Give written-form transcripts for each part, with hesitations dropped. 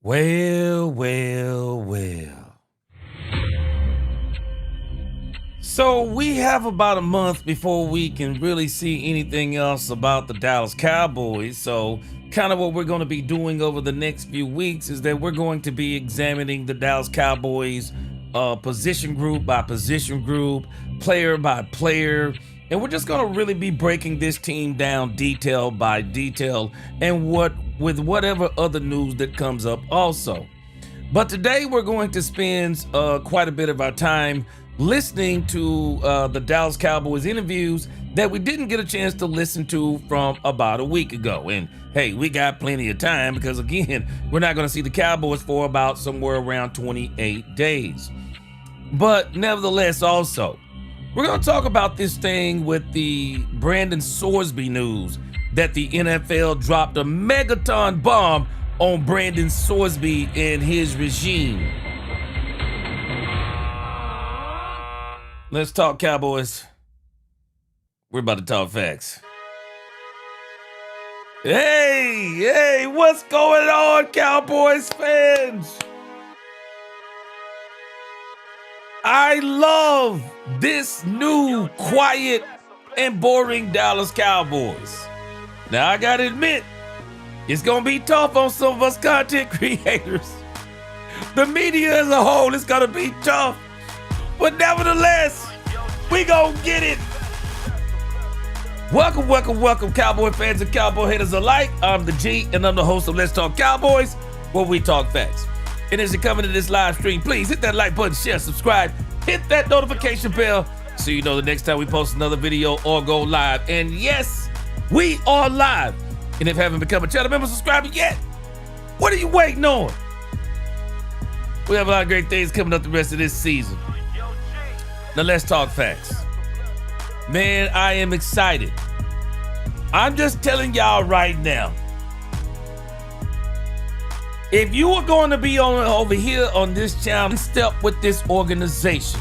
Well. So we have about a month before we can really see anything else about the Dallas Cowboys. So kind of what we're going to be doing over the next few weeks is that we're going to be examining the Dallas Cowboys position group by position group, player by player. And we're just going to really be breaking this team down detail by detail and with whatever other news that comes up also. But today we're going to spend quite a bit of our time listening to the Dallas Cowboys interviews that we didn't get a chance to listen to from about a week ago. And hey, we got plenty of time because again, we're not going to see the Cowboys for about somewhere around 28 days. But nevertheless, also, we're going to talk about this thing with the Brandon Sorsby news that the NFL dropped a megaton bomb on Brandon Sorsby and his regime. Let's talk Cowboys. We're about to talk facts. Hey, what's going on, Cowboys fans? I love this new, quiet, and boring Dallas Cowboys. Now, I gotta admit, it's gonna be tough on some of us content creators. The media as a whole is gonna be tough. But nevertheless, we gonna get it. Welcome, Cowboy fans and Cowboy haters alike. I'm the G, and I'm the host of Let's Talk Cowboys, where we talk facts. And as you're coming to this live stream, please hit that like button, share, subscribe, hit that notification bell so you know the next time we post another video or go live. And yes, we are live. And if you haven't become a channel member, subscriber yet, what are you waiting on? We have a lot of great things coming up the rest of this season. Now let's talk facts. Man, I am excited. I'm just telling y'all right now. If you are going to be over here on this channel, step with this organization.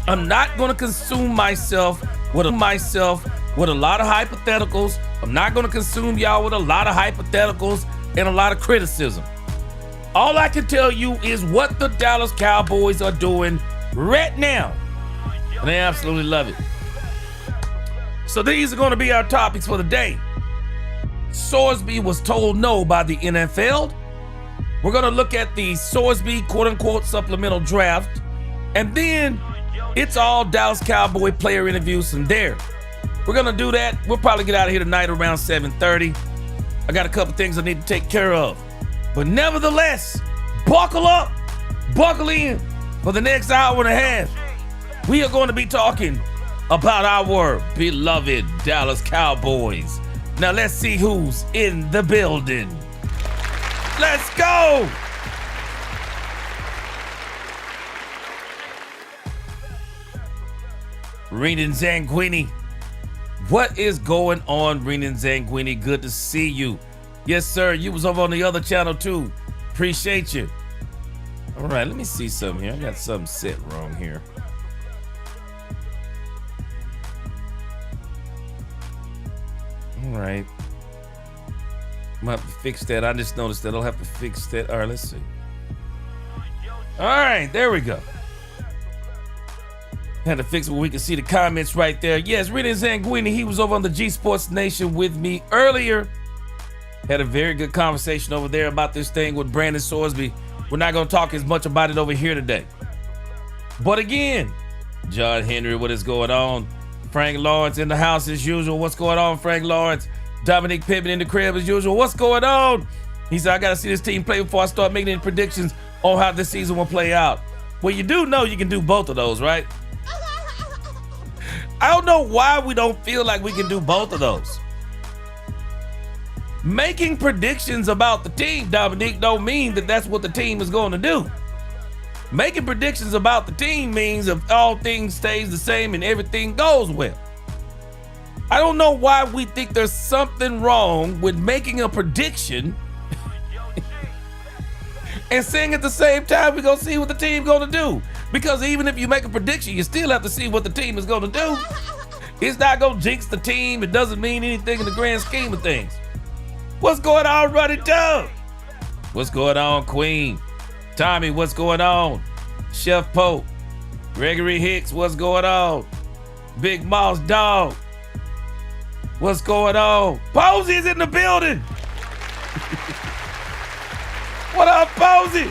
I'm not going to consume myself with a lot of hypotheticals. I'm not going to consume y'all with a lot of hypotheticals and a lot of criticism. All I can tell you is what the Dallas Cowboys are doing right now. And I absolutely love it. So these are going to be our topics for the day. Sorsby was told no by the NFL. We're going to look at the Sorsby quote-unquote supplemental draft. And then it's all Dallas Cowboy player interviews from there. We're going to do that. We'll probably get out of here tonight around 7:30. I got a couple things I need to take care of. But nevertheless, buckle up, buckle in for the next hour and a half. We are going to be talking about our beloved Dallas Cowboys. Now let's see who's in the building. Let's go! Renan Zanguini. What is going on, Renan Zanguini? Good to see you. Yes, sir. You was over on the other channel too. Appreciate you. All right, let me see something here. I got something set wrong here. All right. I'm gonna have to fix that. I just noticed that I'll have to fix that. All right, let's see. All right, there we go. Had to fix it where we can see the comments right there. Yes, Renan Zanguini, he was over on the G Sports Nation with me earlier. Had a very good conversation over there about this thing with Brandon Sorsby. We're not gonna talk as much about it over here today. But again, John Henry, what is going on? Frank Lawrence in the house as usual. What's going on, Frank Lawrence? Dominic Pittman in the crib as usual. What's going on? He said, I got to see this team play before I start making any predictions on how this season will play out. Well, you do know you can do both of those, right? I don't know why we don't feel like we can do both of those. Making predictions about the team, Dominic, don't mean that that's what the team is going to do. Making predictions about the team means if all things stays the same and everything goes well. I don't know why we think there's something wrong with making a prediction and saying at the same time we're going to see what the team's going to do. Because even if you make a prediction, you still have to see what the team is going to do. It's not going to jinx the team. It doesn't mean anything in the grand scheme of things. What's going on, Ruddy Dub? What's going on, Queen? Tommy, what's going on? Chef Pope. Gregory Hicks, what's going on? Big Mouse Dog. What's going on? Posey's in the building. What up, Posey?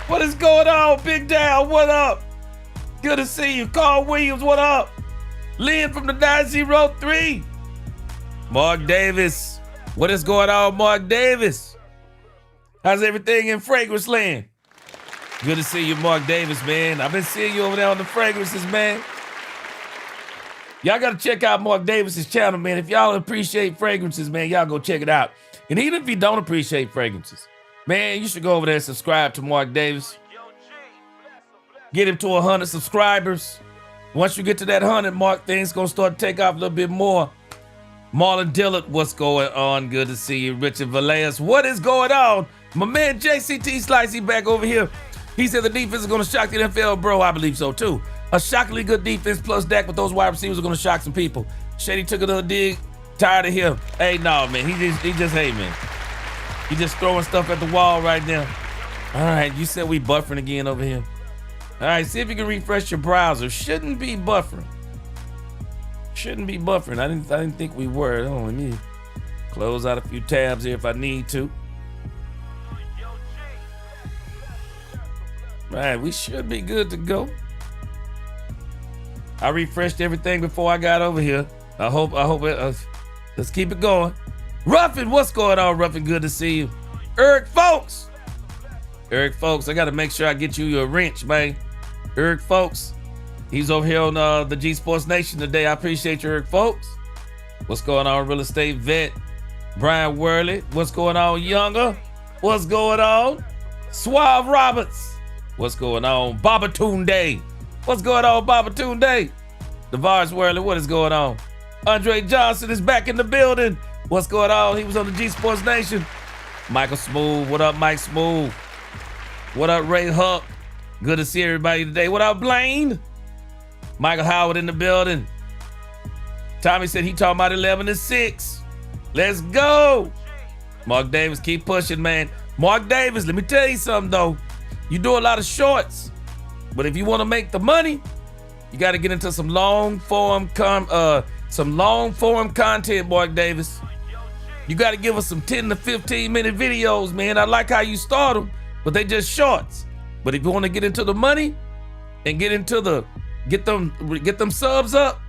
What is going on, Big Down? What up? Good to see you. Carl Williams, what up? Lynn from the 903. Mark Davis. What is going on, Mark Davis? How's everything in Fragrance Land? Good to see you, Mark Davis, man. I've been seeing you over there on the fragrances, man. Y'all got to check out Mark Davis's channel, man. If y'all appreciate fragrances, man, y'all go check it out. And even if you don't appreciate fragrances, man, you should go over there and subscribe to Mark Davis. Get him to 100 subscribers. Once you get to that 100 mark, things going to start to take off a little bit more. Marlon Dillard, what's going on? Good to see you. Richard Valleas, what is going on? My man JCT Slicey back over here. He said the defense is going to shock the NFL, bro. I believe so, too. A shockingly good defense plus Dak, but those wide receivers are going to shock some people. Shady took another dig. Tired of him. Hey, no, man. He just, hey, man. He just throwing stuff at the wall right now. All right, you said we buffering again over here. All right, see if you can refresh your browser. Shouldn't be buffering. Shouldn't be buffering. I didn't think we were. Hold on, let me close out a few tabs here if I need to. All right, we should be good to go. I refreshed everything before I got over here. I hope it, let's keep it going. Ruffin, what's going on, Ruffin? Good to see you. Eric Folks, I got to make sure I get you your wrench, man. Eric Folks, he's over here on the G Sports Nation today. I appreciate you, Eric Folks. What's going on, Real Estate Vet? Brian Worley, what's going on, Younger? What's going on? Suave Roberts, what's going on? Babatunde, what's going on, Babatunde? DeVars Worley, what is going on? Andre Johnson is back in the building. What's going on? He was on the G Sports Nation. Michael Smooth, what up, Mike Smooth? What up, Ray Huck? Good to see everybody today. What up, Blaine? Michael Howard in the building. Tommy said he talking about 11-6. Let's go. Mark Davis, keep pushing, man. Mark Davis, let me tell you something, though. You do a lot of shorts, but if you want to make the money, you got to get into some long-form content, Mark Davis. You got to give us some 10 to 15-minute videos, man. I like how you start them, but they just shorts. But if you want to get into the money and get them subs up,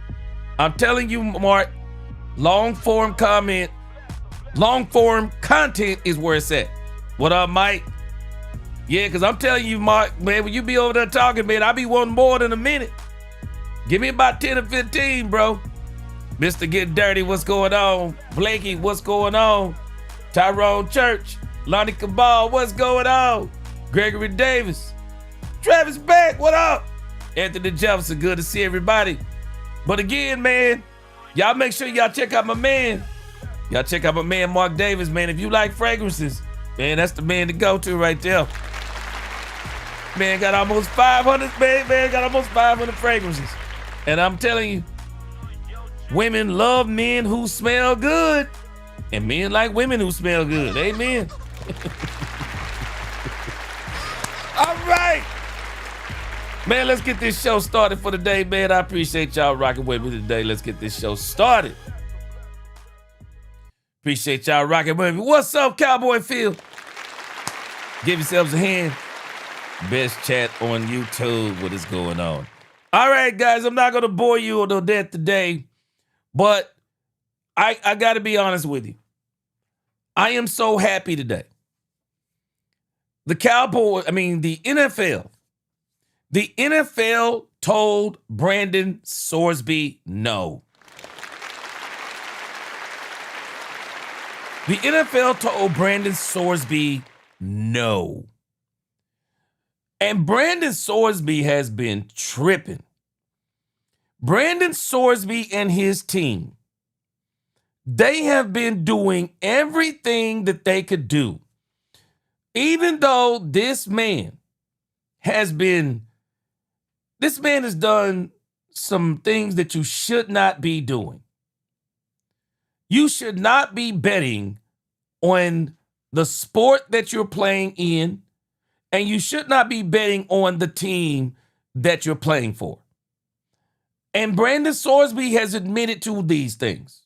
I'm telling you, Mark, long-form content is where it's at. What up, Mike? Yeah, because I'm telling you, Mark, man, when you be over there talking, man, I be wanting more than a minute. Give me about 10 or 15, bro. Mr. Get Dirty, what's going on? Blakey, what's going on? Tyrone Church, Lonnie Cabal, what's going on? Gregory Davis, Travis Beck, what up? Anthony Jefferson, good to see everybody. But again, man, y'all make sure y'all check out my man. Y'all check out my man, Mark Davis, man. If you like fragrances, man, that's the man to go to right there. Man, got almost 500, man, got almost 500 fragrances. And I'm telling you, women love men who smell good, and men like women who smell good. Amen. All right. Man, let's get this show started for the day, man. I appreciate y'all rocking with me today. Let's get this show started. Appreciate y'all rocking with me. What's up, Cowboy Phil? Give yourselves a hand. Best chat on YouTube. What is going on? All right, guys, I'm not going to bore you to death today, but I got to be honest with you. I am so happy today. The NFL told Brandon Sorsby no. The NFL told Brandon Sorsby no. And Brandon Sorsby has been tripping. Brandon Sorsby and his team, they have been doing everything that they could do. Even though this man has done some things that you should not be doing. You should not be betting on the sport that you're playing in, and you should not be betting on the team that you're playing for. And Brandon Sorsby has admitted to these things.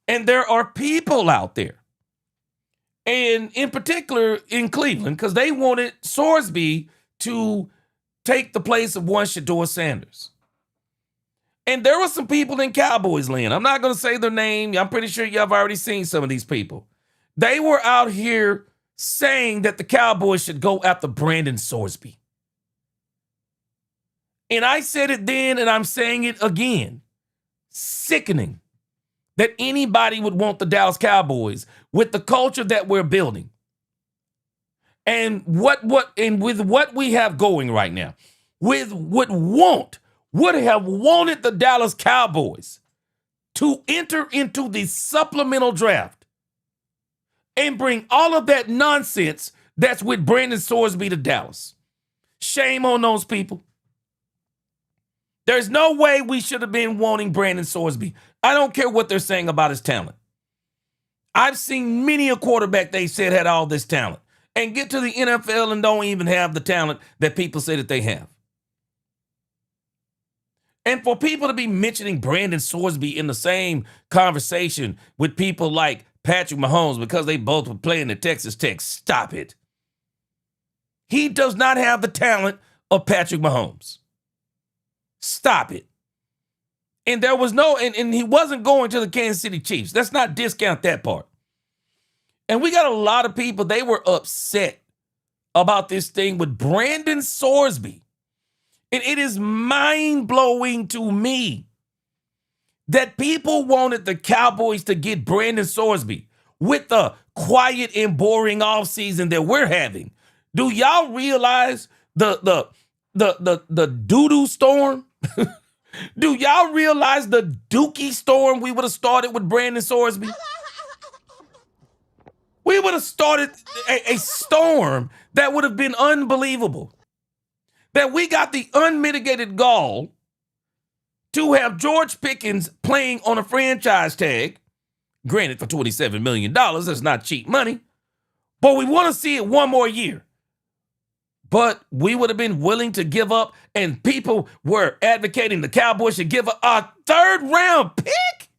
And there are people out there, and in particular in Cleveland, because they wanted Sorsby to take the place of one Shedeur Sanders. And there were some people in Cowboys land. I'm not going to say their name. I'm pretty sure y'all have already seen some of these people. They were out here saying that the Cowboys should go after Brandon Sorsby. And I said it then, and I'm saying it again. Sickening that anybody would want the Dallas Cowboys with the culture that we're building. And with what we have going right now, would have wanted the Dallas Cowboys to enter into the supplemental draft and bring all of that nonsense that's with Brandon Sorsby to Dallas. Shame on those people. There's no way we should have been wanting Brandon Sorsby. I don't care what they're saying about his talent. I've seen many a quarterback they said had all this talent and get to the NFL and don't even have the talent that people say that they have. And for people to be mentioning Brandon Sorsby in the same conversation with people like Patrick Mahomes because they both were playing at Texas Tech, stop it. He does not have the talent of Patrick Mahomes. Stop it. And there was and he wasn't going to the Kansas City Chiefs. Let's not discount that part. And we got a lot of people, they were upset about this thing with Brandon Sorsby. And it is mind-blowing to me that people wanted the Cowboys to get Brandon Sorsby with the quiet and boring offseason that we're having. Do y'all realize the doo-doo storm? Do y'all realize the dookie storm we would have started with Brandon Sorsby? We would have started a storm that would have been unbelievable. That we got the unmitigated gall to have George Pickens playing on a franchise tag, granted for $27 million, that's not cheap money, but we want to see it one more year. But we would have been willing to give up, and people were advocating the Cowboys should give up a third-round pick?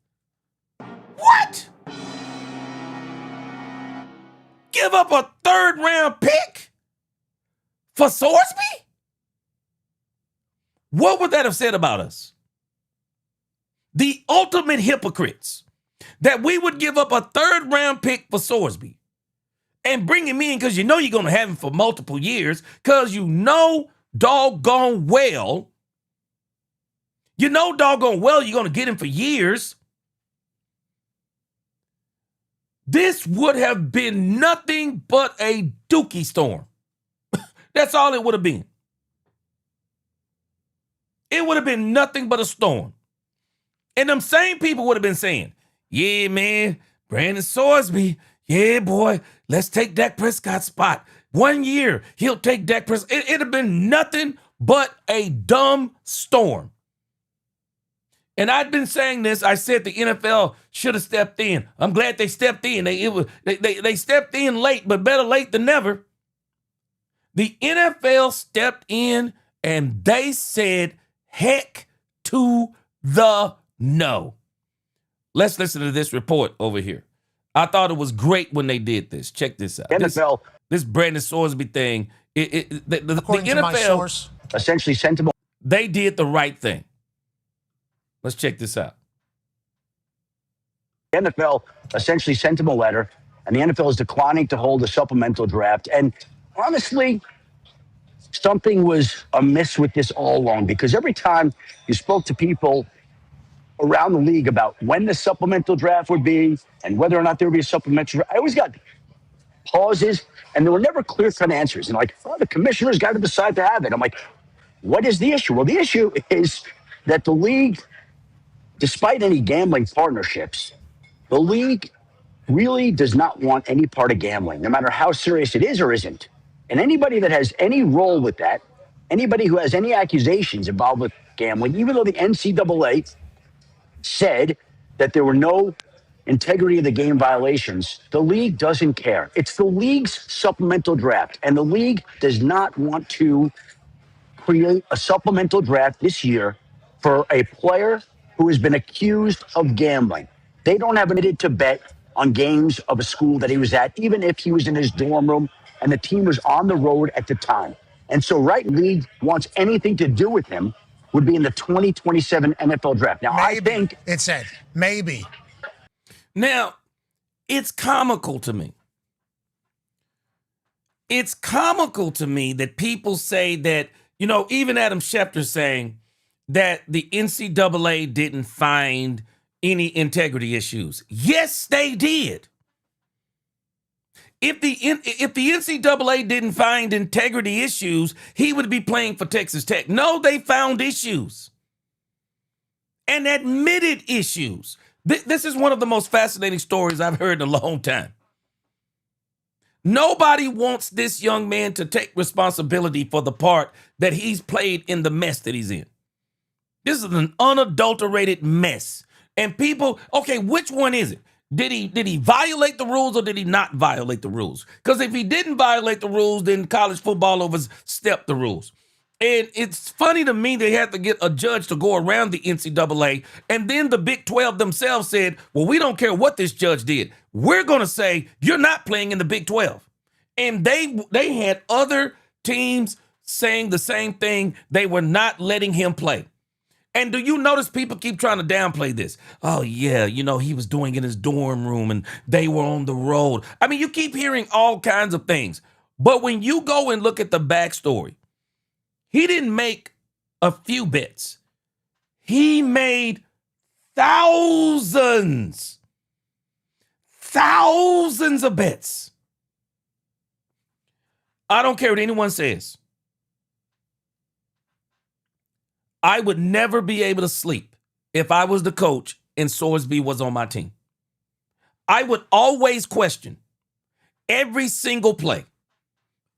What? Give up a third-round pick for Sorsby? What would that have said about us? The ultimate hypocrites. That we would give up a third-round pick for Sorsby and bring him in because you know you're going to have him for multiple years because you know doggone well you're going to get him for years. This would have been nothing but a dookie storm. That's all it would have been. It would have been nothing but a storm. And them same people would have been saying, yeah, man, Brandon Sorsby, yeah, boy, let's take Dak Prescott's spot. 1 year, he'll take Dak Prescott. It'd have been nothing but a dumb storm. And I'd been saying this. I said the NFL should have stepped in. I'm glad they stepped in. They stepped in late, but better late than never. The NFL stepped in and they said, heck to the no. Let's listen to this report over here. I thought it was great when they did this. Check this out. NFL. This Brandon Sorsby thing. The According to my NFL source, essentially sent him. They did the right thing. Let's check this out. The NFL essentially sent him a letter, and the NFL is declining to hold a supplemental draft. And honestly, something was amiss with this all along, because every time you spoke to people around the league about when the supplemental draft would be and whether or not there would be a supplemental draft, I always got pauses, and there were never clear-cut answers. And like, oh, the commissioner's got to decide to have it. I'm like, what is the issue? Well, the issue is that the league, despite any gambling partnerships, the league really does not want any part of gambling, no matter how serious it is or isn't. And anybody that has any role with that, anybody who has any accusations involved with gambling, even though the NCAA said that there were no integrity of the game violations, the league doesn't care. It's the league's supplemental draft, and the league does not want to create a supplemental draft this year for a player who has been accused of gambling. They don't have admitted to bet on games of a school that he was at, even if he was in his dorm room and the team was on the road at the time. And so, right, league wants anything to do with him would be in the 2027 NFL draft. Now, Maybe, I think it said, maybe. Now, it's comical to me. It's comical to me that people say that, even Adam Schefter saying that the NCAA didn't find any integrity issues. Yes, they did. If the NCAA didn't find integrity issues, he would be playing for Texas Tech. No, they found issues and admitted issues. This is one of the most fascinating stories I've heard in a long time. Nobody wants this young man to take responsibility for the part that he's played in the mess that he's in. This is an unadulterated mess. And people, okay, which one is it? Did he violate the rules or did he not violate the rules? Because if he didn't violate the rules, then college football overstepped the rules. And it's funny to me they had to get a judge to go around the NCAA. And then the Big 12 themselves said, well, we don't care what this judge did. We're going to say you're not playing in the Big 12. And they had other teams saying the same thing. They were not letting him play. And do you notice people keep trying to downplay this? Oh, yeah, he was doing it in his dorm room and they were on the road. I mean, you keep hearing all kinds of things. But when you go and look at the backstory, he didn't make a few bets. He made thousands of bets. I don't care what anyone says. I would never be able to sleep if I was the coach and Sorsby was on my team. I would always question every single play,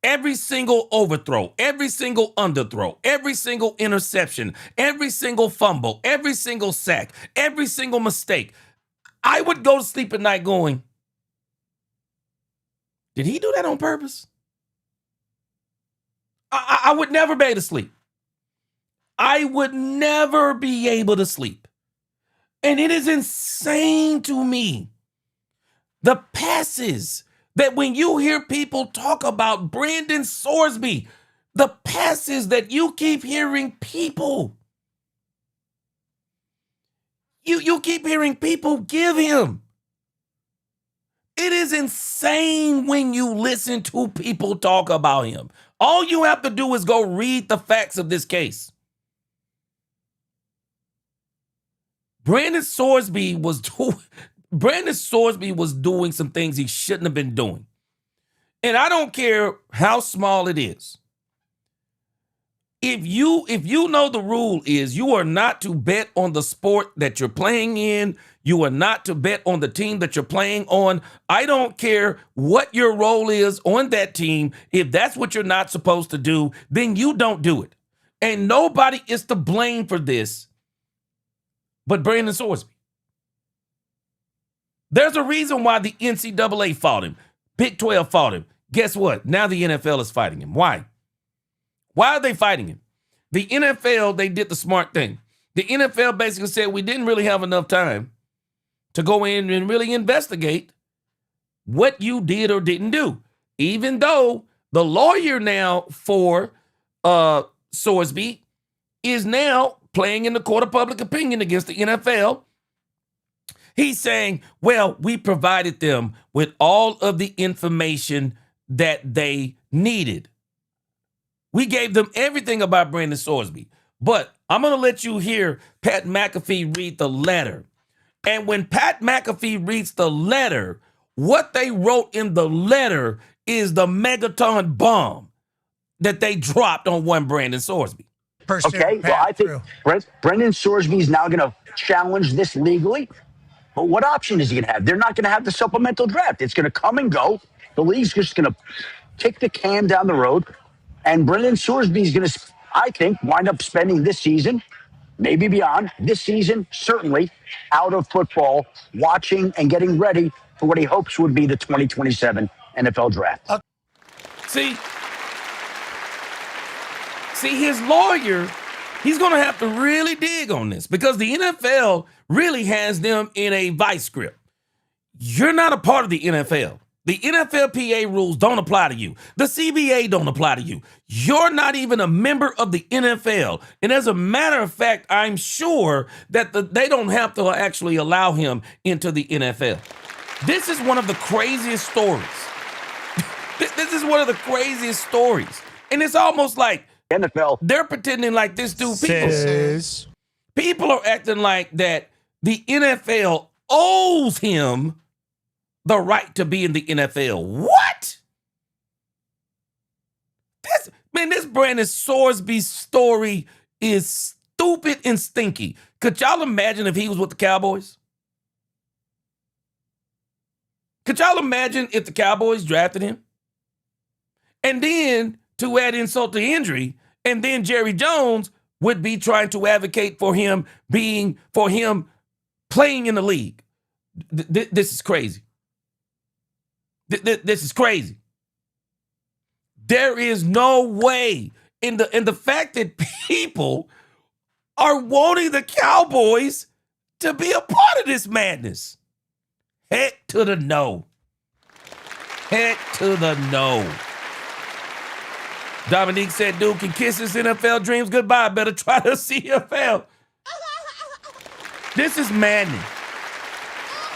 every single overthrow, every single underthrow, every single interception, every single fumble, every single sack, every single mistake. I would go to sleep at night going, did he do that on purpose? I would never be able to sleep. I would never be able to sleep. And it is insane to me, the passes that when you hear people talk about Brandon Sorsby, the passes that you keep hearing people, you keep hearing people give him. It is insane when you listen to people talk about him. All you have to do is go read the facts of this case. Brandon Sorsby was doing some things he shouldn't have been doing. And I don't care how small it is. If you know the rule is you are not to bet on the sport that you're playing in, you are not to bet on the team that you're playing on. I don't care what your role is on that team. If that's what you're not supposed to do, then you don't do it. And nobody is to blame for this but Brandon Sorsby. There's a reason why the NCAA fought him. Big 12 fought him. Guess what? Now the NFL is fighting him. Why? Why are they fighting him? The NFL, they did the smart thing. The NFL basically said we didn't really have enough time to go in and really investigate what you did or didn't do. Even though the lawyer now for Sorsby is now playing in the court of public opinion against the NFL. He's saying, well, we provided them with all of the information that they needed. We gave them everything about Brandon Sorsby. But I'm going to let you hear Pat McAfee read the letter. And when Pat McAfee reads the letter, what they wrote in the letter is the megaton bomb that they dropped on one Brandon Sorsby. Okay, well, I think Brendan Sorsby is now going to challenge this legally. But what option is he going to have? They're not going to have the supplemental draft. It's going to come and go. The league's just going to kick the can down the road. And Brendan Sorsby is going to, I think, wind up spending this season maybe beyond this season, certainly out of football, watching and getting ready for what he hopes would be the 2027 NFL draft. See, his lawyer, he's going to have to really dig on this because the NFL really has them in a vice grip. You're not a part of the NFL. The NFLPA rules don't apply to you. The CBA don't apply to you. You're not even a member of the NFL. And as a matter of fact, I'm sure that they don't have to actually allow him into the NFL. This is one of the craziest stories. This is one of the craziest stories. And it's almost like NFL, they're pretending like this dude. People are acting like that the NFL owes him the right to be in the NFL. What? This Brandon Sorsby story is stupid and stinky. Could y'all imagine if he was with the Cowboys? Could y'all imagine if the Cowboys drafted him? And then, to add insult to injury, and then Jerry Jones would be trying to advocate for him playing in the league. This is crazy. This is crazy. There is no way in the fact that people are wanting the Cowboys to be a part of this madness. Heck to the no. Heck to the no. Dominique said, dude can kiss his NFL dreams goodbye. Better try the CFL. This is madness.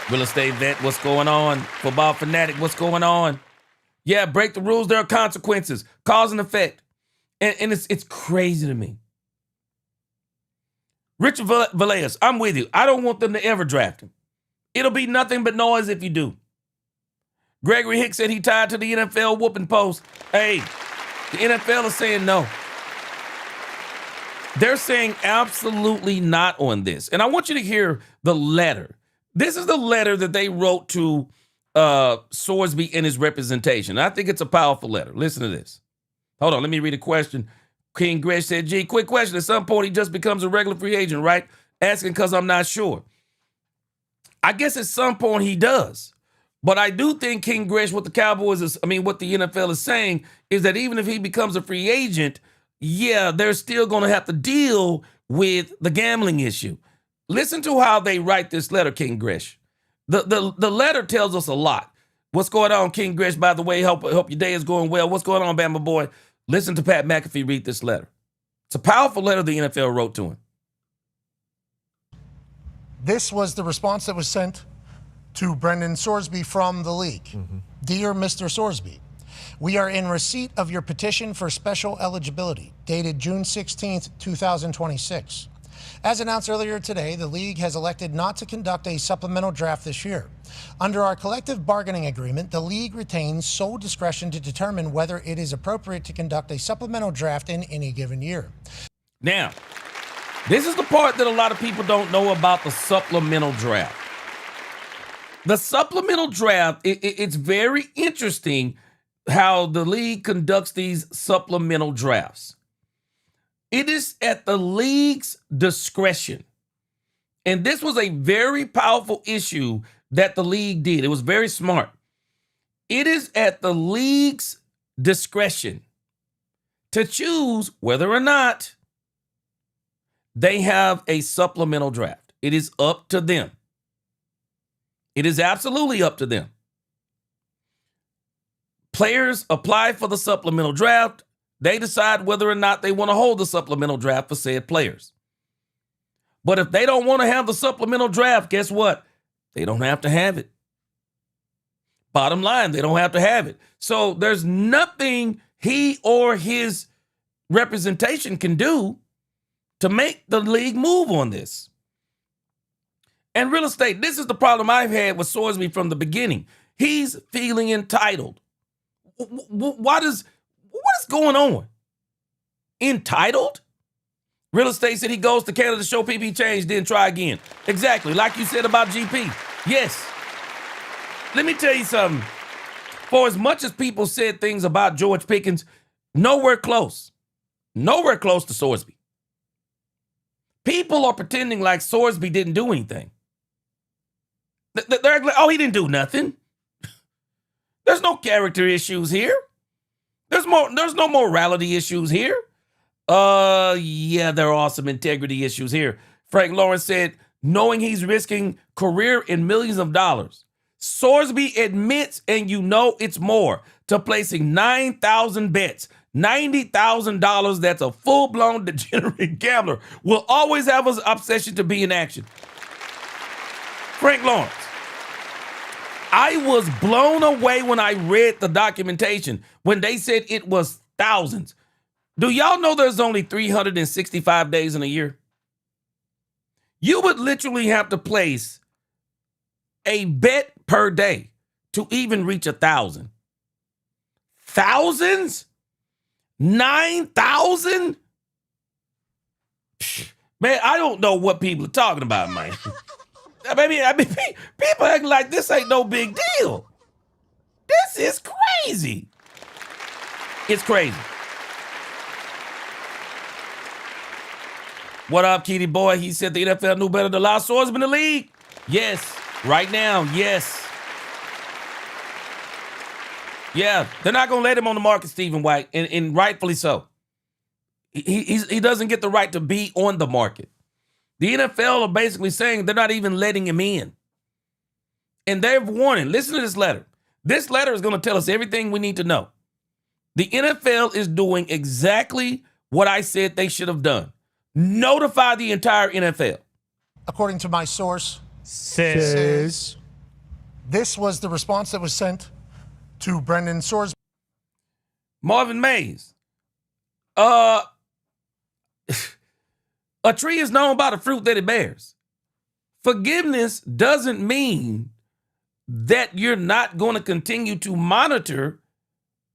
Real estate vet, what's going on? Football fanatic, what's going on? Yeah, break the rules. There are consequences. Cause and effect. And it's crazy to me. Richard Valleas, I'm with you. I don't want them to ever draft him. It'll be nothing but noise if you do. Gregory Hicks said he tied to the NFL whooping post. Hey, the NFL is saying no. They're saying absolutely not on this. And I want you to hear the letter. This is the letter that they wrote to Sorsby and his representation. I think it's a powerful letter. Listen to this. Hold on, let me read a question. King Gresh said, gee, quick question. At some point, he just becomes a regular free agent, right? Asking because I'm not sure. I guess at some point he does. But I do think King Gresh, what the NFL is saying is that even if he becomes a free agent, yeah, they're still going to have to deal with the gambling issue. Listen to how they write this letter, King Gresh. The letter tells us a lot. What's going on, King Gresh? By the way, hope your day is going well. What's going on, Bama boy? Listen to Pat McAfee read this letter. It's a powerful letter the NFL wrote to him. This was the response that was sent to Brendan Sorsby from the league. Mm-hmm. Dear Mr. Sorsby, we are in receipt of your petition for special eligibility, dated June 16th, 2026. As announced earlier today, the league has elected not to conduct a supplemental draft this year. Under our collective bargaining agreement, the league retains sole discretion to determine whether it is appropriate to conduct a supplemental draft in any given year. Now, this is the part that a lot of people don't know about the supplemental draft. The supplemental draft, it's very interesting how the league conducts these supplemental drafts. It is at the league's discretion. And this was a very powerful issue that the league did. It was very smart. It is at the league's discretion to choose whether or not they have a supplemental draft. It is up to them. It is absolutely up to them. Players apply for the supplemental draft. They decide whether or not they want to hold the supplemental draft for said players. But if they don't want to have the supplemental draft, guess what? They don't have to have it. Bottom line, they don't have to have it. So there's nothing he or his representation can do to make the league move on this. And real estate, this is the problem I've had with Sorsby from the beginning. He's feeling entitled. What is going on? Entitled? Real estate said he goes to Canada to show PP change, then try again. Exactly, like you said about GP. Yes. Let me tell you something. For as much as people said things about George Pickens, nowhere close. Nowhere close to Sorsby. People are pretending like Sorsby didn't do anything. They're like, oh, he didn't do nothing. There's no character issues here. There's no morality issues here. Yeah, there are some integrity issues here. Frank Lawrence said, knowing he's risking career and millions of dollars. Sorsby admits, and you know it's more, to placing 9,000 bets. $90,000, that's a full-blown degenerate gambler, will always have an obsession to be in action. Frank Lawrence. I was blown away when I read the documentation, when they said it was thousands. Do y'all know there's only 365 days in a year? You would literally have to place a bet per day to even reach 1,000. Thousands? 9,000? Man, I don't know what people are talking about, man. I mean, people acting like this ain't no big deal. This is crazy. It's crazy. What up, Kitty boy? He said the NFL knew better than allow Sorsby in the league. Yes, right now, yes. Yeah, they're not going to let him on the market, Stephen White, and rightfully so. He doesn't get the right to be on the market. The NFL are basically saying they're not even letting him in. And they're warning. Listen to this letter. This letter is going to tell us everything we need to know. The NFL is doing exactly what I said they should have done. Notify the entire NFL. According to my source, says this was the response that was sent to Brendan Sorsby. Marvin Mays. A tree is known by the fruit that it bears. Forgiveness doesn't mean that you're not going to continue to monitor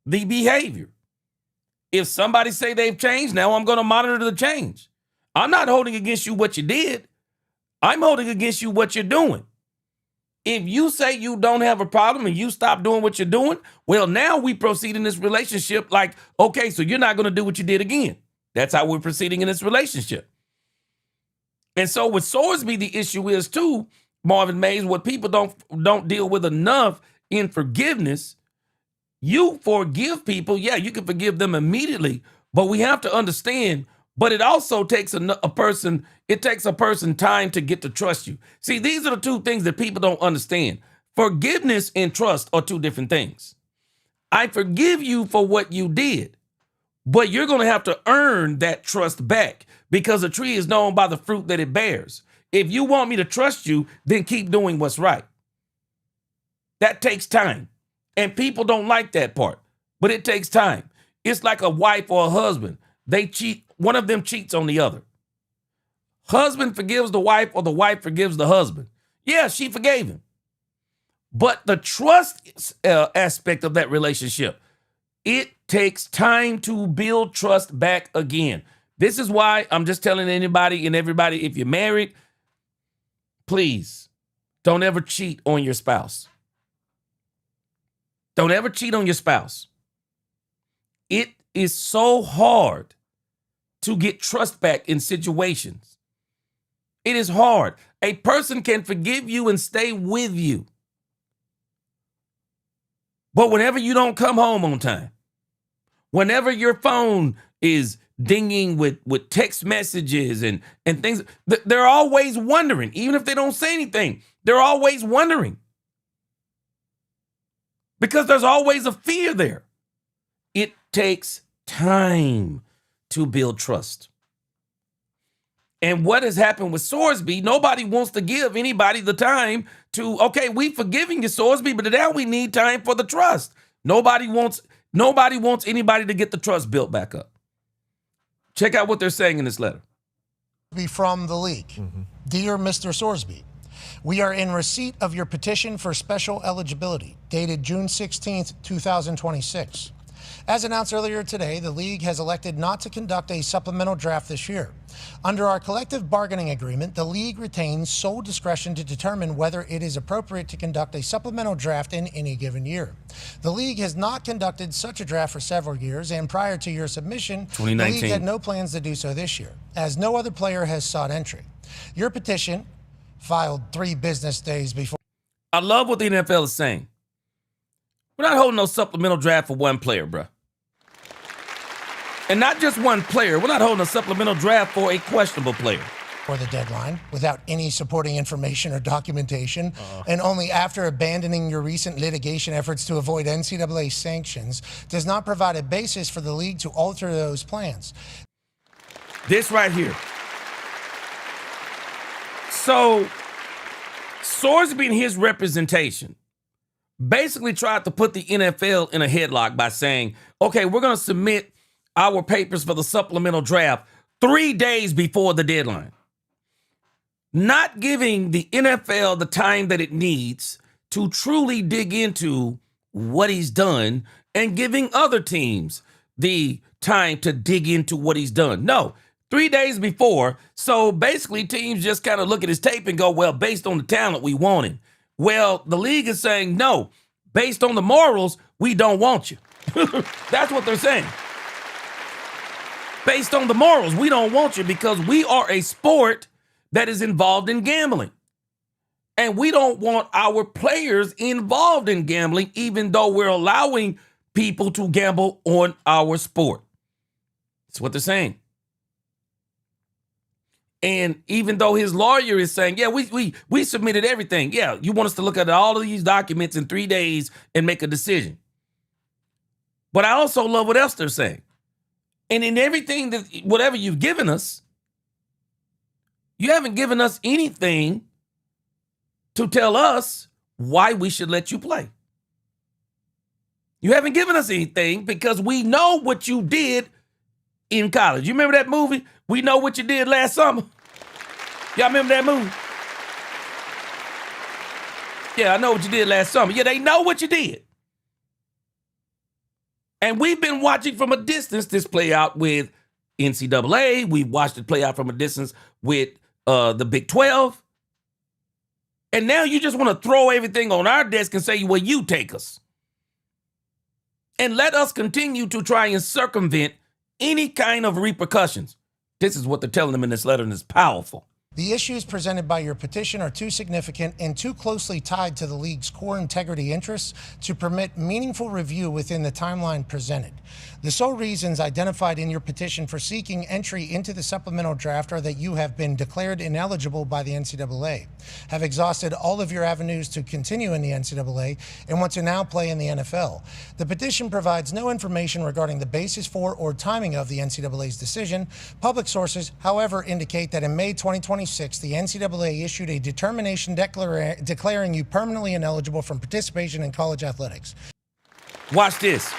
the behavior. If somebody say they've changed, now I'm going to monitor the change. I'm not holding against you what you did. I'm holding against you what you're doing. If you say you don't have a problem and you stop doing what you're doing, well, now we proceed in this relationship like, okay, so you're not going to do what you did again. That's how we're proceeding in this relationship. And so with Sorsby, the issue is too, Marvin Mays, what people don't deal with enough in forgiveness. You forgive people. Yeah, you can forgive them immediately, but we have to understand, but it also takes a person time to get to trust you. See, these are the two things that people don't understand. Forgiveness and trust are two different things. I forgive you for what you did, but you're going to have to earn that trust back because a tree is known by the fruit that it bears. If you want me to trust you, then keep doing what's right. That takes time. And people don't like that part, but it takes time. It's like a wife or a husband. They cheat. One of them cheats on the other. Husband forgives the wife or the wife forgives the husband. Yeah, she forgave him. But the trust aspect of that relationship, it takes time to build trust back again. This is why I'm just telling anybody and everybody, if you're married, please don't ever cheat on your spouse. Don't ever cheat on your spouse. It is so hard to get trust back in situations. It is hard. A person can forgive you and stay with you. But whenever you don't come home on time, whenever your phone is dinging with text messages and things, they're always wondering, even if they don't say anything, they're always wondering. Because there's always a fear there. It takes time to build trust. And what has happened with Sorsby, nobody wants to give anybody the time to, okay, we've forgiven you, Sorsby, but now we need time for the trust. Nobody wants anybody to get the trust built back up. Check out what they're saying in this letter. From the league. Dear Mr. Sorsby, we are in receipt of your petition for special eligibility, dated June 16th, 2026. As announced earlier today, the league has elected not to conduct a supplemental draft this year. Under our collective bargaining agreement, the league retains sole discretion to determine whether it is appropriate to conduct a supplemental draft in any given year. The league has not conducted such a draft for several years, and prior to your submission, the league had no plans to do so this year, as no other player has sought entry. Your petition, filed 3 business days before. I love what the NFL is saying. We're not holding no supplemental draft for one player, bruh. And not just one player. We're not holding a supplemental draft for a questionable player. For the deadline, without any supporting information or documentation, and only after abandoning your recent litigation efforts to avoid NCAA sanctions, does not provide a basis for the league to alter those plans. This right here. So, Sorsby and his representation basically tried to put the NFL in a headlock by saying, okay, we're going to submit our papers for the supplemental draft 3 days before the deadline. Not giving the NFL the time that it needs to truly dig into what he's done and giving other teams the time to dig into what he's done. No, 3 days before. So basically teams just kind of look at his tape and go, well, based on the talent, we want him. Well, the league is saying, no, based on the morals, we don't want you. That's what they're saying. Based on the morals, we don't want you because we are a sport that is involved in gambling. And we don't want our players involved in gambling, even though we're allowing people to gamble on our sport. That's what they're saying. And even though his lawyer is saying, yeah, we submitted everything. Yeah, you want us to look at all of these documents in 3 days and make a decision. But I also love what else they're saying. And in everything that, whatever you've given us, you haven't given us anything to tell us why we should let you play. You haven't given us anything because we know what you did in college. You remember that movie? We Know What You Did Last Summer. Y'all remember that movie? Yeah, I know what you did last summer. Yeah, they know what you did. And we've been watching from a distance this play out with NCAA. We've watched it play out from a distance with the Big 12. And now you just want to throw everything on our desk and say, well, you take us. And let us continue to try and circumvent any kind of repercussions. This is what they're telling them in this letter, and it's powerful. The issues presented by your petition are too significant and too closely tied to the league's core integrity interests to permit meaningful review within the timeline presented. The sole reasons identified in your petition for seeking entry into the supplemental draft are that you have been declared ineligible by the NCAA, have exhausted all of your avenues to continue in the NCAA, and want to now play in the NFL. The petition provides no information regarding the basis for or timing of the NCAA's decision. Public sources, however, indicate that in May 2026, the NCAA issued a determination declaring you permanently ineligible from participation in college athletics. Watch this.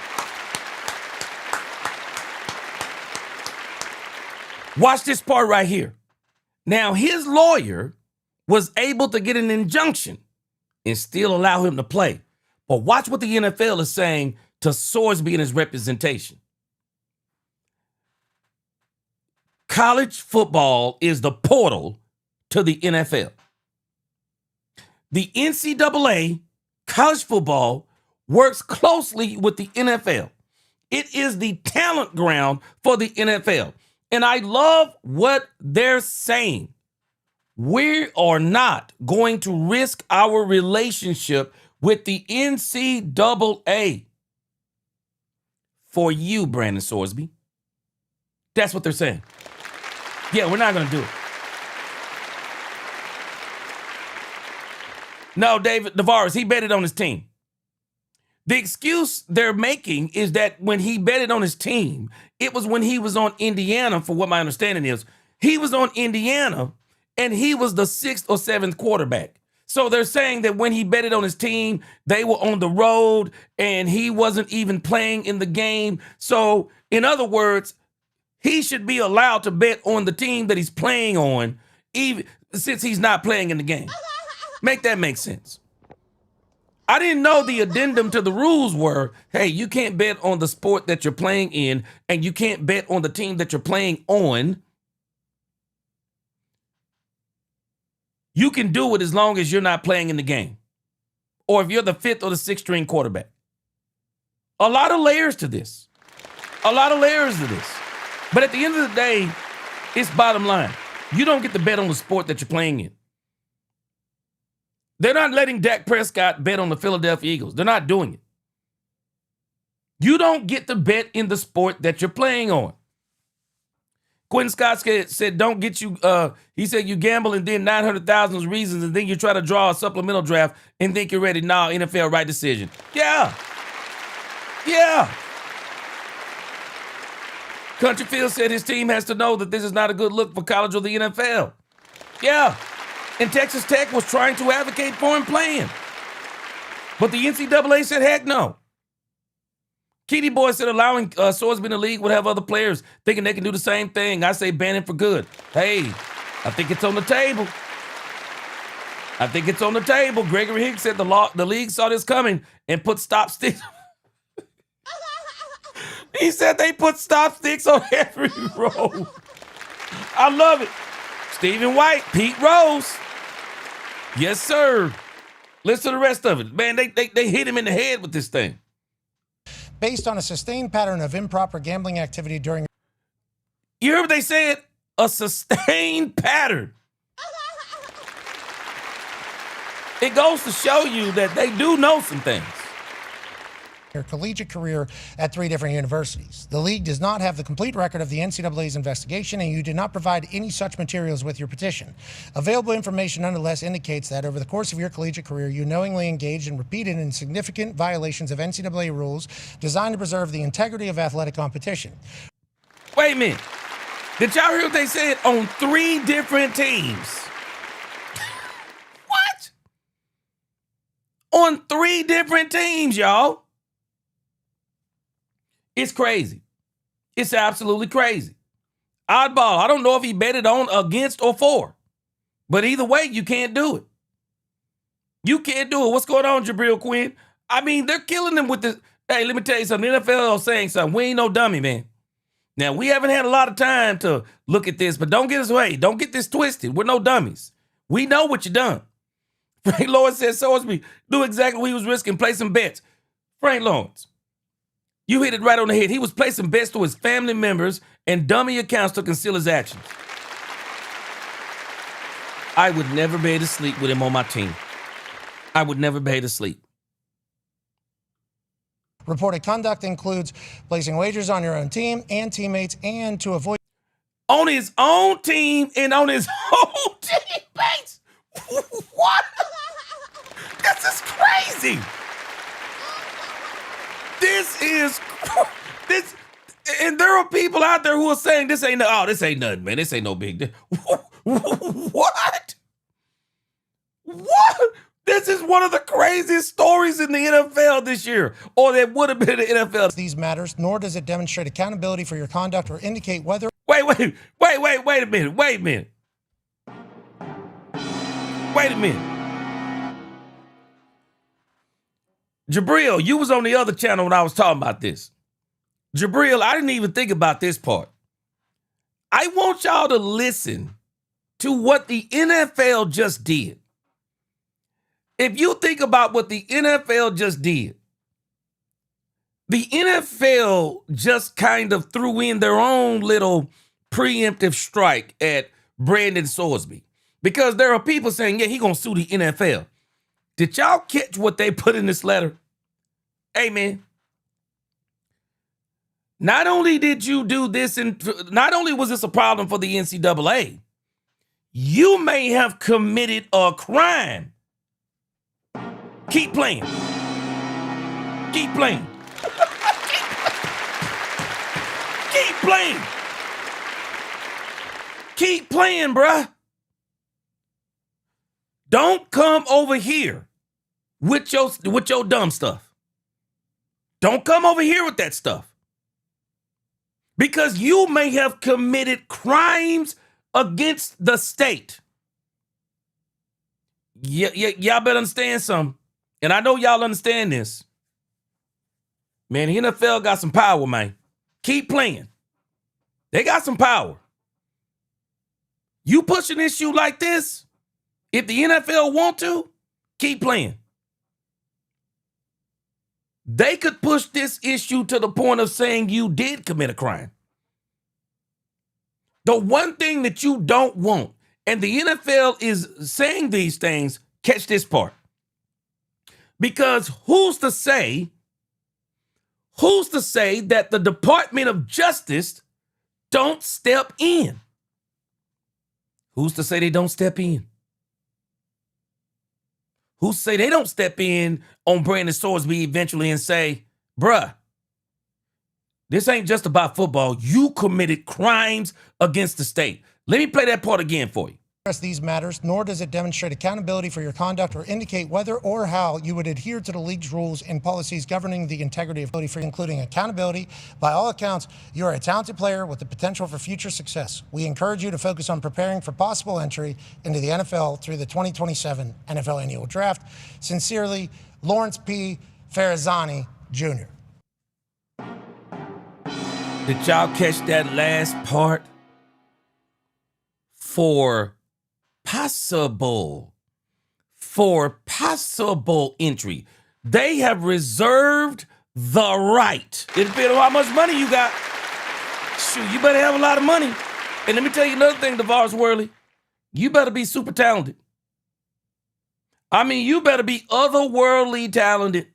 Watch this part right here. Now, his lawyer was able to get an injunction and still allow him to play. But watch what the NFL is saying to Sorsby and his representation. College football is the portal to the NFL. The NCAA, college football, works closely with the NFL. It is the talent ground for the NFL. And I love what they're saying. We are not going to risk our relationship with the NCAA for you, Brandon Sorsby. That's what they're saying. Yeah, we're not going to do it. No, David Navarez, he betted on his team. The excuse they're making is that when he betted on his team, it was when he was on Indiana, for what my understanding is. He was on Indiana, and he was the 6th or 7th quarterback. So they're saying that when he betted on his team, they were on the road, and he wasn't even playing in the game. So, in other words, he should be allowed to bet on the team that he's playing on, even since he's not playing in the game. Make that make sense. I didn't know the addendum to the rules were, hey, you can't bet on the sport that you're playing in, and you can't bet on the team that you're playing on. You can do it as long as you're not playing in the game, or if you're the 5th or the 6th string quarterback. A lot of layers to this. A lot of layers to this. But at the end of the day, it's bottom line. You don't get to bet on the sport that you're playing in. They're not letting Dak Prescott bet on the Philadelphia Eagles. They're not doing it. You don't get to bet in the sport that you're playing on. Quentin Scott said, don't get you, he said you gamble and then 900,000 reasons and then you try to draw a supplemental draft and think you're ready. Nah, NFL, right decision. Yeah. Yeah. Countryfield said his team has to know that this is not a good look for college or the NFL. Yeah. And Texas Tech was trying to advocate for him playing. But the NCAA said, heck no. Keedy Boy said allowing Sorsby in the league would have other players thinking they can do the same thing. I say ban him for good. Hey, I think it's on the table. I think it's on the table. Gregory Hicks said the league saw this coming and put stop sticks. He said they put stop sticks on every row. I love it. Stephen White, Pete Rose. Yes, sir. Listen to the rest of it. Man, they hit him in the head with this thing. Based on a sustained pattern of improper gambling activity during... You heard what they said? A sustained pattern. It goes to show you that they do know some things. Your collegiate career at 3 different universities. The league does not have the complete record of the NCAA's investigation, and you did not provide any such materials with your petition. Available information nonetheless indicates that over the course of your collegiate career, you knowingly engaged in repeated and significant violations of NCAA rules designed to preserve the integrity of athletic competition. Wait a minute. Did y'all hear what they said? On 3 different teams. What? On 3 different teams, y'all. It's crazy. It's absolutely crazy. Oddball. I don't know if he betted on, against, or for. But either way, you can't do it. You can't do it. What's going on, Jabril Quinn? I mean, they're killing them with this. Hey, let me tell you something. The NFL is saying something. We ain't no dummy, man. Now, we haven't had a lot of time to look at this, but don't get us away. Don't get this twisted. We're no dummies. We know what you done. Frank Lawrence said Sorsby knew exactly what he was risking, play some bets. Frank Lawrence. You hit it right on the head. He was placing bets to his family members and dummy accounts to conceal his actions. I would never be able to sleep with him on my team. I would never be able to sleep. Reported conduct includes placing wagers on your own team and teammates and to avoid... On his own team and on his own teammates? What? This is crazy. This, and there are people out there who are saying this ain't nothing, man. This ain't no big deal. What? What? This is one of the craziest stories in the NFL this year, or that would have been the NFL. These matters, nor does it demonstrate accountability for your conduct or indicate whether... Wait a minute. Wait a minute. Jabril, you was on the other channel when I was talking about this. Jabril, I didn't even think about this part. I want y'all to listen to what the NFL just did. If you think about what the NFL just did, the NFL just kind of threw in their own little preemptive strike at Brandon Sorsby. Because there are people saying, yeah, he gonna sue the NFL. Did y'all catch what they put in this letter? Hey, man. Not only did you do this, and not only was this a problem for the NCAA, you may have committed a crime. Keep playing. Keep playing. Keep playing. Keep playing, bruh. Don't come over here with your dumb stuff. Don't come over here with that stuff. Because you may have committed crimes against the state. Y'all better understand something. and I know y'all understand this, man, the NFL got some power, man. Keep playing. They got some power. You push an issue like this, if the NFL want to, keep playing. They could push this issue to the point of saying you did commit a crime. The one thing that you don't want, and the NFL is saying these things, catch this part. Because who's to say that the Department of Justice don't step in? Who's to say they don't step in? Who say they don't step in on Brandon Sorsby eventually and say, bruh, this ain't just about football. You committed crimes against the state. Let me play that part again for you. These matters, nor does it demonstrate accountability for your conduct or indicate whether or how you would adhere to the league's rules and policies governing the integrity of for including accountability. By all accounts, you are a talented player with the potential for future success. We encourage you to focus on preparing for possible entry into the NFL through the 2027 NFL Annual Draft. Sincerely, Lawrence P. Farazani, Jr. Did y'all catch that last part? For possible entry. They have reserved the right. It depends on how much money you got. Shoot, you better have a lot of money. And let me tell you another thing, DeVar's Worley. You better be super talented. I mean, you better be otherworldly talented.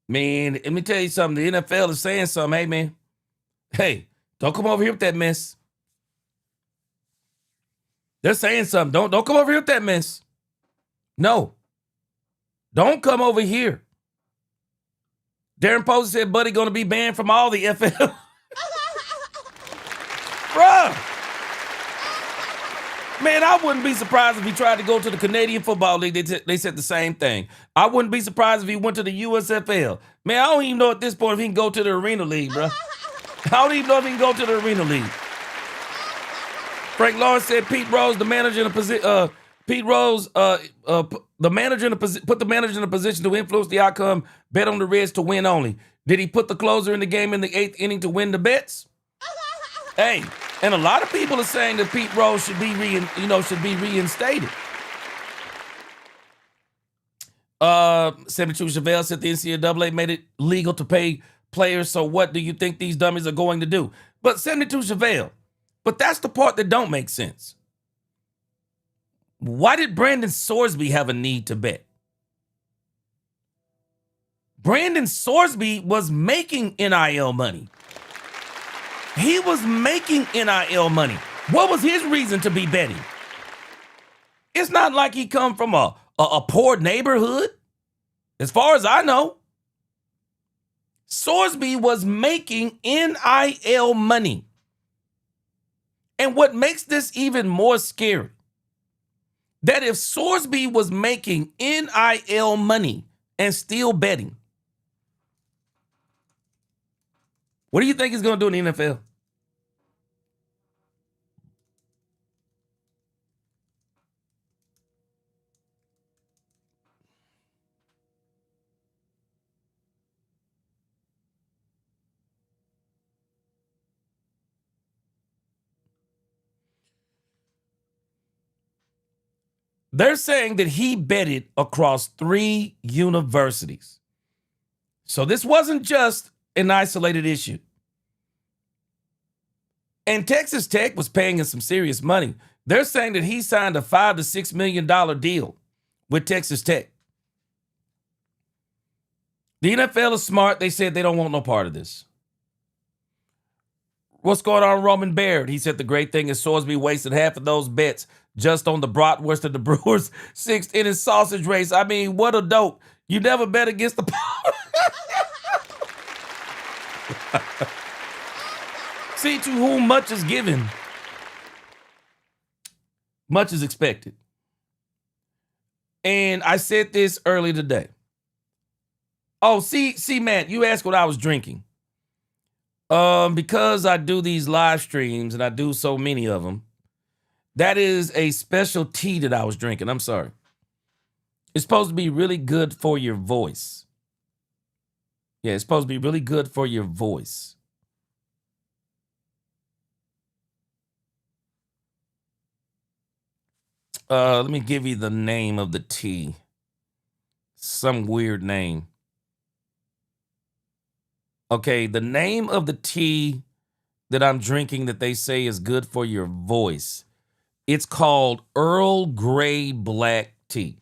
Man, let me tell you something. The NFL is saying something. Hey, man. Hey, don't come over here with that mess. They're saying something. Don't come over here with that mess. No. Don't come over here. Darren Posey said Buddy going to be banned from all the FL. Bruh. Man, I wouldn't be surprised if he tried to go to the Canadian Football League. They said the same thing. I wouldn't be surprised if he went to the USFL. Man, I don't even know at this point if he can go to the Arena League, bro. I don't even know if he can go to the Arena League. Frank Lawrence said Pete Rose, the manager in a position. Pete Rose, put the manager in a position to influence the outcome. Bet on the Reds to win only. Did he put the closer in the game in the 8th inning to win the bets? Hey, and a lot of people are saying that Pete Rose should be reinstated. 72 Chevelle said the NCAA made it legal to pay players. So what do you think these dummies are going to do? But 72 Chevelle. But that's the part that don't make sense. Why did Brandon Sorsby have a need to bet? Brandon Sorsby was making NIL money. He was making NIL money. What was his reason to be betting? It's not like he come from a poor neighborhood. As far as I know, Sorsby was making NIL money. And what makes this even more scary, that if Sorsby was making NIL money and still betting, what do you think he's going to do in the NFL? They're saying that he betted across 3 universities. So this wasn't just an isolated issue. And Texas Tech was paying him some serious money. They're saying that he signed a $5 to $6 million deal with Texas Tech. The NFL is smart. They said they don't want no part of this. What's going on, Roman Baird? He said the great thing is Sorsby wasted half of those bets just on the bratwurst of the Brewers' 6th inning sausage race. I mean, what a dope. You never bet against the power. See, to whom much is given, much is expected. And I said this earlier today. Oh, see, Matt, you asked what I was drinking. Because I do these live streams and I do so many of them, that is a special tea that I was drinking. I'm sorry. It's supposed to be really good for your voice. Yeah, it's supposed to be really good for your voice. Let me give you the name of the tea. Some weird name. Okay, the name of the tea that I'm drinking that they say is good for your voice. It's called Earl Grey Black Tea.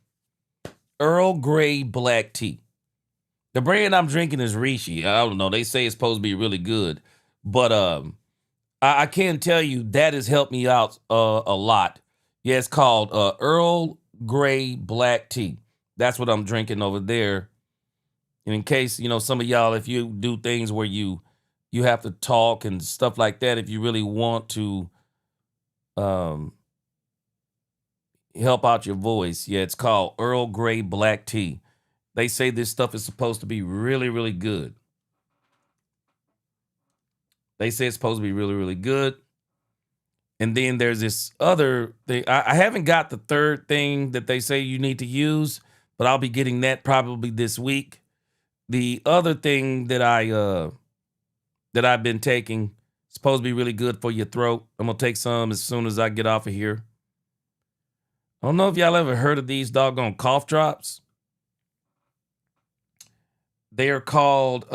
Earl Grey Black Tea. The brand I'm drinking is Rishi. I don't know. They say it's supposed to be really good. But I can tell you that has helped me out a lot. Yeah, it's called Earl Grey Black Tea. That's what I'm drinking over there. And in case, some of y'all, if you do things where you have to talk and stuff like that, if you really want to help out your voice, yeah, it's called Earl Grey Black Tea. They say this stuff is supposed to be really, really good. They say it's supposed to be really, really good. And then there's this other thing. I haven't got the third thing that they say you need to use, but I'll be getting that probably this week. The other thing that I've been taking is supposed to be really good for your throat. I'm gonna take some as soon as I get off of here. I don't know if y'all ever heard of these doggone cough drops. They are called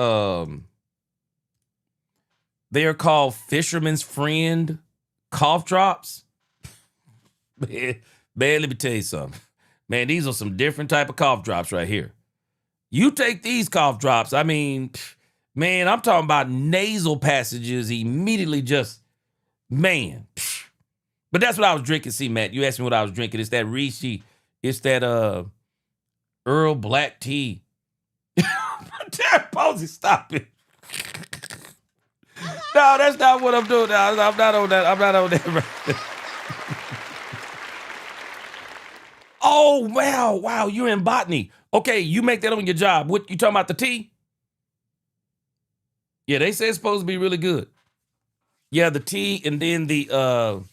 Fisherman's Friend cough drops. Man, let me tell you something. Man, these are some different type of cough drops right here. You take these cough drops, I mean, man, I'm talking about nasal passages immediately just, man. But that's what I was drinking. See, Matt, you asked me what I was drinking. It's that Rishi. It's that Earl Black Tea. Posey, stop it. No, that's not what I'm doing. No, I'm not on that. I'm not on that right there. Oh, wow. You're in botany. Okay, you make that on your job. What you talking about, the tea? Yeah, they say it's supposed to be really good. Yeah, the tea, and then the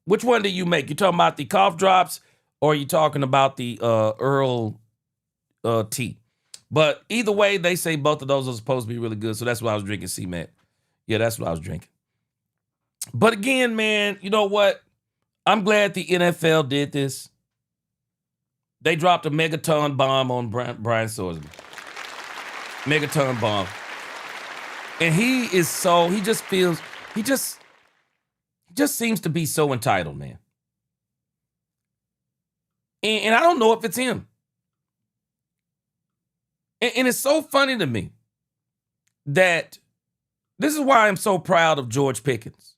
which one do you make? You talking about the cough drops, or are you talking about the Earl tea? But either way, they say both of those are supposed to be really good. So that's what I was drinking, C-Mac. Yeah, that's what I was drinking. But again, man, you know what? I'm glad the NFL did this. They dropped a megaton bomb on Brian Sorsby. Megaton bomb. And he just seems to be so entitled, man. And I don't know if it's him. And it's so funny to me that this is why I'm so proud of George Pickens.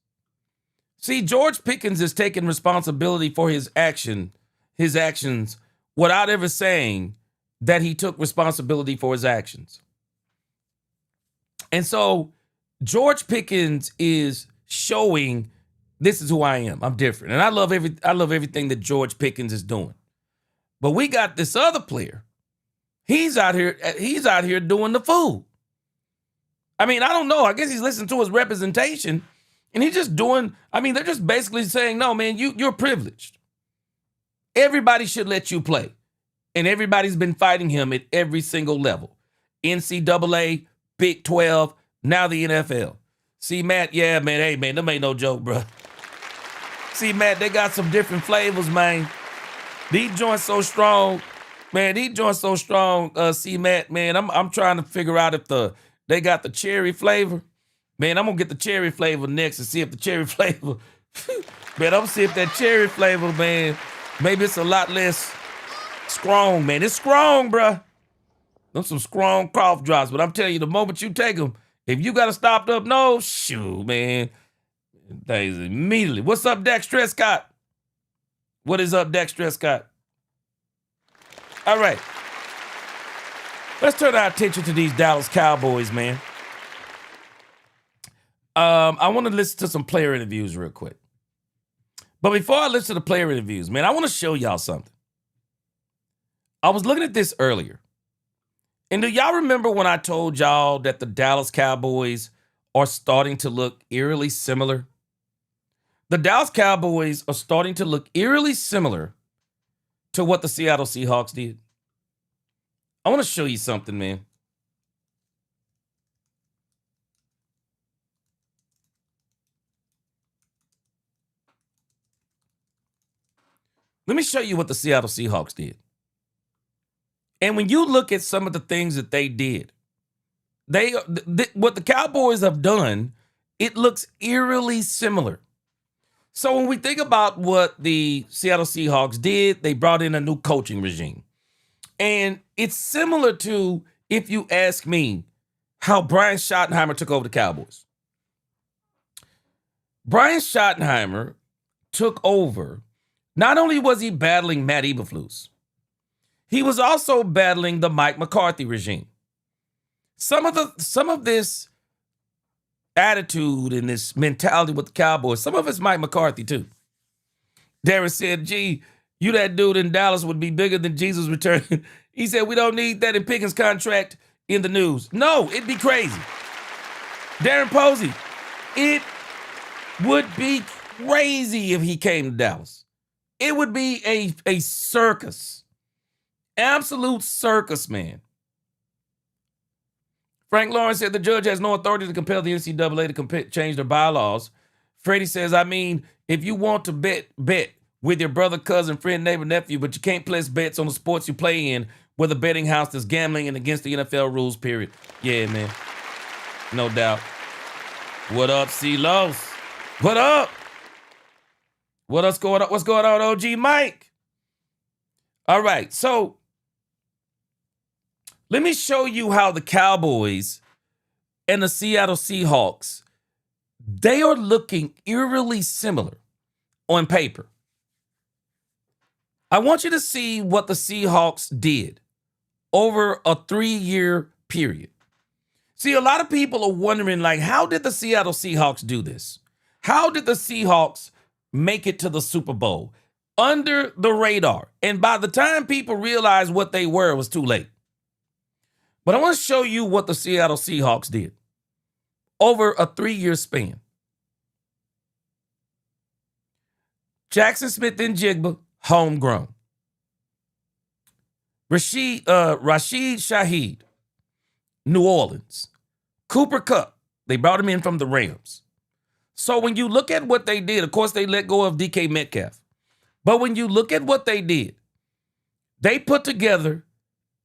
See, George Pickens is taking responsibility for his actions, without ever saying that he took responsibility for his actions. And so George Pickens is showing this is who I am. I'm different. And I love everything that George Pickens is doing. But we got this other player. He's out here doing the fool. I mean, I don't know. I guess he's listening to his representation and he's just doing, they're just basically saying, no, man, you're privileged. Everybody should let you play. And everybody's been fighting him at every single level. NCAA, Big 12, now the NFL. See, Matt, yeah, man, hey, man, them ain't no joke, bro. See, Matt, they got some different flavors, man. These joints so strong. Man, these joints so strong, see, Matt, man, I'm trying to figure out if they got the cherry flavor. Man, I'm going to get the cherry flavor next and see if the cherry flavor, man, I'm going to see if that cherry flavor, man, maybe it's a lot less strong, man. It's strong, bruh. Those some strong cough drops, but I'm telling you, the moment you take them, if you got a stopped up nose, shoot, man, things immediately. What's up, Dak Prescott? What is up, Dak Prescott? All right. Let's turn our attention to these Dallas Cowboys, man. I want to listen to some player interviews real quick. But before I listen to the player interviews, man, I want to show y'all something. I was looking at this earlier. And do y'all remember when I told y'all that the Dallas Cowboys are starting to look eerily similar? The Dallas Cowboys are starting to look eerily similar to what the Seattle Seahawks did? I want to show you something, man. Let me show you what the Seattle Seahawks did. And when you look at some of the things that they did, what the Cowboys have done, it looks eerily similar. So when we think about what the Seattle Seahawks did, they brought in a new coaching regime. And it's similar to, if you ask me, how Brian Schottenheimer took over the Cowboys. Brian Schottenheimer took over. Not only was he battling Matt Eberflus, he was also battling the Mike McCarthy regime. Some of this attitude and this mentality with the Cowboys, some of it's Mike McCarthy too. Darren said, gee, you that dude in Dallas would be bigger than Jesus returning. He said, we don't need that in Pickens' contract in the news. No, it'd be crazy. Darren Posey, it would be crazy if he came to Dallas. It would be a circus. Absolute circus, man. Frank Lawrence said the judge has no authority to compel the NCAA to change their bylaws. Freddie says, I mean, if you want to bet with your brother, cousin, friend, neighbor, nephew, but you can't place bets on the sports you play in with a betting house that's gambling and against the NFL rules, period. Yeah, man. No doubt. What up, C-Los? What up? What's going on? What's going on, OG Mike? All right, so let me show you how the Cowboys and the Seattle Seahawks, they are looking eerily similar on paper. I want you to see what the Seahawks did over a 3-year period. See, a lot of people are wondering, like, how did the Seattle Seahawks do this? How did the Seahawks make it to the Super Bowl under the radar? And by the time people realized what they were, it was too late. But I want to show you what the Seattle Seahawks did over a 3-year span. Jackson Smith-Njigba, homegrown. Rashid Shaheed, New Orleans. Cooper Kupp, they brought him in from the Rams. So when you look at what they did, of course, they let go of DK Metcalf. But when you look at what they did, they put together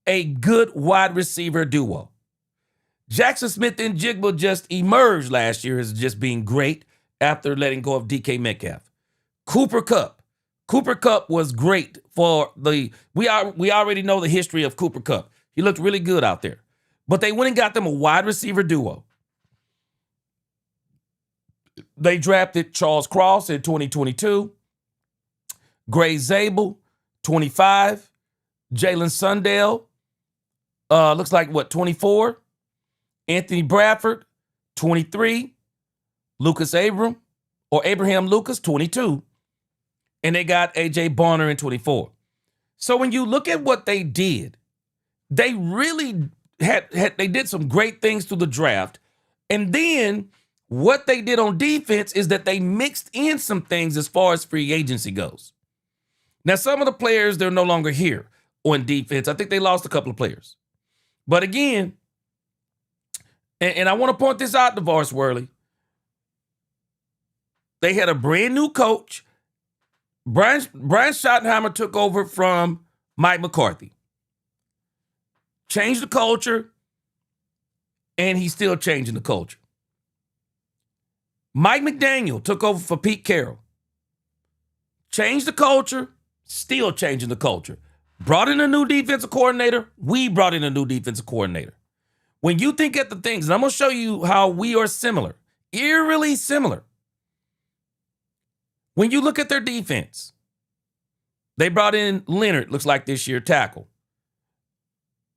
a good wide receiver duo. Jackson Smith-Njigba just emerged last year as just being great after letting go of DK Metcalf. Cooper Kupp was great for we already know the history of Cooper Kupp. He looked really good out there. But they went and got them a wide receiver duo. They drafted Charles Cross in 2022, Gray Zabel, 25, Jalen Sundell, looks like, 24, Anthony Bradford, 23, Abraham Lucas, 22, and they got A.J. Bonner in 24. So when you look at what they did, they really they did some great things through the draft. And then what they did on defense is that they mixed in some things as far as free agency goes. Now, some of the players, they're no longer here on defense. I think they lost a couple of players. But again, and I want to point this out, DeVarce Worley, they had a brand new coach. Brian Schottenheimer took over from Mike McCarthy. Changed the culture, and he's still changing the culture. Mike McDaniel took over for Pete Carroll. Changed the culture, still changing the culture. Brought in a new defensive coordinator. We brought in a new defensive coordinator. When you think at the things, and I'm going to show you how we are similar, eerily similar. When you look at their defense, they brought in Leonard, looks like this year, tackle.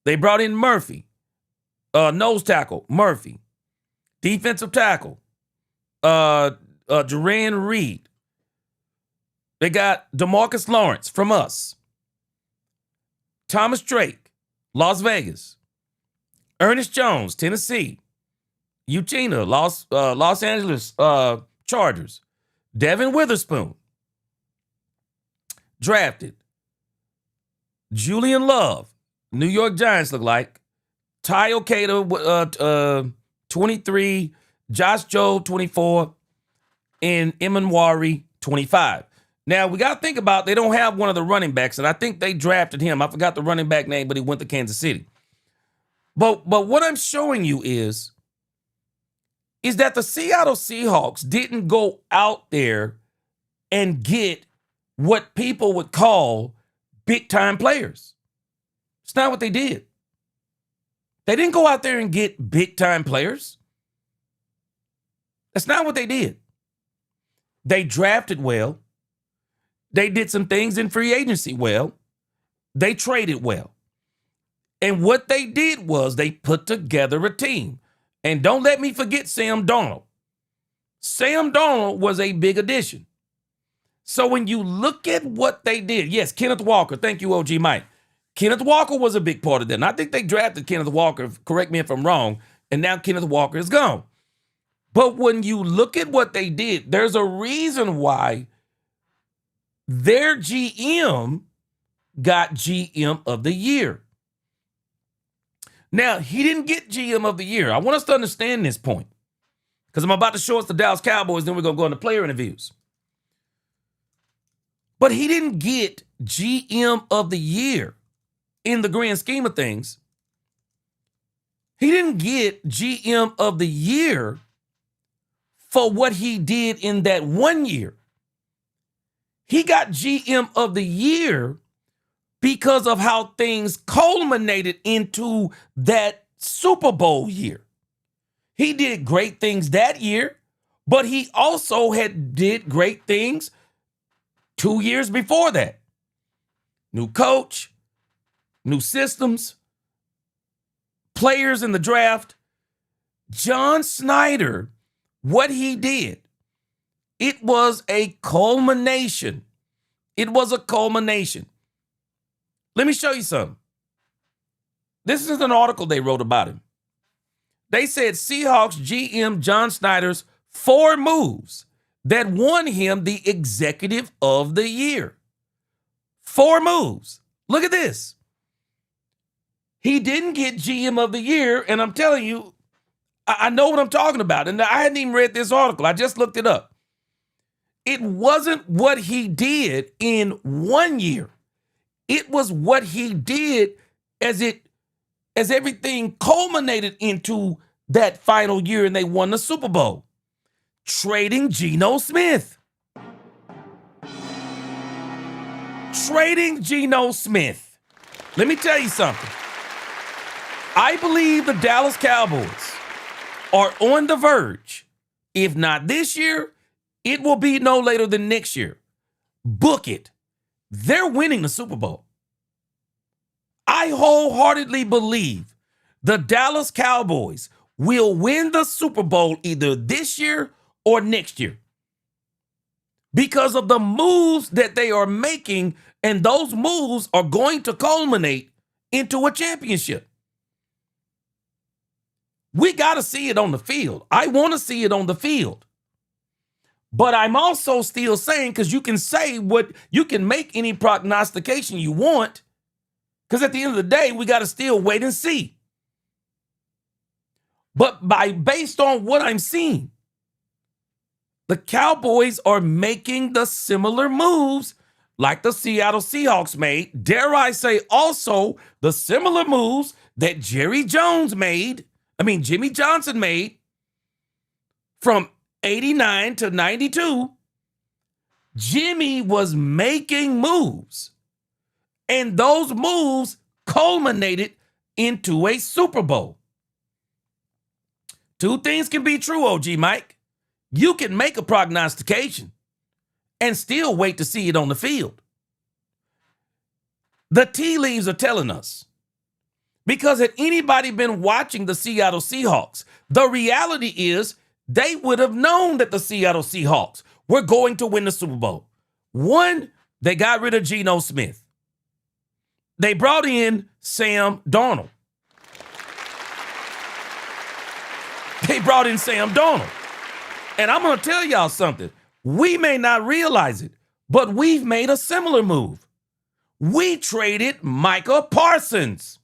They brought in Murphy, nose tackle, Murphy. Defensive tackle, Jerran Reed. They got DeMarcus Lawrence from us. Thomas Drake, Las Vegas. Ernest Jones, Tennessee. Uchenna, Los Angeles Chargers. Devin Witherspoon, drafted. Julian Love, New York Giants look like. Ty Okada, 23. Josh Jobe, 24. And Emanwari, 25. Now, we got to think about they don't have one of the running backs, and I think they drafted him. I forgot the running back name, but he went to Kansas City. But what I'm showing you is that the Seattle Seahawks didn't go out there and get what people would call big-time players. It's not what they did. They didn't go out there and get big-time players. That's not what they did. They drafted well. They did some things in free agency well. They traded well. And what they did was they put together a team. And don't let me forget Sam Darnold. Sam Darnold was a big addition. So when you look at what they did, yes, Kenneth Walker, thank you, OG Mike. Kenneth Walker was a big part of that. And I think they drafted Kenneth Walker, correct me if I'm wrong, and now Kenneth Walker is gone. But when you look at what they did, there's a reason why their GM got GM of the year. Now, he didn't get GM of the year. I want us to understand this point because I'm about to show us the Dallas Cowboys, then we're going to go into player interviews. But he didn't get GM of the year in the grand scheme of things. He didn't get GM of the year for what he did in that 1 year. He got GM of the year because of how things culminated into that Super Bowl year. He did great things that year, but he also did great things 2 years before that. New coach, new systems, players in the draft. John Snyder, what he did, it was a culmination. It was a culmination. Let me show you something. This is an article they wrote about him. They said Seahawks GM John Snyder's 4 moves that won him the Executive of the Year. 4 moves. Look at this. He didn't get GM of the Year, and I'm telling you, I know what I'm talking about. And I hadn't even read this article. I just looked it up. It wasn't what he did in 1 year. It was what he did as everything culminated into that final year and they won the Super Bowl. Trading Geno Smith. Trading Geno Smith. Let me tell you something. I believe the Dallas Cowboys are on the verge. If not this year, it will be no later than next year. Book it. They're winning the Super Bowl. I wholeheartedly believe the Dallas Cowboys will win the Super Bowl either this year or next year because of the moves that they are making, and those moves are going to culminate into a championship. We got to see it on the field. I want to see it on the field. But I'm also still saying, because you can say what you can make any prognostication you want, because at the end of the day, we got to still wait and see. But based on what I'm seeing, the Cowboys are making the similar moves like the Seattle Seahawks made. Dare I say also the similar moves that Jimmy Johnson made from 89 to 92. Jimmy was making moves, and those moves culminated into a Super Bowl. 2 things can be true, OG Mike. You can make a prognostication and still wait to see it on the field. The tea leaves are telling us, because had anybody been watching the Seattle Seahawks, the reality is they would have known that the Seattle Seahawks were going to win the Super Bowl. 1, they got rid of Geno Smith. They brought in Sam Darnold. And I'm going to tell y'all something. We may not realize it, but we've made a similar move. We traded Micah Parsons.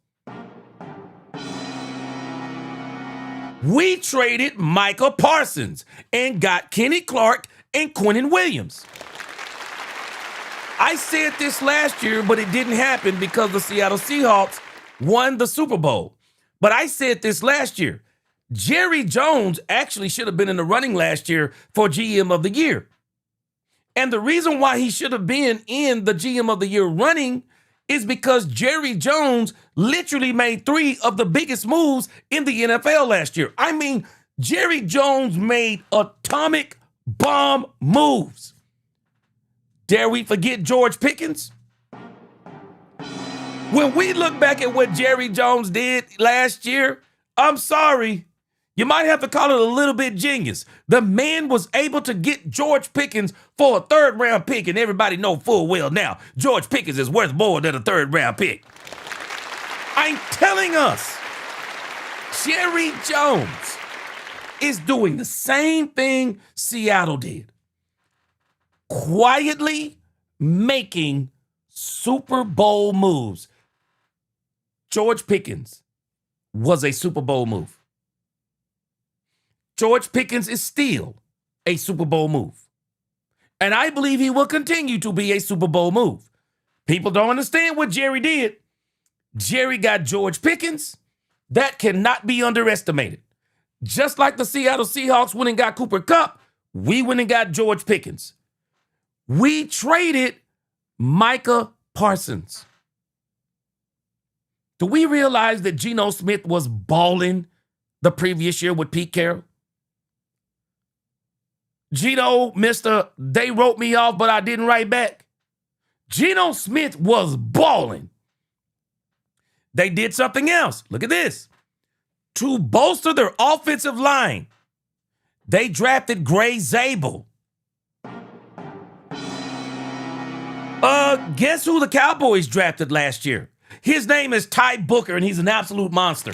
We traded Micah Parsons and got Kenny Clark and Quinnen Williams. I said this last year, but it didn't happen because the Seattle Seahawks won the Super Bowl. But I said this last year. Jerry Jones actually should have been in the running last year for GM of the Year. And the reason why he should have been in the GM of the Year running is because Jerry Jones literally made 3 of the biggest moves in the NFL last year. I mean, Jerry Jones made atomic bomb moves. Dare we forget George Pickens? When we look back at what Jerry Jones did last year, I'm sorry, you might have to call it a little bit genius. The man was able to get George Pickens for a 3rd-round pick, and everybody know full well now George Pickens is worth more than a 3rd-round pick. I'm telling us, Jerry Jones is doing the same thing Seattle did. Quietly making Super Bowl moves. George Pickens was a Super Bowl move. George Pickens is still a Super Bowl move. And I believe he will continue to be a Super Bowl move. People don't understand what Jerry did. Jerry got George Pickens. That cannot be underestimated. Just like the Seattle Seahawks went and got Cooper Kupp, we went and got George Pickens. We traded Micah Parsons. Do we realize that Geno Smith was balling the previous year with Pete Carroll? Geno, they wrote me off, but I didn't write back. Geno Smith was balling. They did something else. Look at this. To bolster their offensive line, they drafted Gray Zabel. Guess who the Cowboys drafted last year? His name is Ty Booker, and he's an absolute monster.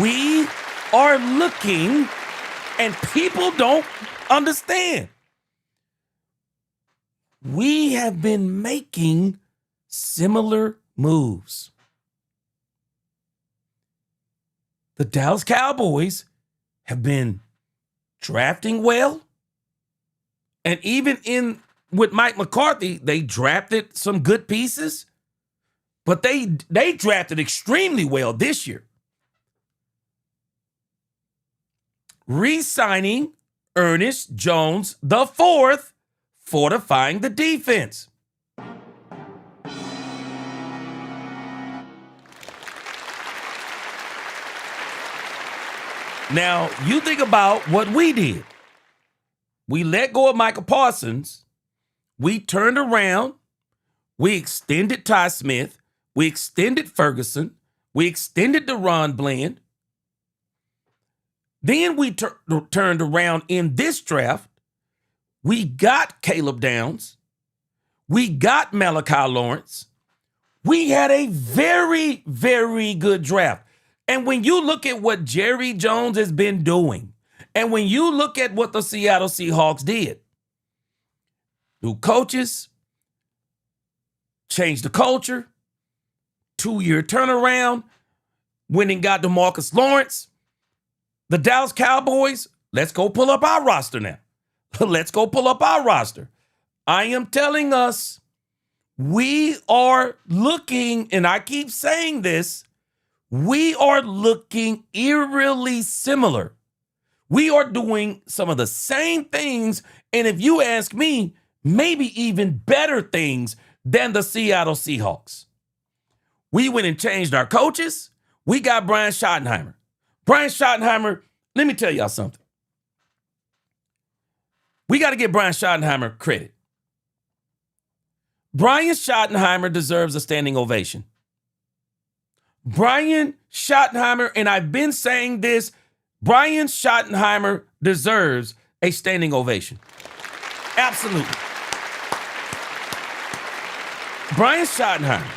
We are looking, and people don't understand. We have been making similar moves. The Dallas Cowboys have been drafting well, and even with Mike McCarthy, they drafted some good pieces, but they drafted extremely well this year. Re-signing Ernest Jones IV, fortifying the defense. Now, you think about what we did. We let go of Micah Parsons. We turned around. We extended Ty Smith. We extended Ferguson. We extended Deron Bland. Then we turned around in this draft. We got Caleb Downs. We got Malachi Lawrence. We had a very, very good draft. And when you look at what Jerry Jones has been doing, and when you look at what the Seattle Seahawks did, new coaches, changed the culture, 2-year turnaround, went and got DeMarcus Lawrence. The Dallas Cowboys, let's go pull up our roster now. Let's go pull up our roster. I am telling us, we are looking, and I keep saying this, we are looking eerily similar. We are doing some of the same things, and if you ask me, maybe even better things than the Seattle Seahawks. We went and changed our coaches. We got Brian Schottenheimer. Brian Schottenheimer, let me tell y'all something. We got to give Brian Schottenheimer credit. Brian Schottenheimer deserves a standing ovation. Brian Schottenheimer, and I've been saying this, Brian Schottenheimer deserves a standing ovation. Absolutely. Brian Schottenheimer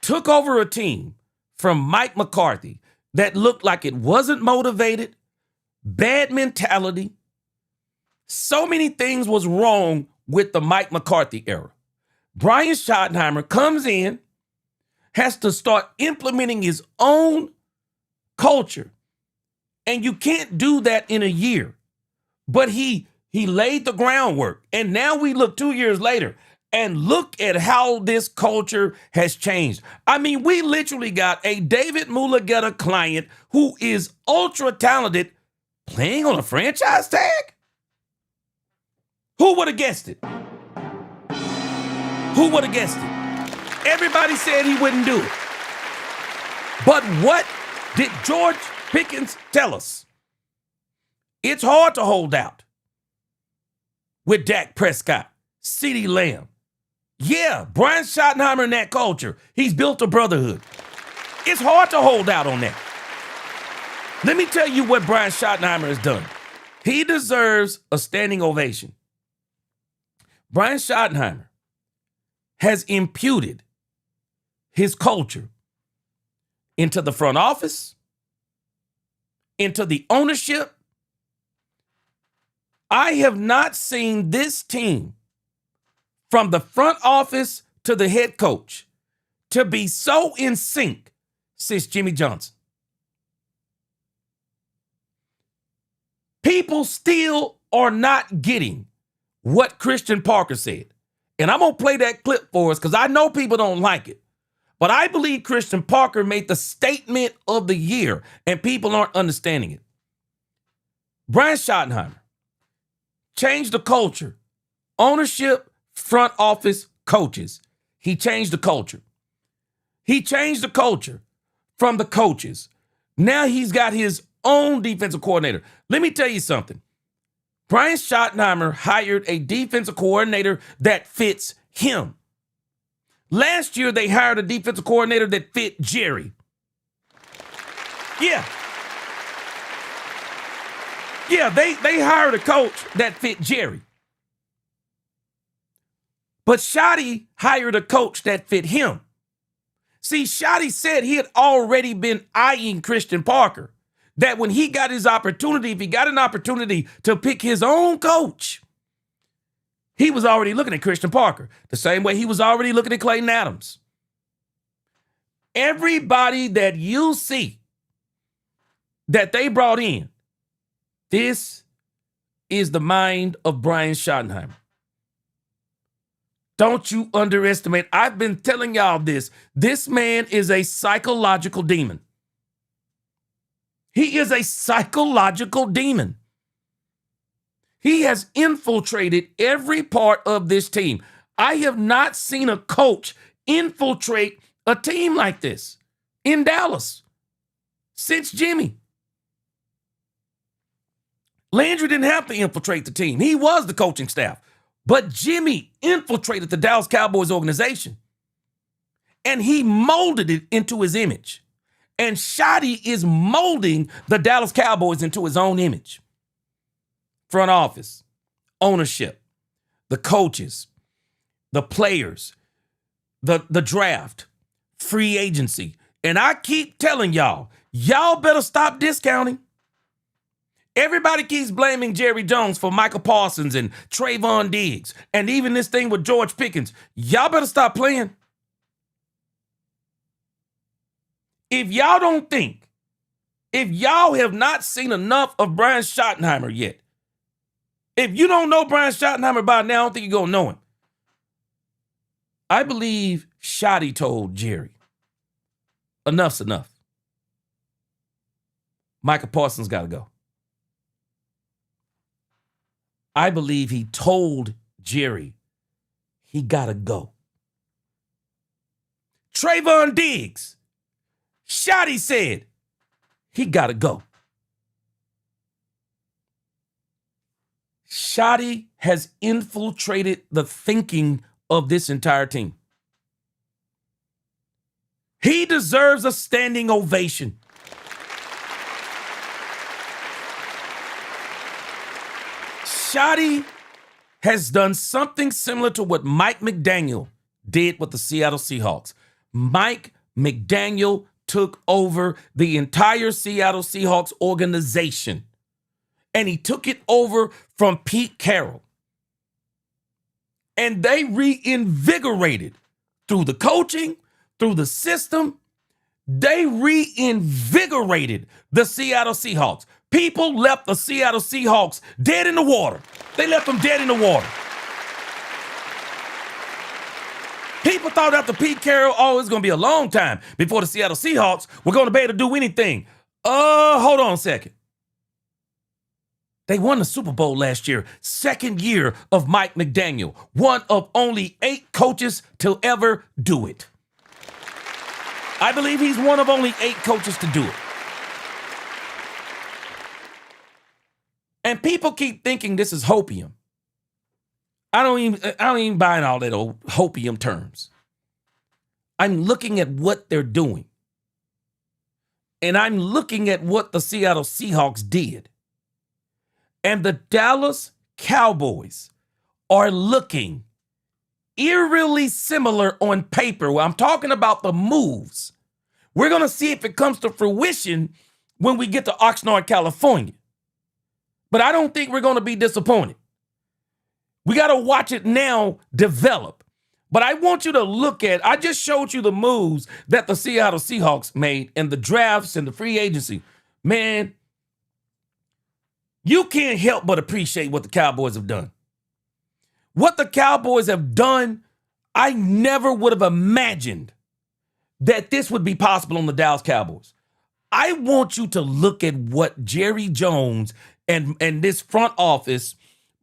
took over a team from Mike McCarthy that looked like it wasn't motivated, bad mentality. So many things was wrong with the Mike McCarthy era. Brian Schottenheimer comes in, has to start implementing his own culture. And you can't do that in a year. But he laid the groundwork. And now we look 2 years later and look at how this culture has changed. I mean, we literally got a David Mulugeta client who is ultra talented playing on a franchise tag? Who would have guessed it? Who would have guessed it? Everybody said he wouldn't do it. But what did George Pickens tell us? It's hard to hold out with Dak Prescott, CeeDee Lamb. Yeah, Brian Schottenheimer in that culture. He's built a brotherhood. It's hard to hold out on that. Let me tell you what Brian Schottenheimer has done. He deserves a standing ovation. Brian Schottenheimer has imputed his culture into the front office, into the ownership. I have not seen this team, from the front office to the head coach, to be so in sync since Jimmy Johnson. People still are not getting what Christian Parker said. And I'm going to play that clip for us because I know people don't like it. But I believe Christian Parker made the statement of the year and people aren't understanding it. Brian Schottenheimer changed the culture. Ownership, front office, coaches. He changed the culture. He changed the culture from the coaches. Now he's got his own defensive coordinator. Let me tell you something. Brian Schottenheimer hired a defensive coordinator that fits him. Last year, they hired a defensive coordinator that fit Jerry. Yeah, they hired a coach that fit Jerry. But Schotty hired a coach that fit him. See, Schotty said he had already been eyeing Christian Parker. That when he got his opportunity, if he got an opportunity to pick his own coach, he was already looking at Christian Parker the same way he was already looking at Clayton Adams. Everybody that you see that they brought in, this is the mind of Brian Schottenheimer. Don't you underestimate. I've been telling y'all this. This man is a psychological demon. He is a psychological demon. He has infiltrated every part of this team. I have not seen a coach infiltrate a team like this in Dallas since Jimmy. Landry didn't have to infiltrate the team. He was the coaching staff. But Jimmy infiltrated the Dallas Cowboys organization. And he molded it into his image. And Schotty is molding the Dallas Cowboys into his own image. Front office, ownership, the coaches, the players, the draft, free agency. And I keep telling y'all better stop discounting. Everybody keeps blaming Jerry Jones for Michael Parsons and Trayvon Diggs and even this thing with George Pickens. Y'all better stop playing. If y'all don't think, if y'all have not seen enough of Brian Schottenheimer yet, if you don't know Brian Schottenheimer by now, I don't think you're going to know him. I believe Schotty told Jerry, enough's enough. Michael Parsons got to go. I believe he told Jerry he got to go. Trayvon Diggs, Schotty said he got to go. Schotty has infiltrated the thinking of this entire team. He deserves a standing ovation. Schotty has done something similar to what Mike McDaniel did with the Seattle Seahawks. Mike McDaniel took over the entire Seattle Seahawks organization. And he took it over from Pete Carroll. And they reinvigorated through the coaching, through the system. They reinvigorated the Seattle Seahawks. People left the Seattle Seahawks dead in the water. They left them dead in the water. People thought after Pete Carroll, oh, it's going to be a long time before the Seattle Seahawks were going to be able to do anything. Hold on a second. They won the Super Bowl last year, second year of Mike McDaniel, one of only 8 coaches to ever do it. I believe he's one of only 8 coaches to do it. And people keep thinking this is hopium. I don't even buy in all that old hopium terms. I'm looking at what they're doing. And I'm looking at what the Seattle Seahawks did. And the Dallas Cowboys are looking eerily similar on paper. Well, I'm talking about the moves. We're going to see if it comes to fruition when we get to Oxnard, California. But I don't think we're going to be disappointed. We got to watch it now develop. But I want you to look at, I just showed you the moves that the Seattle Seahawks made in the drafts and the free agency. Man, you can't help but appreciate what the Cowboys have done. What the Cowboys have done, I never would have imagined that this would be possible on the Dallas Cowboys. I want you to look at what Jerry Jones and this front office,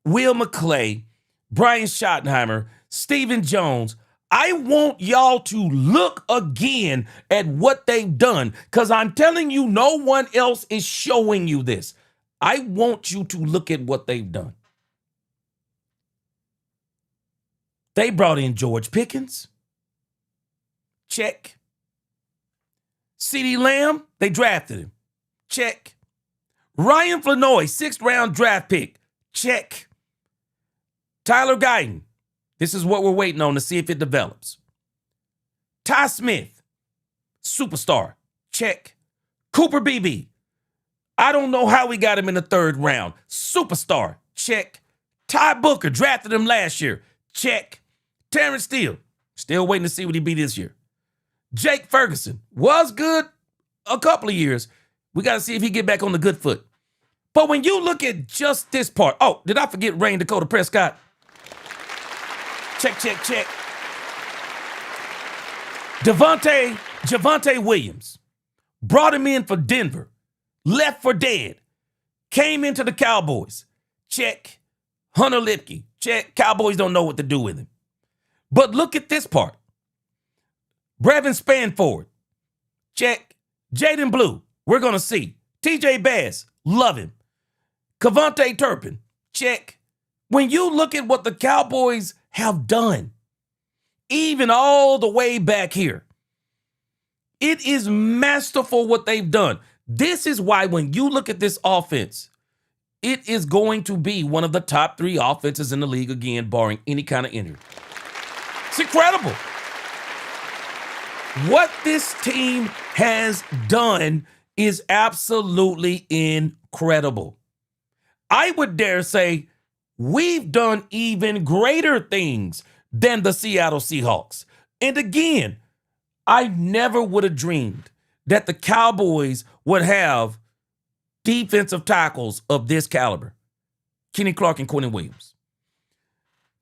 Will McClay, Brian Schottenheimer, Stephen Jones, I want y'all to look again at what they've done, because I'm telling you, no one else is showing you this. I want you to look at what they've done. They brought in George Pickens. Check. CeeDee Lamb, they drafted him. Check. Ryan Flournoy, 6th round draft pick. Check. Tyler Guyton. This is what we're waiting on to see if it develops. Ty Smith, superstar. Check. Cooper Beebe. I don't know how we got him in the 3rd round. Superstar. Check. Ty Booker, drafted him last year. Check. Terrence Steele, still waiting to see what he be this year. Jake Ferguson, was good a couple of years. We got to see if he get back on the good foot. But when you look at just this part, oh, did I forget Rain Dakota Prescott? Check, check, check. Javonte Williams, brought him in for Denver, left for dead, came into the Cowboys. Check. Hunter Lipke, check. Cowboys don't know what to do with him. But look at this part. Brevin Spanford, check. Jaden Blue, we're going to see. TJ Bass, love him. Kevontae Turpin, check. When you look at what the Cowboys have done, even all the way back here, it is masterful what they've done. This is why when you look at this offense, it is going to be one of the top 3 offenses in the league again, barring any kind of injury. It's incredible. What this team has done is absolutely incredible. I would dare say we've done even greater things than the Seattle Seahawks. And again, I never would have dreamed that the Cowboys would have defensive tackles of this caliber. Kenny Clark and Quinnen Williams.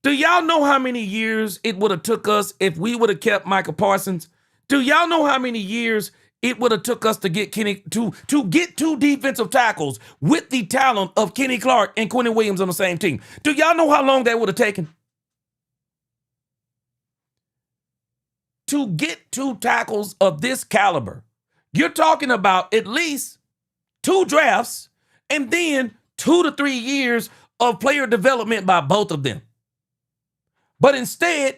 Do y'all know how many years it would have took us if we would have kept Michael Parsons? Do y'all know how many years it would have took us to get Kenny to get 2 defensive tackles with the talent of Kenny Clark and Quinnen Williams on the same team? Do y'all know how long that would have taken? To get 2 tackles of this caliber, you're talking about at least 2 drafts and then 2 to 3 years of player development by both of them. But instead,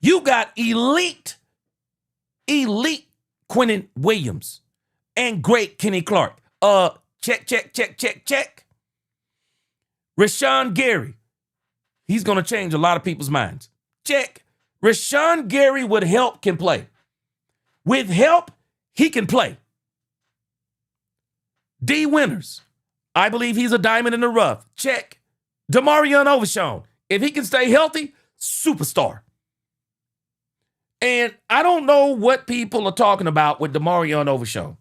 you got elite Quinnen Williams and great Kenny Clark. Check. Rashawn Gary. He's going to change a lot of people's minds. Check. Rashawn Gary with help can play. With help, he can play. D. Winters. I believe he's a diamond in the rough. Check. Demarion Overshown. If he can stay healthy, superstar. And I don't know what people are talking about with DeMarion Overshown.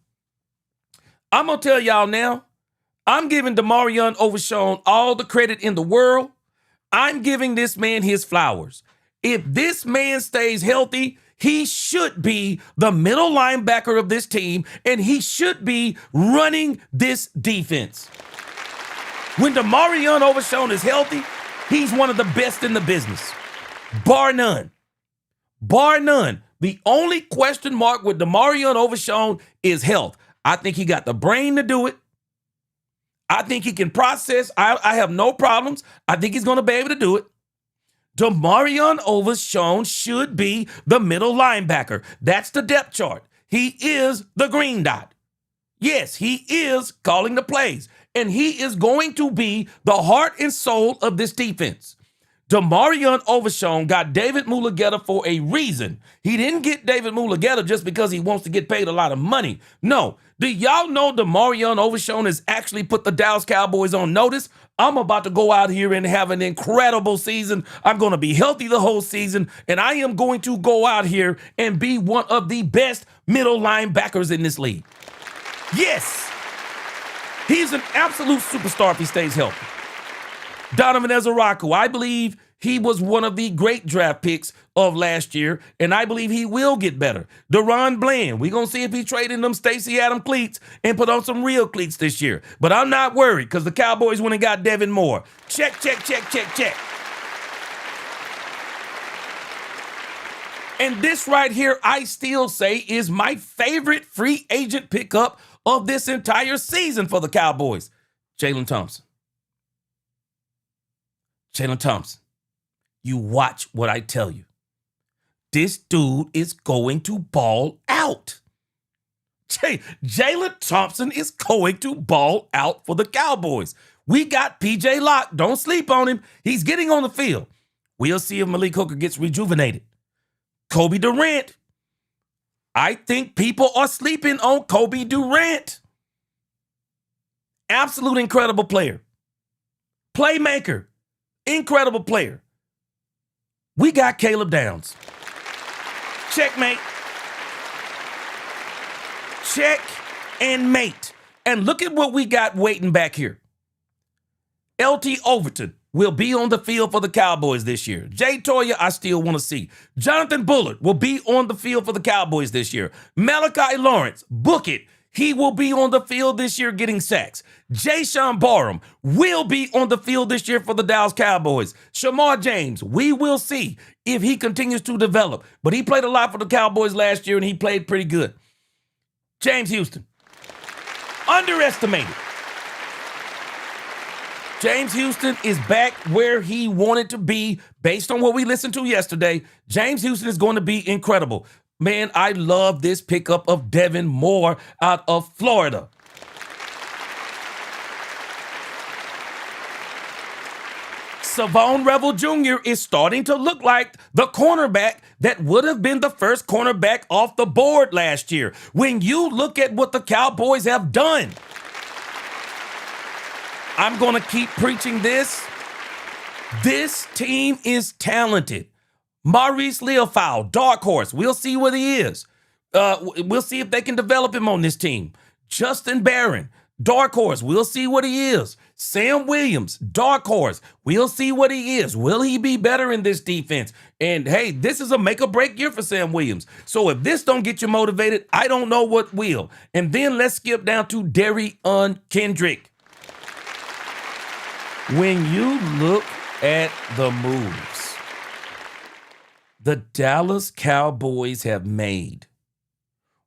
I'm going to tell y'all now, I'm giving DeMarion Overshown all the credit in the world. I'm giving this man his flowers. If this man stays healthy, he should be the middle linebacker of this team, and he should be running this defense. When DeMarion Overshown is healthy, he's one of the best in the business, bar none. Bar none. The only question mark with DeMarion Overshown is health. I think he got the brain to do it. I think he can process. I have no problems. I think he's going to be able to do it. DeMarion Overshown should be the middle linebacker. That's the depth chart. He is the green dot. Yes, he is calling the plays, and he is going to be the heart and soul of this defense. DeMarion Overshown got David Mulugheta for a reason. He didn't get David Mulugheta just because he wants to get paid a lot of money. No. Do y'all know DeMarion Overshown has actually put the Dallas Cowboys on notice? I'm about to go out here and have an incredible season. I'm going to be healthy the whole season, and I am going to go out here and be one of the best middle linebackers in this league. Yes. He's an absolute superstar if he stays healthy. Donovan Ezeraku, I believe he was one of the great draft picks of last year, and I believe he will get better. Deron Bland, we're going to see if he traded them Stacey Adam cleats and put on some real cleats this year. But I'm not worried because the Cowboys went and got Devin Moore. Check, check, check, check, check. And this right here, I still say, is my favorite free agent pickup of this entire season for the Cowboys. Jalen Thompson. Jalen Thompson, you watch what I tell you. This dude is going to ball out. Jalen Thompson is going to ball out for the Cowboys. We got P.J. Locke. Don't sleep on him. He's getting on the field. We'll see if Malik Hooker gets rejuvenated. Kobe Durant. I think people are sleeping on Kobe Durant. Absolute incredible player. Playmaker. Incredible player. We got Caleb Downs. Checkmate. Check and mate. And look at what we got waiting back here. LT Overton will be on the field for the Cowboys this year. Jay Toya, I still want to see. Jonathan Bullard will be on the field for the Cowboys this year. Malachi Lawrence, book it. He will be on the field this year getting sacks. Jayshawn Barham will be on the field this year for the Dallas Cowboys. Shamar James, we will see if he continues to develop. But he played a lot for the Cowboys last year, and he played pretty good. James Houston, underestimated. James Houston is back where he wanted to be based on what we listened to yesterday. James Houston is going to be incredible. Man, I love this pickup of Devin Moore out of Florida. Shevon Revel Jr. is starting to look like the cornerback that would have been the first cornerback off the board last year. When you look at what the Cowboys have done, I'm going to keep preaching this. This team is talented. Maurice Leofow, dark horse. We'll see what he is. We'll see if they can develop him on this team. Justin Barron, dark horse. We'll see what he is. Sam Williams, dark horse. We'll see what he is. Will he be better in this defense? And hey, this is a make or break year for Sam Williams. So if this don't get you motivated, I don't know what will. And then let's skip down to Darian Kendrick. When you look at the moves the Dallas Cowboys have made,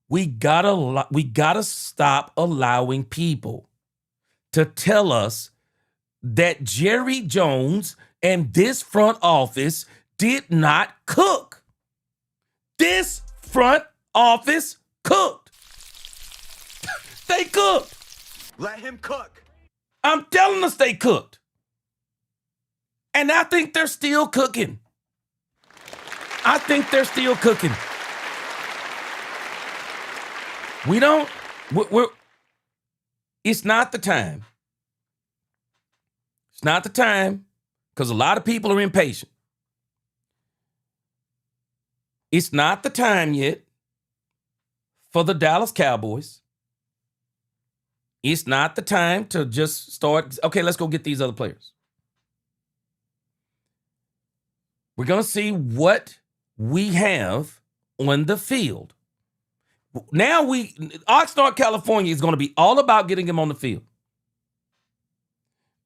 we gotta stop allowing people to tell us that Jerry Jones and this front office did not cook. This front office cooked. They cooked. Let him cook. I'm telling us they cooked. And I think they're still cooking. It's not the time. It's not the time because a lot of people are impatient. It's not the time yet for the Dallas Cowboys. It's not the time to just start, okay, let's go get these other players. We're going to see what we have on the field. Now Oxnard, California is going to be all about getting him on the field.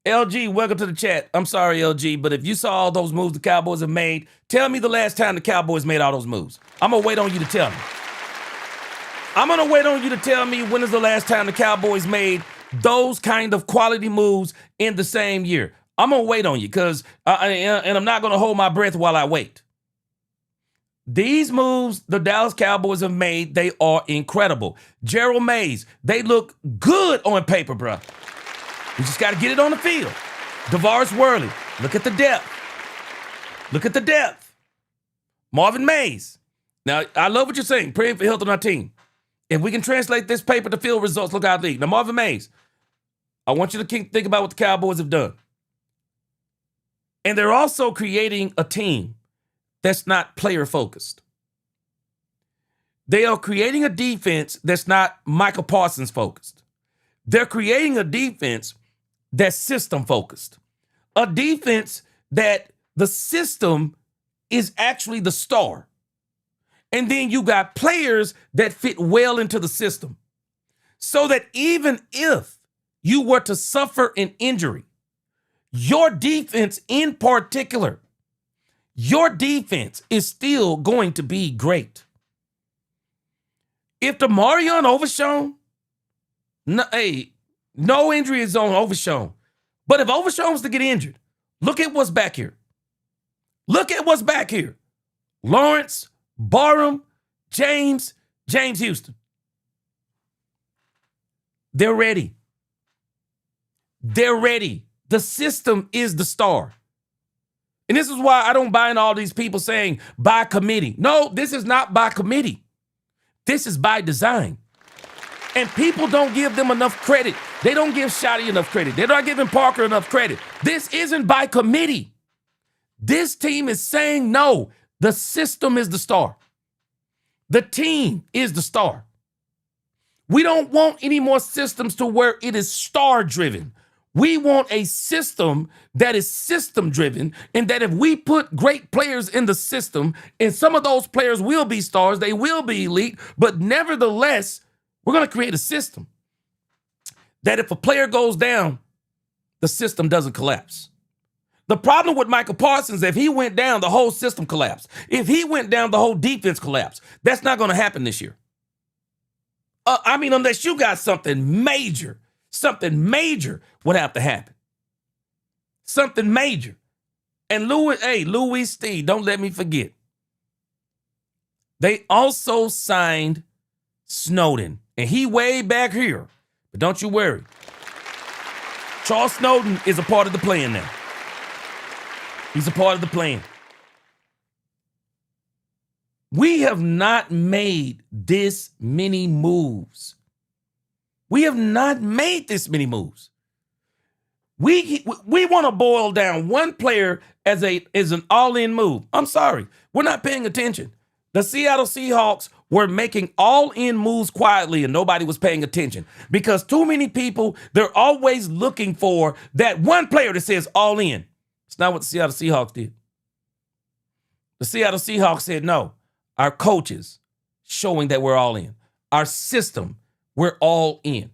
LG, welcome to the chat. I'm sorry, LG, but if you saw all those moves the Cowboys have made, tell me the last time the Cowboys made all those moves. I'm going to wait on you to tell me. I'm going to wait on you to tell me when is the last time the Cowboys made those kind of quality moves in the same year. I'm going to wait on you because, and I'm not going to hold my breath while I wait. These moves the Dallas Cowboys have made, they are incredible. Gerald Mays, they look good on paper, bro. We just got to get it on the field. DeVaris Worley, look at the depth. Look at the depth. Marvin Mays. Now, I love what you're saying, praying for health on our team. If we can translate this paper to field results, look out league. Now, Marvin Mays, I want you to think about what the Cowboys have done. And they're also creating a team that's not player-focused. They are creating a defense that's not Michael Parsons-focused. They're creating a defense that's system-focused. A defense that the system is actually the star. And then you got players that fit well into the system. So that even if you were to suffer an injury, your defense in particular, your defense is still going to be great. If Demarion Overshown, no injury is on Overshown. But if Overshown was to get injured, look at what's back here. Look at what's back here. Lawrence, Barham, James Houston. They're ready. They're ready. The system is the star. And this is why I don't buy in all these people saying by committee. No, this is not by committee. This is by design. And people don't give them enough credit. They don't give Schotty enough credit. They're not giving Parker enough credit. This isn't by committee. This team is saying no. The system is the star. The team is the star. We don't want any more systems to where it is star-driven. We want a system that is system-driven, and that if we put great players in the system, and some of those players will be stars, they will be elite, but nevertheless, we're going to create a system that if a player goes down, the system doesn't collapse. The problem with Michael Parsons, if he went down, the whole system collapsed. If he went down, the whole defense collapsed. That's not going to happen this year. Unless you got something major would have to happen. Something major. And Louis Steve, don't let me forget. They also signed Snowden, and he way back here. But don't you worry. Charles Snowden is a part of the plan now. He's a part of the plan. We have not made this many moves. We have not made this many moves. We want to boil down one player as an all-in move. I'm sorry. We're not paying attention. The Seattle Seahawks were making all-in moves quietly and nobody was paying attention because too many people, they're always looking for that one player that says all-in. It's not what the Seattle Seahawks did. The Seattle Seahawks said, no, our coaches showing that we're all in. Our system, we're all in.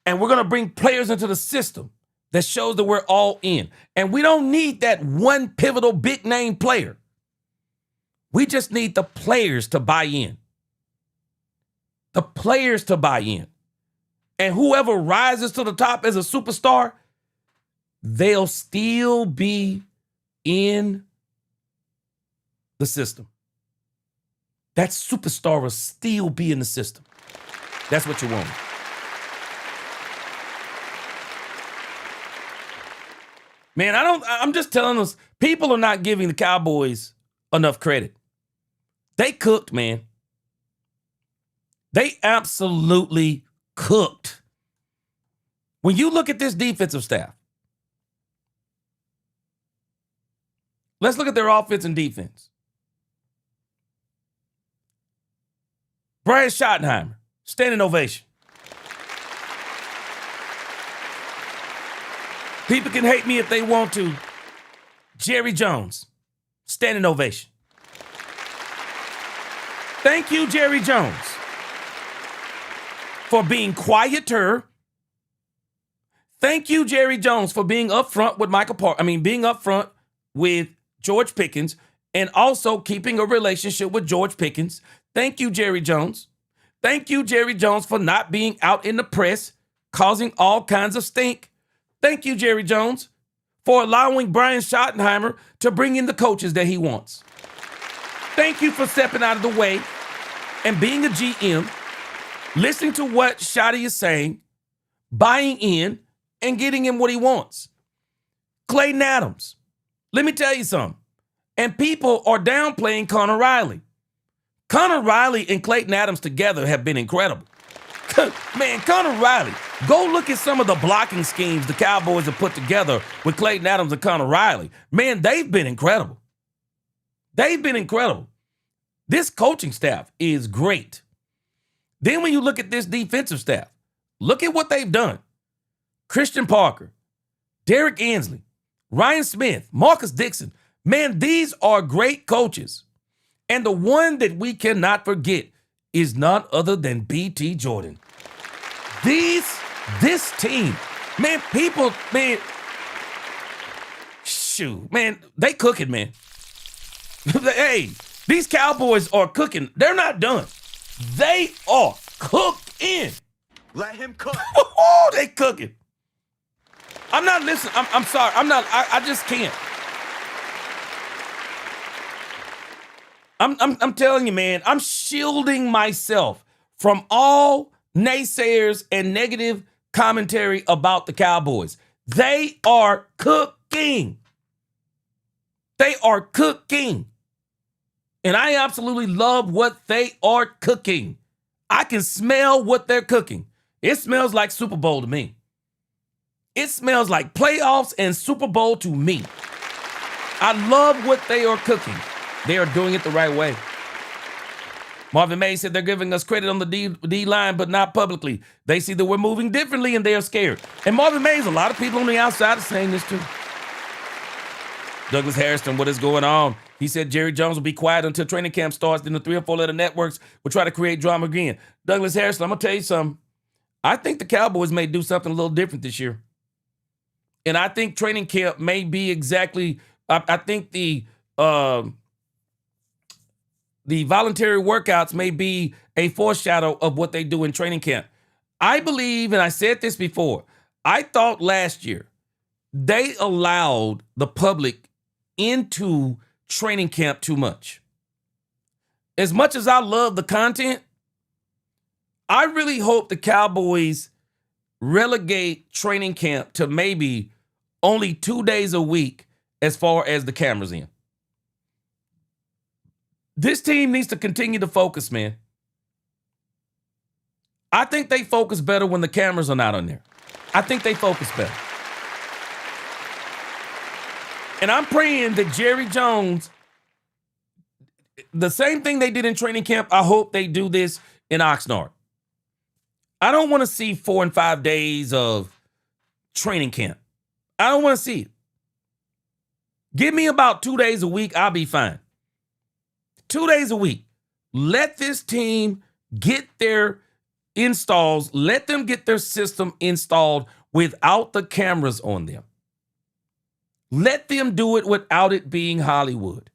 And we're going to bring players into the system that shows that we're all in. And we don't need that one pivotal big name player. We just need the players to buy in. The players to buy in. And whoever rises to the top as a superstar, they'll still be in the system. That superstar will still be in the system. That's what you want. Man, I'm just telling us, people are not giving the Cowboys enough credit. They cooked, man. They absolutely cooked. When you look at this defensive staff, let's look at their offense and defense. Brian Schottenheimer, standing ovation. People can hate me if they want to. Jerry Jones, standing ovation. Thank you, Jerry Jones, for being quieter. Thank you, Jerry Jones, for being upfront with being upfront with George Pickens and also keeping a relationship with George Pickens. Thank you, Jerry Jones. Thank you, Jerry Jones, for not being out in the press, causing all kinds of stink. Thank you, Jerry Jones, for allowing Brian Schottenheimer to bring in the coaches that he wants. Thank you for stepping out of the way and being a GM, listening to what Schotty is saying, buying in, and getting him what he wants. Clayton Adams, let me tell you something. And people are downplaying Connor Riley. Connor Riley and Clayton Adams together have been incredible. Man, Connor Riley, go look at some of the blocking schemes the Cowboys have put together with Clayton Adams and Connor Riley. Man, they've been incredible. They've been incredible. This coaching staff is great. Then when you look at this defensive staff, look at what they've done. Christian Parker, Derek Ansley, Ryan Smith, Marcus Dixon. Man, these are great coaches. And the one that we cannot forget is none other than B.T. Jordan. This team, man, they cooking, man. Hey, these Cowboys are cooking. They're not done. They are cooking. Let him cook. Oh, they cooking. I'm not listening. I'm sorry. I just can't. I'm telling you, man, I'm shielding myself from all naysayers and negative commentary about the Cowboys. They are cooking. They are cooking. And I absolutely love what they are cooking. I can smell what they're cooking. It smells like Super Bowl to me. It smells like playoffs and Super Bowl to me. I love what they are cooking. They are doing it the right way. Marvin May said they're giving us credit on the D line, but not publicly. They see that we're moving differently and they are scared. And Marvin Mays, a lot of people on the outside are saying this too. Douglas Harrison, what is going on? He said Jerry Jones will be quiet until training camp starts. Then the 3 or 4 letter networks will try to create drama again. Douglas Harrison, I'm going to tell you something. I think the Cowboys may do something a little different this year. And I think training camp may be exactly, I think the voluntary workouts may be a foreshadow of what they do in training camp. I believe, and I said this before, I thought last year they allowed the public into training camp too much. As much as I love the content, I really hope the Cowboys relegate training camp to maybe only 2 days a week as far as the cameras in. This team needs to continue to focus, man. I think they focus better when the cameras are not on there. I think they focus better. And I'm praying that Jerry Jones, the same thing they did in training camp, I hope they do this in Oxnard. I don't want to see 4 and 5 days of training camp. I don't want to see it. Give me about 2 days a week, I'll be fine. 2 days a week. Let this team get their installs. Let them get their system installed without the cameras on them. Let them do it without it being Hollywood.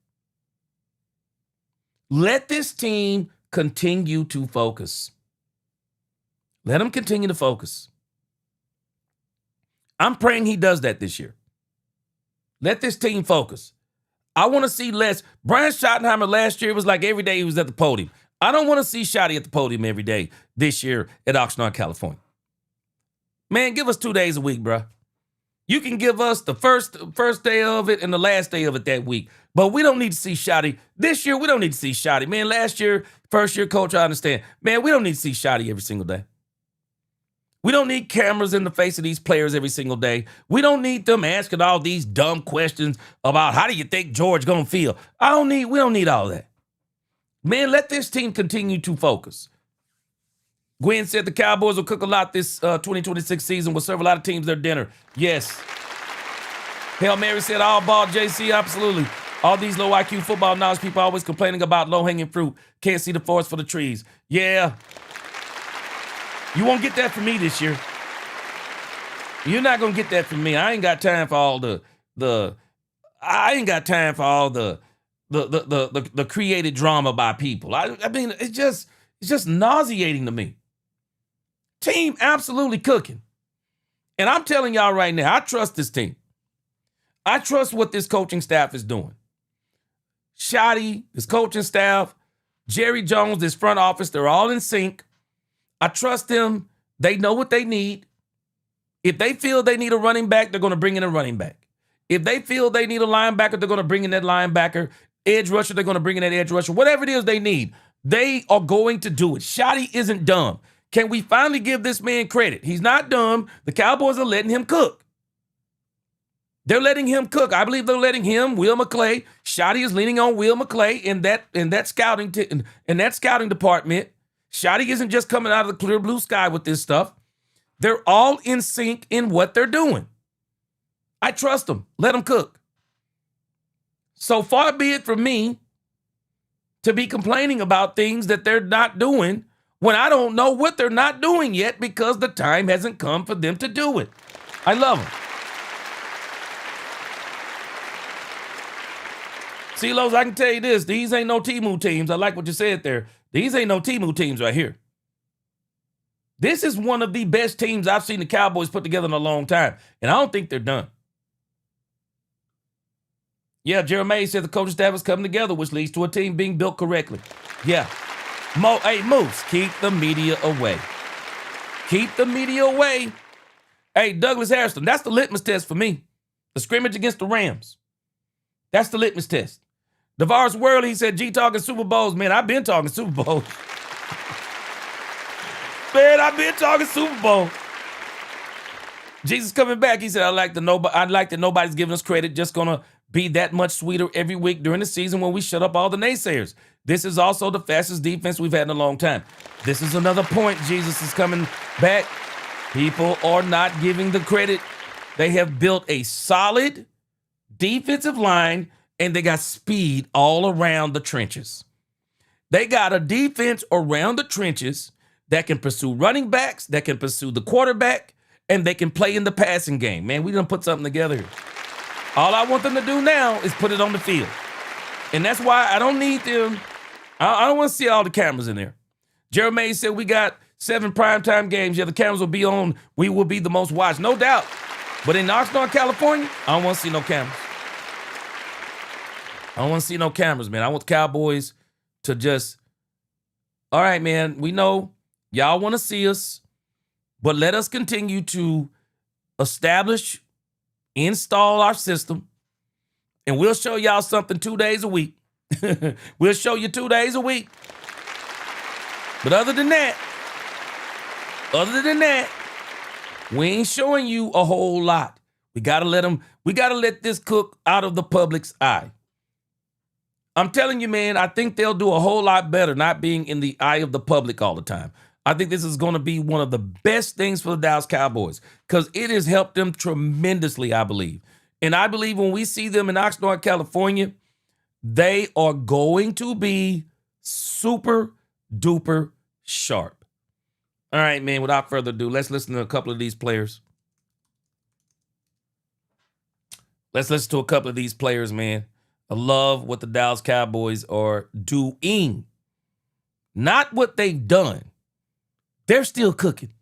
Let this team continue to focus. Let them continue to focus. I'm praying he does that this year. Let this team focus. I want to see less. Brian Schottenheimer last year was like every day he was at the podium. I don't want to see Schotty at the podium every day this year at Oxnard, California. Man, give us 2 days a week, bro. You can give us the first day of it and the last day of it that week. But we don't need to see Schotty. This year, we don't need to see Schotty. Man, last year, first year coach, I understand. Man, we don't need to see Schotty every single day. We don't need cameras in the face of these players every single day. We don't need them asking all these dumb questions about how do you think George gonna feel. We don't need all that. Man, let this team continue to focus. Gwen said the Cowboys will cook a lot this 2026 season. Will serve a lot of teams their dinner. Yes. Hail Mary said all ball, JC, absolutely. All these low IQ football knowledge people always complaining about low-hanging fruit. Can't see the forest for the trees. Yeah. You won't get that from me this year. You're not going to get that from me. I ain't got time for all the created drama by people. I mean, it's just nauseating to me. Team absolutely cooking. And I'm telling y'all right now, I trust this team. I trust what this coaching staff is doing. Schotty, this coaching staff, Jerry Jones, this front office, they're all in sync. I trust them. They know what they need. If they feel they need a running back, they're going to bring in a running back. If they feel they need a linebacker, they're going to bring in that linebacker. Edge rusher, they're going to bring in that edge rusher. Whatever it is they need, they are going to do it. Schotty isn't dumb. Can we finally give this man credit? He's not dumb. The Cowboys are letting him cook. They're letting him cook. I believe they're letting him, Will McClay. Schotty is leaning on Will McClay in that scouting department. Schotty isn't just coming out of the clear blue sky with this stuff. They're all in sync in what they're doing. I trust them. Let them cook. So far be it from me to be complaining about things that they're not doing when I don't know what they're not doing yet because the time hasn't come for them to do it. I love them. CeeLos, I can tell you this. These ain't no Temu teams. I like what you said there. These ain't no Temu teams right here. This is one of the best teams I've seen the Cowboys put together in a long time, and I don't think they're done. Yeah, Jeremiah said the coaching staff is coming together, which leads to a team being built correctly. Yeah. Hey, Moose, keep the media away. Keep the media away. Hey, Douglas Harrison, that's the litmus test for me. The scrimmage against the Rams. That's the litmus test. DeVar's World, he said, G talking Super Bowls. Man, I've been talking Super Bowls. Man, I've been talking Super Bowl. Jesus coming back. He said, I'd like that nobody's giving us credit. Just going to be that much sweeter every week during the season when we shut up all the naysayers. This is also the fastest defense we've had in a long time. This is another point. Jesus is coming back. People are not giving the credit. They have built a solid defensive line, and they got speed all around the trenches. They got a defense around the trenches that can pursue running backs, that can pursue the quarterback, and they can play in the passing game. Man, we done put something together here. All I want them to do now is put it on the field. And that's why I don't need them. I don't want to see all the cameras in there. Jeremiah said we got 7 primetime games. Yeah, the cameras will be on. We will be the most watched, no doubt. But in Oxnard, California, I don't want to see no cameras. I don't want to see no cameras, man. I want the Cowboys to just, all right, man, we know y'all want to see us, but let us continue to establish, install our system, and we'll show y'all something 2 days a week. We'll show you 2 days a week. But other than that, we ain't showing you a whole lot. We gotta let this cook out of the public's eye. I'm telling you, man, I think they'll do a whole lot better not being in the eye of the public all the time. I think this is going to be one of the best things for the Dallas Cowboys because it has helped them tremendously, I believe. And I believe when we see them in Oxnard, California, they are going to be super duper sharp. All right, man, without further ado, let's listen to a couple of these players. Man. I love what the Dallas Cowboys are doing. Not what they've done. They're still cooking.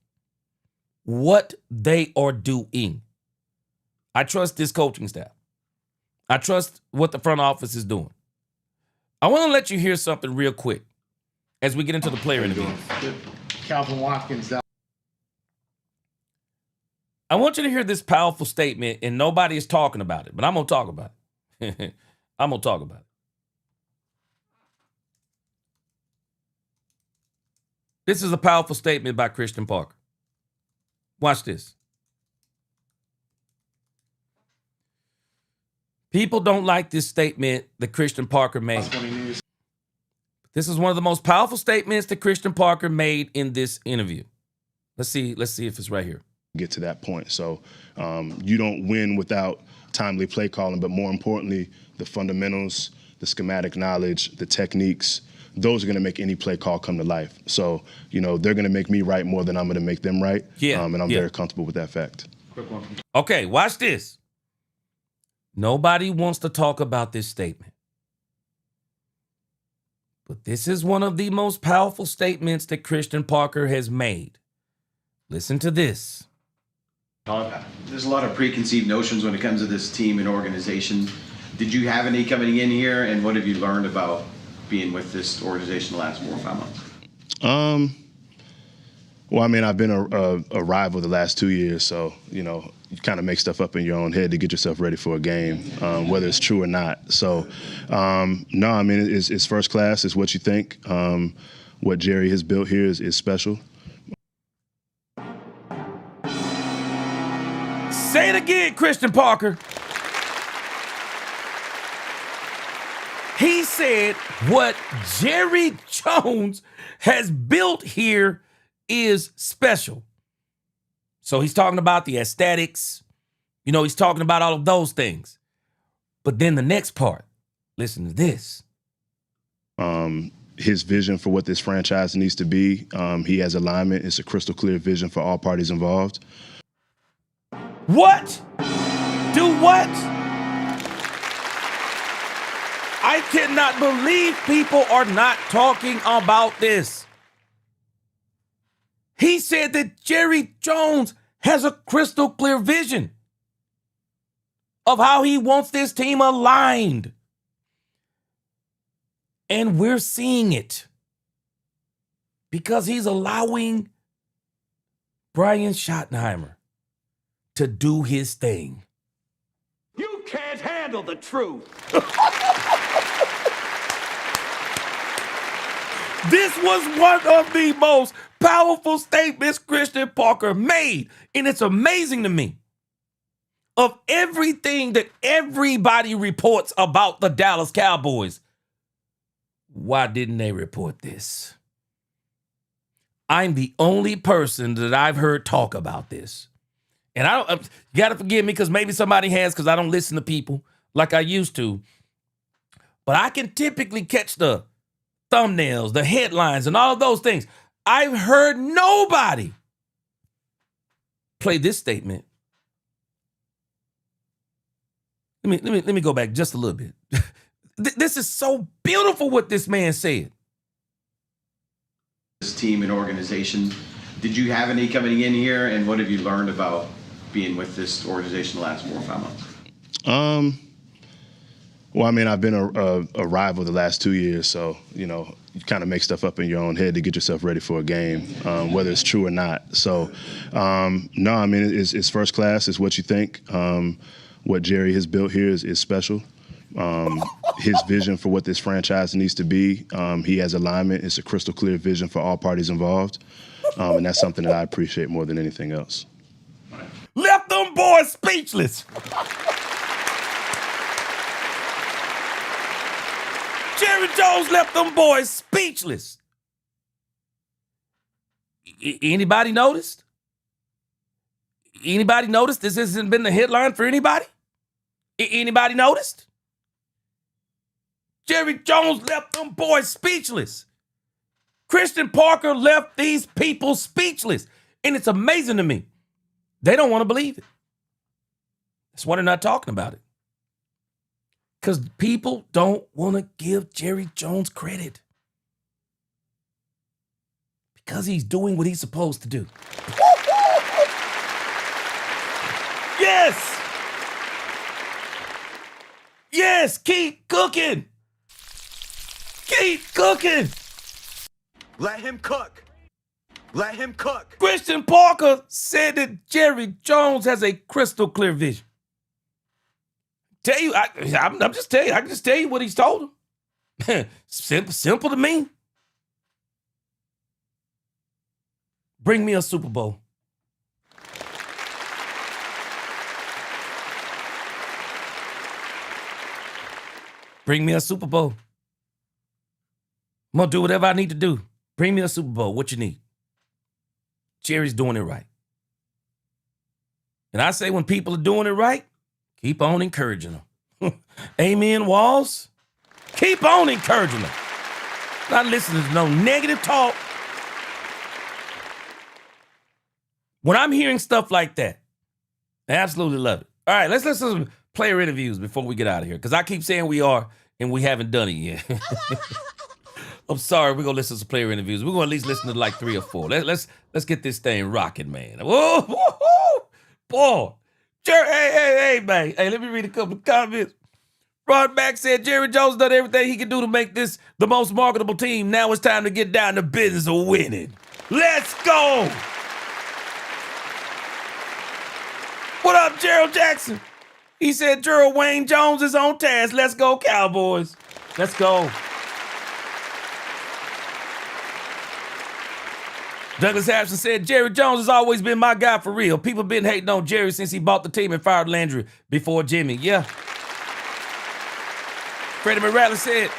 What they are doing. I trust this coaching staff. I trust what the front office is doing. I want to let you hear something real quick as we get into the player interviews. Calvin Watkins. I want you to hear this powerful statement, and nobody is talking about it, but I'm going to talk about it. I'm going to talk about it. This is a powerful statement by Christian Parker. Watch this. People don't like this statement that Christian Parker made. This is one of the most powerful statements that Christian Parker made in this interview. Let's see if it's right here. Get to that point. So you don't win without timely play calling, but more importantly, the fundamentals, the schematic knowledge, the techniques, those are going to make any play call come to life. So, they're going to make me right more than I'm going to make them right. Yeah. And I'm very comfortable with that fact. Okay, watch this. Nobody wants to talk about this statement. But this is one of the most powerful statements that Christian Parker has made. Listen to this. There's a lot of preconceived notions when it comes to this team and organization. Did you have any coming in here, and what have you learned about being with this organization the last 4 or 5 months? Well, I mean, I've been a rival the last 2 years, so, you kind of make stuff up in your own head to get yourself ready for a game, whether it's true or not. So, no, I mean, it's first class. It's what you think. What Jerry has built here is special. Say it again, Christian Parker. He said what Jerry Jones has built here is special. So he's talking about the aesthetics. He's talking about all of those things. But then the next part, listen to this. His vision for what this franchise needs to be, he has alignment. It's a crystal clear vision for all parties involved. What? Do what? I cannot believe people are not talking about this. He said that Jerry Jones has a crystal clear vision of how he wants this team aligned. And we're seeing it because he's allowing Brian Schottenheimer to do his thing. You can't handle the truth. This was one of the most powerful statements Christian Parker made. And it's amazing to me. Of everything that everybody reports about the Dallas Cowboys, why didn't they report this? I'm the only person that I've heard talk about this. And you got to forgive me because maybe somebody has, because I don't listen to people like I used to. But I can typically catch the thumbnails, the headlines, and all of those things. I've heard nobody play this statement. Let me go back just a little bit. This is so beautiful what this man said. This team and organization, did you have any coming in here, and what have you learned about being with this organization the last 4 or 5 months? Well, I mean, I've been a rival the last 2 years, so, you kind of make stuff up in your own head to get yourself ready for a game, whether it's true or not. So, no, I mean, it's first class. It's what you think. What Jerry has built here is special. His vision for what this franchise needs to be, he has alignment. It's a crystal clear vision for all parties involved, and that's something that I appreciate more than anything else. Left them boys speechless. Jerry Jones left them boys speechless. Anybody noticed? Anybody noticed this hasn't been the headline for anybody? Anybody noticed? Jerry Jones left them boys speechless. Christian Parker left these people speechless. And it's amazing to me. They don't want to believe it. That's why they're not talking about it. Because people don't want to give Jerry Jones credit. Because he's doing what he's supposed to do. Yes! Yes, keep cooking! Keep cooking! Let him cook. Let him cook. Christian Parker said that Jerry Jones has a crystal clear vision. Tell you, I'm just telling you, I can just tell you what he's told him. Simple to me. Bring me a Super Bowl. Bring me a Super Bowl. I'm going to do whatever I need to do. Bring me a Super Bowl. What you need? Jerry's doing it right. And I say when people are doing it right, keep on encouraging them. Amen, Walls. Keep on encouraging them. Not listening to no negative talk. When I'm hearing stuff like that, I absolutely love it. All right, let's listen to some player interviews before we get out of here, because I keep saying we are, and we haven't done it yet. I'm sorry, we're going to listen to some player interviews. We're going to at least listen to like 3 or 4. Let's get this thing rocking, man. Whoa, whoa, whoa. Boy. Hey, man. Hey, let me read a couple of comments. Rod Mack said, Jerry Jones done everything he can do to make this the most marketable team. Now it's time to get down to business of winning. Let's go. What up, Gerald Jackson? He said, Gerald Wayne Jones is on task. Let's go, Cowboys. Let's go. Douglas Harrison said, Jerry Jones has always been my guy for real. People been hating on Jerry since he bought the team and fired Landry before Jimmy. Yeah. Freddie Morales said,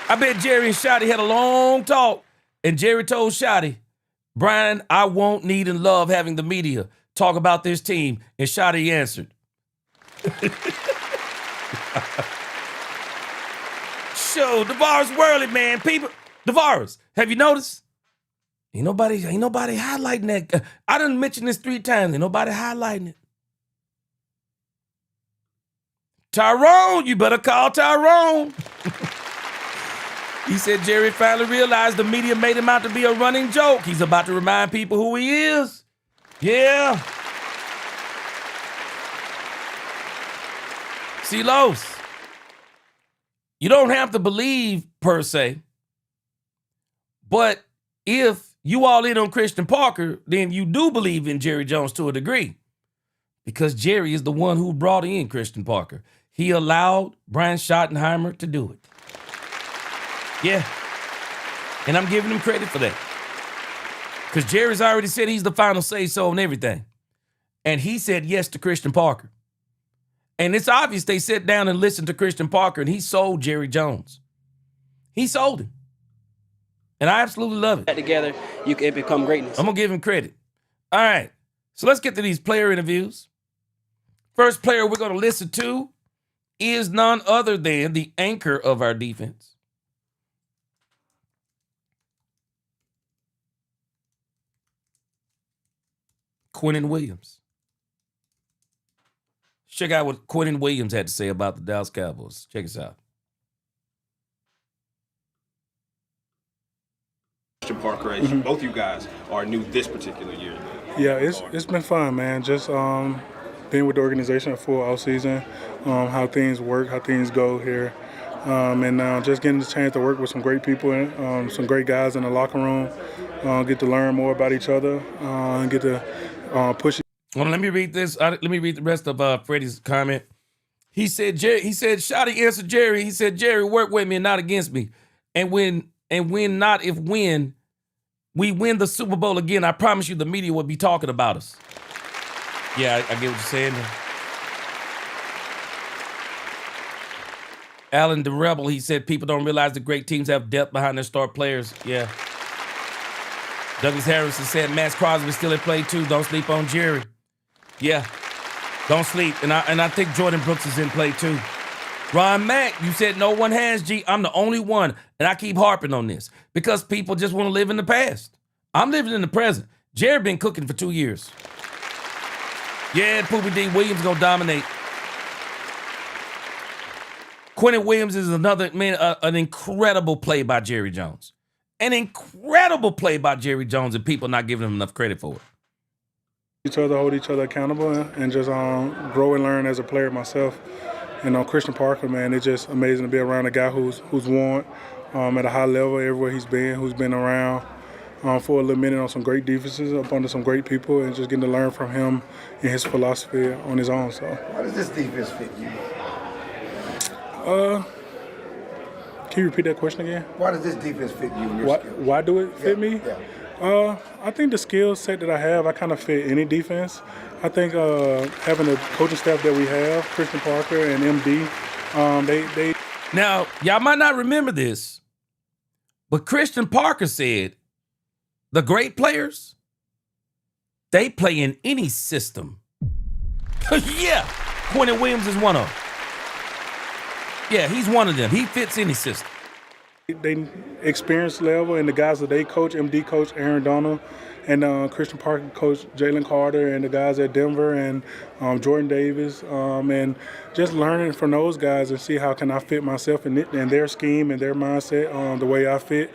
I bet Jerry and Schotty had a long talk, and Jerry told Schotty, Brian, I won't need and love having the media talk about this team. And Schotty answered. Show, DeVar's Worley, man. People, DeVar's, have you noticed? Ain't nobody highlighting that. I done mentioned this 3 times. Ain't nobody highlighting it. Tyrone, you better call Tyrone. He said Jerry finally realized the media made him out to be a running joke. He's about to remind people who he is. Yeah. See, Los, you don't have to believe per se, but if you all in on Christian Parker, then you do believe in Jerry Jones to a degree, because Jerry is the one who brought in Christian Parker. He allowed Brian Schottenheimer to do it. Yeah. And I'm giving him credit for that. Because Jerry's already said he's the final say-so on everything. And he said yes to Christian Parker. And it's obvious they sat down and listened to Christian Parker, and he sold Jerry Jones. He sold him. And I absolutely love it. Together, you can become greatness. I'm going to give him credit. All right. So let's get to these player interviews. First player we're going to listen to is none other than the anchor of our defense. Quinnen Williams. Check out what Quinnen Williams had to say about the Dallas Cowboys. Check us out. Parker, as both you guys are new this particular year. Yeah, it's been fun, man. Just being with the organization a full off season, how things work, how things go here, and just getting the chance to work with some great people, some great guys in the locker room, get to learn more about each other, and get to push. Well, let me read this. Let me read the rest of Freddie's comment. He said, Schotty answered Jerry. He said, Jerry, work with me and not against me. And when we win the Super Bowl again, I promise you the media will be talking about us. Yeah, I get what you're saying. Alan the Rebel, he said people don't realize the great teams have depth behind their star players. Yeah. Douglas Harrison said Max Crosby still at play too. Don't sleep on Jerry. Yeah. Don't sleep. And I think Jordan Brooks is in play too. Ron Mack, you said no one has, G. I'm the only one. And I keep harping on this because people just want to live in the past. I'm living in the present. Jerry been cooking for 2 years. Yeah, Poopy D. Williams gonna dominate. Quinnen Williams is another, man, an incredible play by Jerry Jones. An incredible play by Jerry Jones, and people not giving him enough credit for it. Each other, hold each other accountable, and just grow and learn as a player myself. And Christian Parker, man, it's just amazing to be around a guy who's won at a high level everywhere he's been, who's been around for a little minute on some great defenses, up under some great people, and just getting to learn from him and his philosophy on his own. So, how does this defense fit you? Can you repeat that question again? Why does this defense fit you and your skills? Why do it fit me? Yeah. I think the skill set that I have, I kind of fit any defense. I think having the coaching staff that we have, Christian Parker and MD, they. Now, y'all might not remember this, But Christian Parker said the great players, they play in any system. Yeah, Quinnen Williams is one of them. Yeah, he's one of them. He fits any system. They experience level, and the guys that they coach, MD coach Aaron Donald, and Christian Parker coach Jalen Carter, and the guys at Denver, and Jordan Davis, and just learning from those guys and see how can I fit myself in their scheme and their mindset the way I fit.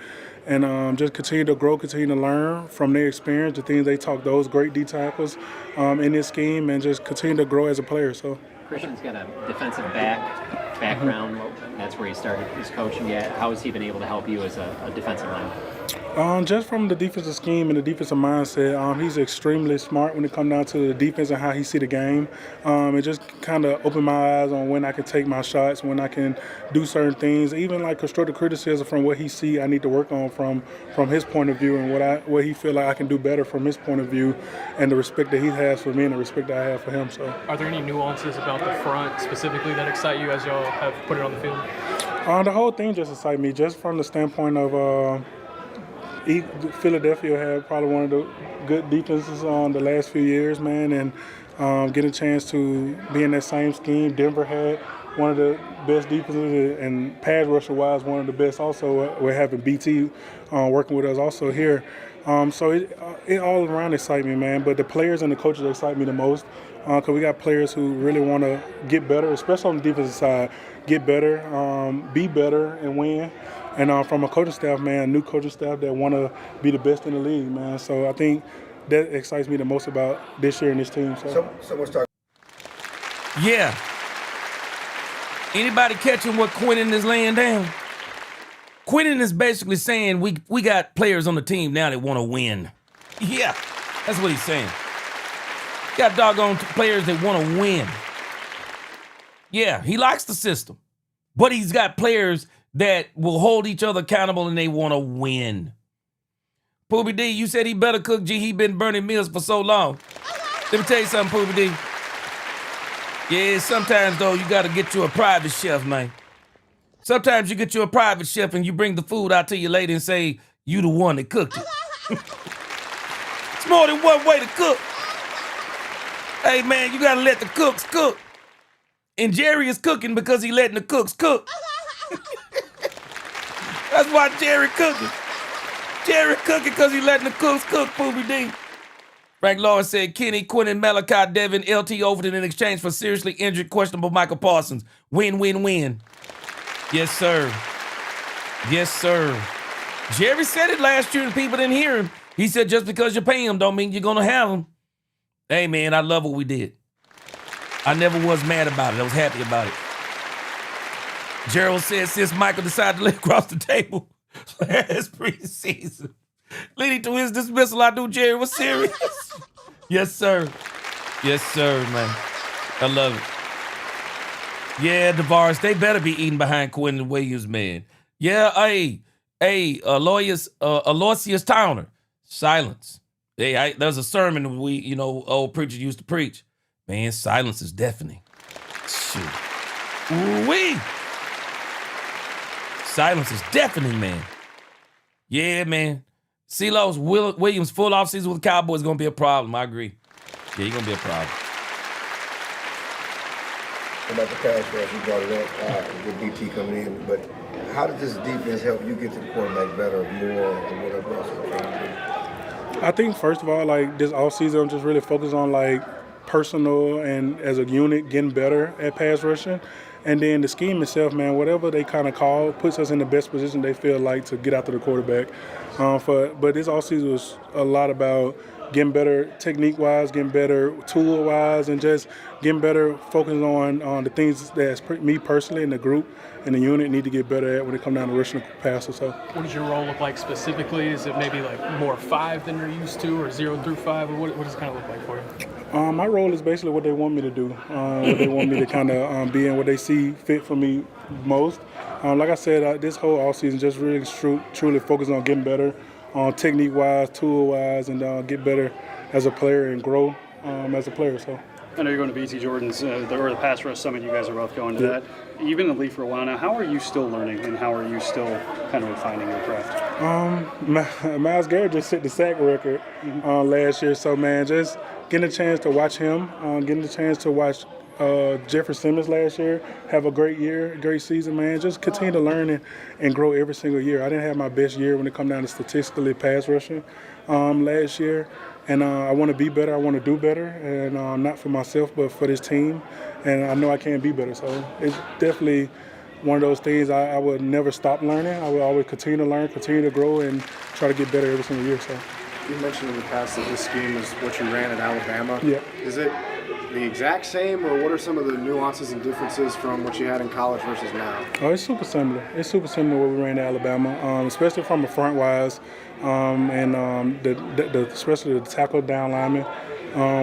And just continue to grow, continue to learn from their experience, the things they taught those great D tackles in this scheme, and just continue to grow as a player. So Christian's got a defensive background. That's where he started his coaching. Yeah, how has he been able to help you as a defensive lineman? Just from the defensive scheme and the defensive mindset, he's extremely smart when it comes down to the defense and how he see the game. It just kind of opened my eyes on when I can take my shots, when I can do certain things, even like constructive criticism from what he see I need to work on from his point of view, and what he feel like I can do better from his point of view, and the respect that he has for me and the respect that I have for him. So, are there any nuances about the front specifically that excite you as y'all have put it on the field? The whole thing just excites me, just from the standpoint of Philadelphia had probably one of the good defenses on the last few years, man, and get a chance to be in that same scheme. Denver had one of the best defenses, and pass rusher wise, one of the best. Also, we're having BT working with us also here. So it all around excites me, man. But the players and the coaches excite me the most, because we got players who really want to get better, especially on the defensive side, get better, be better, and win. And from a coaching staff, man, a new coaching staff that want to be the best in the league, man. So I think that excites me the most about this year and this team. So let's talk. Yeah. Anybody catching what Quinnen is laying down? Quinnen is basically saying we got players on the team now that want to win. Yeah, that's what he's saying. Got doggone players that want to win. Yeah, he likes the system. But he's got players that will hold each other accountable and they want to win. Poobie D, you said he better cook, G. He been burning meals for so long. Let me tell you something, Poobie D. Yeah, sometimes, though, you got to get you a private chef, man. Sometimes you get you a private chef and you bring the food out to your lady and say, you the one that cooked it. It's more than one way to cook. Hey, man, you got to let the cooks cook. And Jerry is cooking because he letting the cooks cook. That's why Jerry cooking. Jerry cooking because he letting the cooks cook, Poobie D. Frank Lawrence said, Kenny, Quinnen, Malachi, Devin, LT Overton in exchange for seriously injured, questionable Michael Parsons. Win, win, win. Yes, sir. Yes, sir. Jerry said it last year and people didn't hear him. He said, just because you pay him don't mean you're going to have him. Hey, man, I love what we did. I never was mad about it. I was happy about it. Gerald said, since Michael decided to lay across the table last preseason, leading to his dismissal, I knew Jerry was serious. Yes, sir. Yes, sir, man. I love it. Yeah, DeVaris, they better be eating behind Quinnen Williams, man. Yeah, Aloysius Towner, silence. Hey, there's a sermon old preachers used to preach. Man, silence is deafening. Shoot. Ooh-wee. Silence is deafening, man. Yeah, man. CeeLo's Williams full offseason with the Cowboys is going to be a problem. I agree. Yeah, he's going to be a problem. About the pass rush, you brought it up with BT coming in, but how does this defense help you get to the quarterback better, more, and whatever else you're trying to do? I think, first of all, like this offseason, I'm just really focused on like personal and as a unit getting better at pass rushing. And then the scheme itself, man, whatever they kind of call, puts us in the best position they feel like to get after the quarterback. But this offseason was a lot about getting better technique-wise, getting better tool-wise, and just getting better focusing on the things that me personally and the group and the unit need to get better at when it comes down to rushing the passer. So, what does your role look like specifically? Is it maybe like more 5 than you're used to, or 0 through 5? Or what does it kind of look like for you? My role is basically what they want me to do, what they want me to kind of be in, what they see fit for me most. Like I said, this whole offseason just really truly focused on getting better, technique-wise, tool-wise, and get better as a player and grow as a player. So. I know you're going to BT Jordan's, or the Pass Rush Summit. You guys are both going to that. You've been in the league for a while now. How are you still learning, and how are you still kind of refining your craft? Myles Garrett just set the sack record last year. So, man, just getting a chance to watch him, getting a chance to watch Jeffrey Simmons last year have a great year, great season, man. Just continue to learn and grow every single year. I didn't have my best year when it come down to statistically pass rushing last year. And I want to be better. I want to do better, and not for myself, but for this team. And I know I can be better. So it's definitely one of those things I would never stop learning. I will always continue to learn, continue to grow, and try to get better every single year. So you mentioned in the past that this scheme is what you ran at Alabama. Yeah. Is it the exact same, or what are some of the nuances and differences from what you had in college versus now? Oh, it's super similar. It's super similar to what we ran at Alabama, especially from a front wise, and especially the tackle down lineman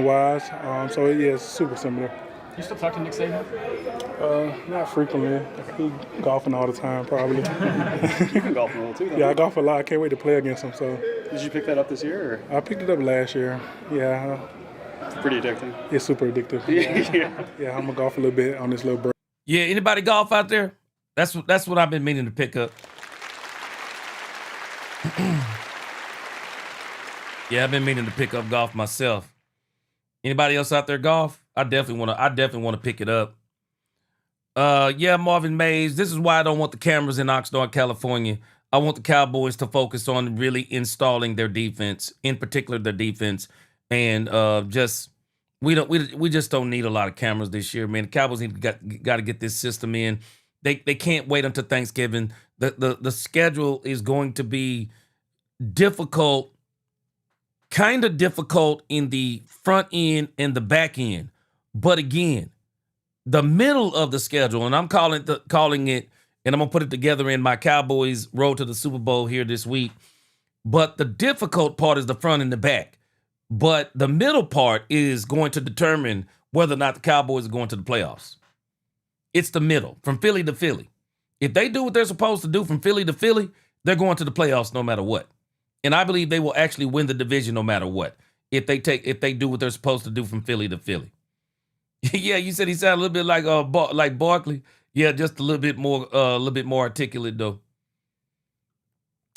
wise. So yeah, it's super similar. You still talk to Nick Saban? Not frequently. He golfing all the time, probably. You've been golfing a little too, though. Yeah, I golf a lot. I can't wait to play against him. So. Did you pick that up this year? Or? I picked it up last year. Yeah. It's pretty addicting. It's super addictive. Yeah, I'm gonna golf a little bit on this little break. Yeah, anybody golf out there? That's what I've been meaning to pick up. Yeah, I've been meaning to pick up golf myself. Anybody else out there golf? I definitely want to pick it up. Yeah, Marvin Mays. This is why I don't want the cameras in Oxnard, California. I want the Cowboys to focus on really installing their defense, in particular their defense, and we just don't need a lot of cameras this year, man. The Cowboys got to get this system in. They can't wait until Thanksgiving. The schedule is going to be difficult, kind of difficult in the front end and the back end. But again, the middle of the schedule, and I'm calling it, and I'm going to put it together in my Cowboys road to the Super Bowl here this week. But the difficult part is the front and the back. But the middle part is going to determine whether or not the Cowboys are going to the playoffs. It's the middle, from Philly to Philly. If they do what they're supposed to do from Philly to Philly, they're going to the playoffs no matter what. And I believe they will actually win the division no matter what, if they do what they're supposed to do from Philly to Philly. Yeah, you said he sounded a little bit like Barkley. Yeah, just a little bit more articulate though.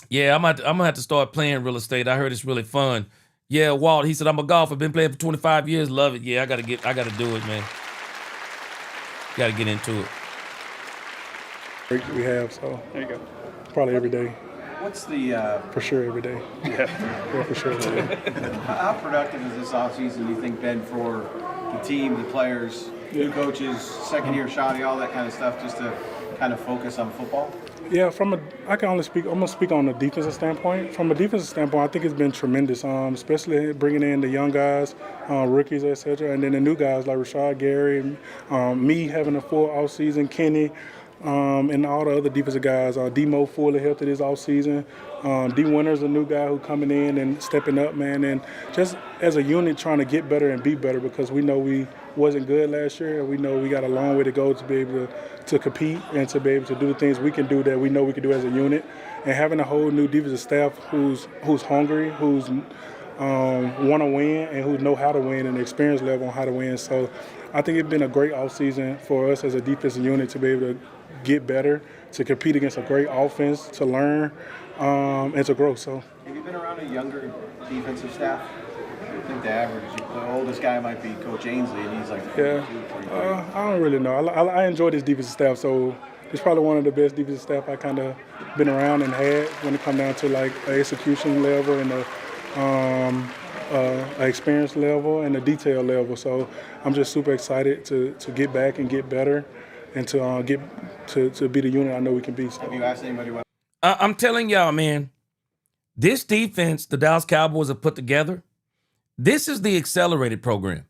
Yeah, I'm gonna have to start playing real estate. I heard it's really fun. Yeah, Walt, he said I'm a golfer. Been playing for 25 years. Love it. Yeah, I gotta do it, man. Gotta get into it. We have, so there you go. Probably every day. What's the for sure every day. Yeah, for sure. How productive is this offseason, you think, been for the team, the players, new coaches, second year Schotty, all that kind of stuff, just to kind of focus on football? Yeah, I'm gonna speak on the defensive standpoint. From a defensive standpoint, I think it's been tremendous, especially bringing in the young guys, rookies, etc., and then the new guys like Rashad Gary, me having a full offseason, Kenny, and all the other defensive guys. Demo fully healthy this offseason. D Winter's a new guy who coming in and stepping up, man, and just as a unit trying to get better and be better, because we know we wasn't good last year, and we know we got a long way to go to be able to compete and to be able to do the things we can do that we know we can do as a unit. And having a whole new defensive staff who's hungry, who's want to win, and who know how to win, and the experience level on how to win. So I think it's been a great offseason for us as a defensive unit to be able to get better, to compete against a great offense, to learn, and to grow. So, have you been around a younger defensive staff? I think the oldest guy might be Coach Ainsley, and he's like 42, 43. I don't really know. I enjoy this defensive staff, so it's probably one of the best defensive staff I kind of been around and had when it comes down to like an execution level and a experience level and a detail level. So I'm just super excited to get back and get better, and to get to be the unit I know we can be. So. Have you asked anybody what? I'm telling y'all, man, this defense the Dallas Cowboys have put together, this is the accelerated program.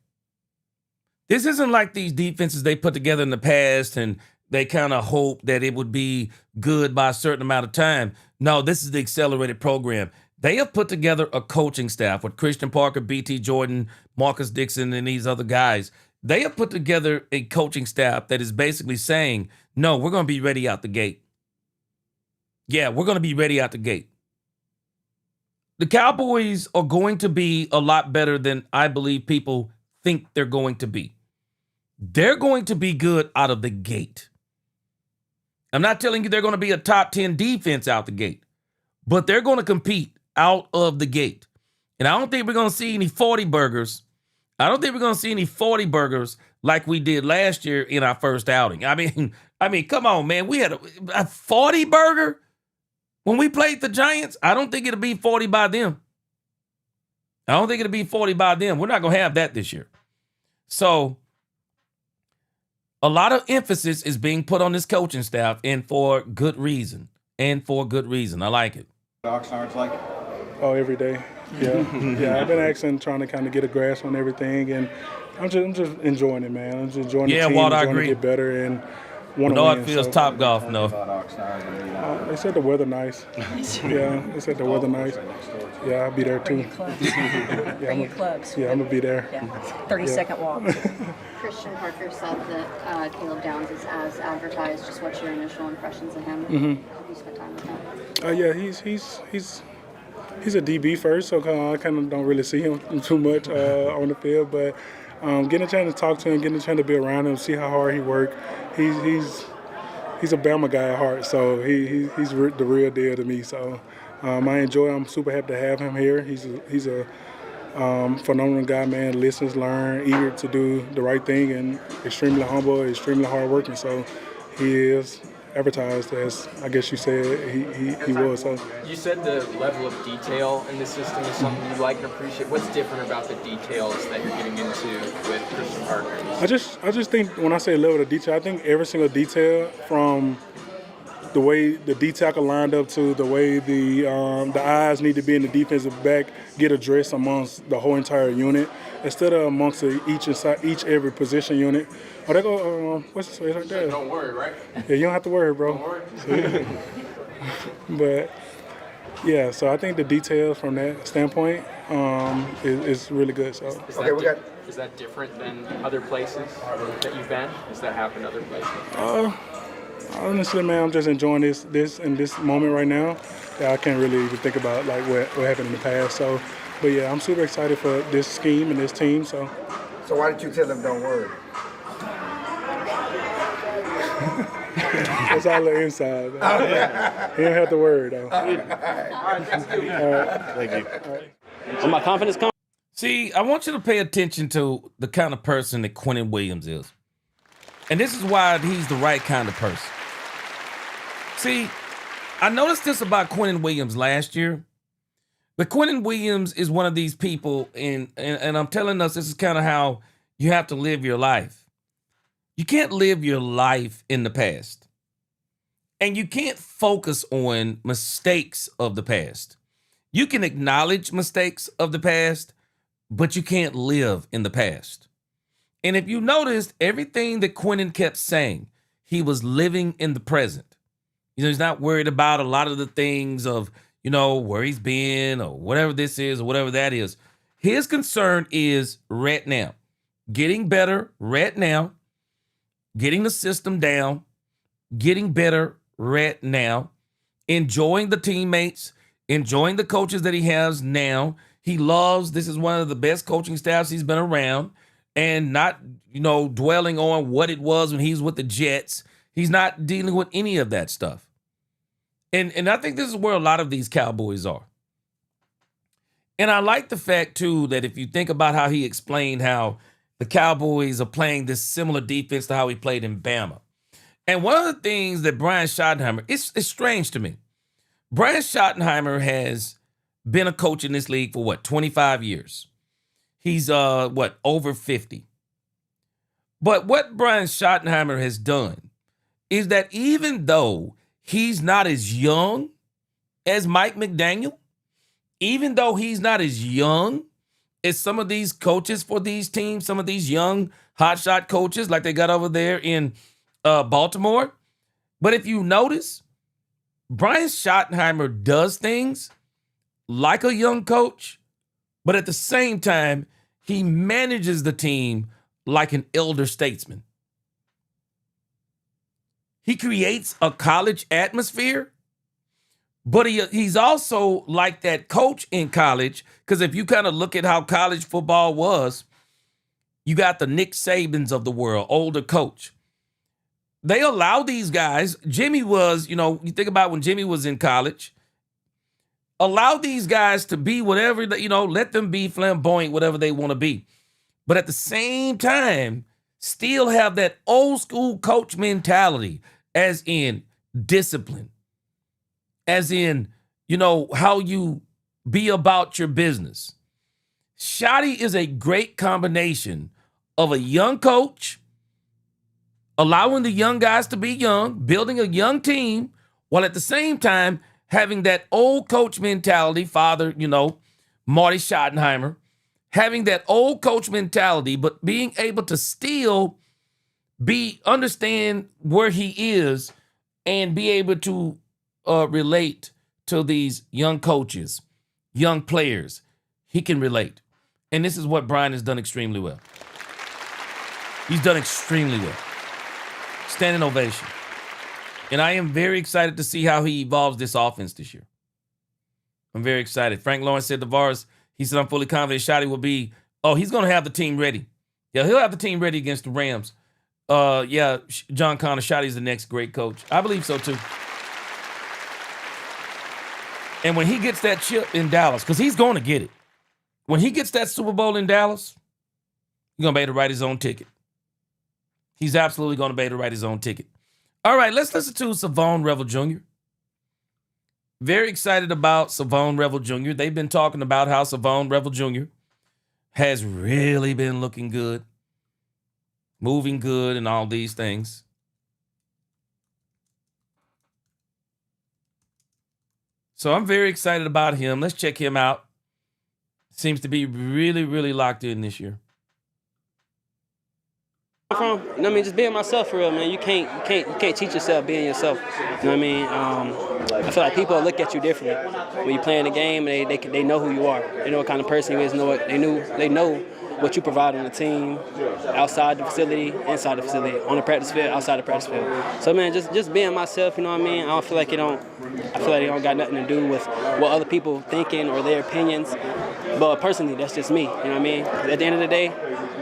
This isn't like these defenses they put together in the past and they kind of hope that it would be good by a certain amount of time. No, this is the accelerated program. They have put together a coaching staff with Christian Parker, BT Jordan, Marcus Dixon, and these other guys. They have put together a coaching staff that is basically saying, no, we're going to be ready out the gate. Yeah, we're going to be ready out the gate. The Cowboys are going to be a lot better than I believe people think they're going to be. They're going to be good out of the gate. I'm not telling you they're going to be a top 10 defense out the gate, but they're going to compete out of the gate. And I don't think we're going to see any 40 burgers. I don't think we're going to see any 40 burgers like we did last year in our first outing. I mean, come on, man. We had a 40 burger when we played the Giants. I don't think it'll be 40 by them. I don't think it'll be 40 by them. We're not going to have that this year. So a lot of emphasis is being put on this coaching staff, and for good reason. I like it. Oxnard's like it? Oh, every day. Yeah. Yeah, I've been trying to kind of get a grasp on everything, and I'm just enjoying it, man. I'm just enjoying the team, Walt, I enjoying agree. to get better and want to Bernard win. feels top golf, no. They said the weather nice. Yeah, they said the weather nice. Yeah, I'll be there too. Bring your clubs. Yeah, I'm going to be there. Yeah. 30-second walk. Christian Parker said that Caleb Downs is as advertised. Just what's your initial impressions of him? Mm-hmm. Have you spent time with him? Yeah, he's a DB first, so I kind of don't really see him too much on the field. But getting a chance to talk to him, getting a chance to be around him, see how hard he works. He's a Bama guy at heart, so he's the real deal to me. So I enjoy him. I'm super happy to have him here. He's a phenomenal guy, man. Listens, learn, eager to do the right thing, and extremely humble, extremely hardworking. So he is advertised as, I guess you said, he was. So you said the level of detail in the system is something you like and appreciate. What's different about the details that you're getting into with Christian Parker? I just think when I say level of detail, I think every single detail, from the way the D-tackle lined up to the way the eyes need to be in the defensive back, get addressed amongst the whole entire unit instead of amongst each every position unit. Oh, they go. What's the space right there? Don't worry, right? Yeah, you don't have to worry, bro. Don't worry. But yeah, so I think the details from that standpoint is really good. So Is that different than other places that you've been? Has that happened other places? Honestly, man, I'm just enjoying this in this moment right now. I can't really even think about like what happened in the past. So, but yeah, I'm super excited for this scheme and this team. So why did you tell them don't worry? It's all the inside. Man. He didn't have to worry though. All right. Thank you. So my confidence comes. See, I want you to pay attention to the kind of person that Quinnen Williams is. And this is why he's the right kind of person. See, I noticed this about Quinnen Williams last year. But Quinnen Williams is one of these people, and I'm telling us this is kind of how you have to live your life. You can't live your life in the past. And you can't focus on mistakes of the past. You can acknowledge mistakes of the past, but you can't live in the past. And if you noticed, everything that Quinnen kept saying, he was living in the present. You know, he's not worried about a lot of the things of, you know, where he's been or whatever this is or whatever that is. His concern is right now, getting better right now, getting the system down, getting better right now, enjoying the teammates, enjoying the coaches that he has now. He loves, this is one of the best coaching staffs he's been around, and not, you know, dwelling on what it was when he was with the Jets. He's not dealing with any of that stuff. And I think this is where a lot of these Cowboys are. And I like the fact, too, that if you think about how he explained how the Cowboys are playing this similar defense to how he played in Bama. And one of the things that Brian Schottenheimer, it's strange to me. Brian Schottenheimer has been a coach in this league for 25 years. He's, over 50. But what Brian Schottenheimer has done is that even though he's not as young as Mike McDaniel, even though he's not as young as some of these coaches for these teams, some of these young hotshot coaches like they got over there in Baltimore. But if you notice, Brian Schottenheimer does things like a young coach, but at the same time, he manages the team like an elder statesman. He creates a college atmosphere, but he's also like that coach in college, because if you kind of look at how college football was, You got the Nick Sabans of the world, older coach. They allow these guys. Jimmy was, you think about when Jimmy was in college. Allow these guys to be whatever, let them be flamboyant, whatever they want to be. But at the same time, still have that old school coach mentality, as in discipline, as in, how you be about your business. Schotty is a great combination of a young coach, allowing the young guys to be young, building a young team, while at the same time having that old coach mentality, father, Marty Schottenheimer, having that old coach mentality, but being able to still understand where he is and be able to relate to these young coaches, young players. He can relate. And this is what Brian has done extremely well. He's done extremely well. Standing ovation. And I am very excited to see how he evolves this offense this year. I'm very excited. Frank Lawrence said DeVaris, he said, I'm fully confident Schotty will be, he's going to have the team ready. Yeah, he'll have the team ready against the Rams. John Connor, Schotty's the next great coach. I believe so too. And when he gets that chip in Dallas, because he's going to get it. When he gets that Super Bowl in Dallas, he's going to be able to write his own ticket. He's absolutely going to be able to write his own ticket. All right, let's listen to Shevon Revel Jr. Very excited about Shevon Revel Jr. They've been talking about how Shevon Revel Jr. has really been looking good, moving good, and all these things. So I'm very excited about him. Let's check him out. Seems to be really, really locked in this year. Just being myself for real, man. You can't teach yourself being yourself. You know what I mean? I feel like people look at you differently when you playing the game, and they know who you are. They know what kind of person you is. They know what you provide on the team, outside the facility, inside the facility, on the practice field, outside the practice field. So man, just being myself. You know what I mean? I feel like it don't got nothing to do with what other people thinking or their opinions. But personally, that's just me. You know what I mean? At the end of the day,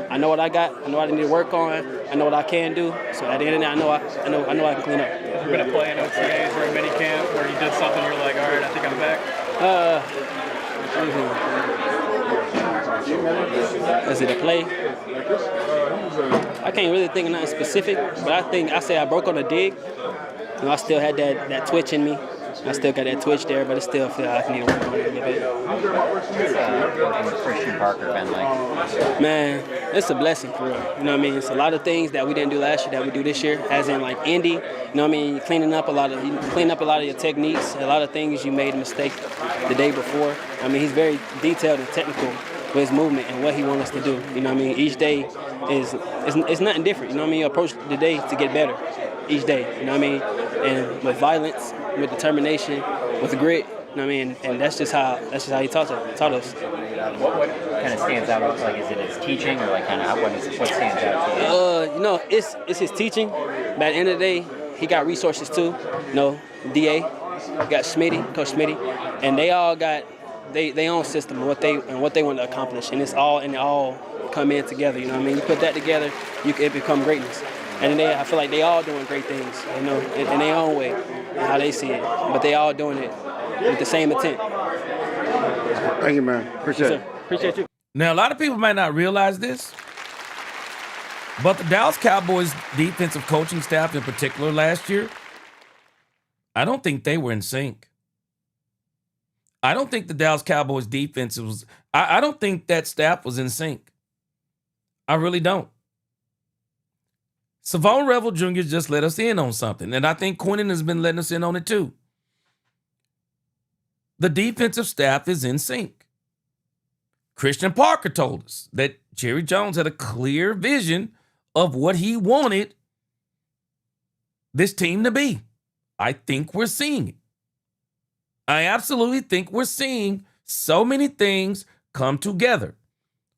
I know what I got. I know what I need to work on. I know what I can do. So at the end of the day, I know I can clean up. Have you been a play in OTAs or a mini camp where you did something you're like, all right, I think I'm back? Is it a play? I can't really think of nothing specific, but I say I broke on a dig. I still had that twitch in me. I still got that twitch there, but I still feel like I need to work on it a little bit. What's Christian Parker been like? Man, it's a blessing for real. You know what I mean? It's a lot of things that we didn't do last year that we do this year, as in like Indy. You know what I mean? You clean up a lot of your techniques, a lot of things you made a mistake the day before. I mean, he's very detailed and technical with his movement and what he wants us to do. You know what I mean? Each day is nothing different. You know what I mean? You approach the day to get better each day. You know what I mean? And with violence, with determination, with grit. You know what I mean? And that's just how he taught us. What kind of stands out? Like, is it his teaching, or like kind of what stands out to you? It's his teaching. But at the end of the day, he got resources too. DA, got Smitty, Coach Smitty, and they all got their own system and what they want to accomplish, and it all come in together. You know what I mean? You put that together, it become greatness. And I feel like they all doing great things, in their own way, and how they see it. But they all doing it with the same intent. Thank you, man. Appreciate it. Appreciate you. Now, a lot of people might not realize this, but the Dallas Cowboys defensive coaching staff in particular last year, I don't think they were in sync. I don't think the Dallas Cowboys defense I don't think that staff was in sync. I really don't. Shevon Revel Jr. just let us in on something, and I think Quinnen has been letting us in on it too. The defensive staff is in sync. Christian Parker told us that Jerry Jones had a clear vision of what he wanted this team to be. I think we're seeing it. I absolutely think we're seeing so many things come together.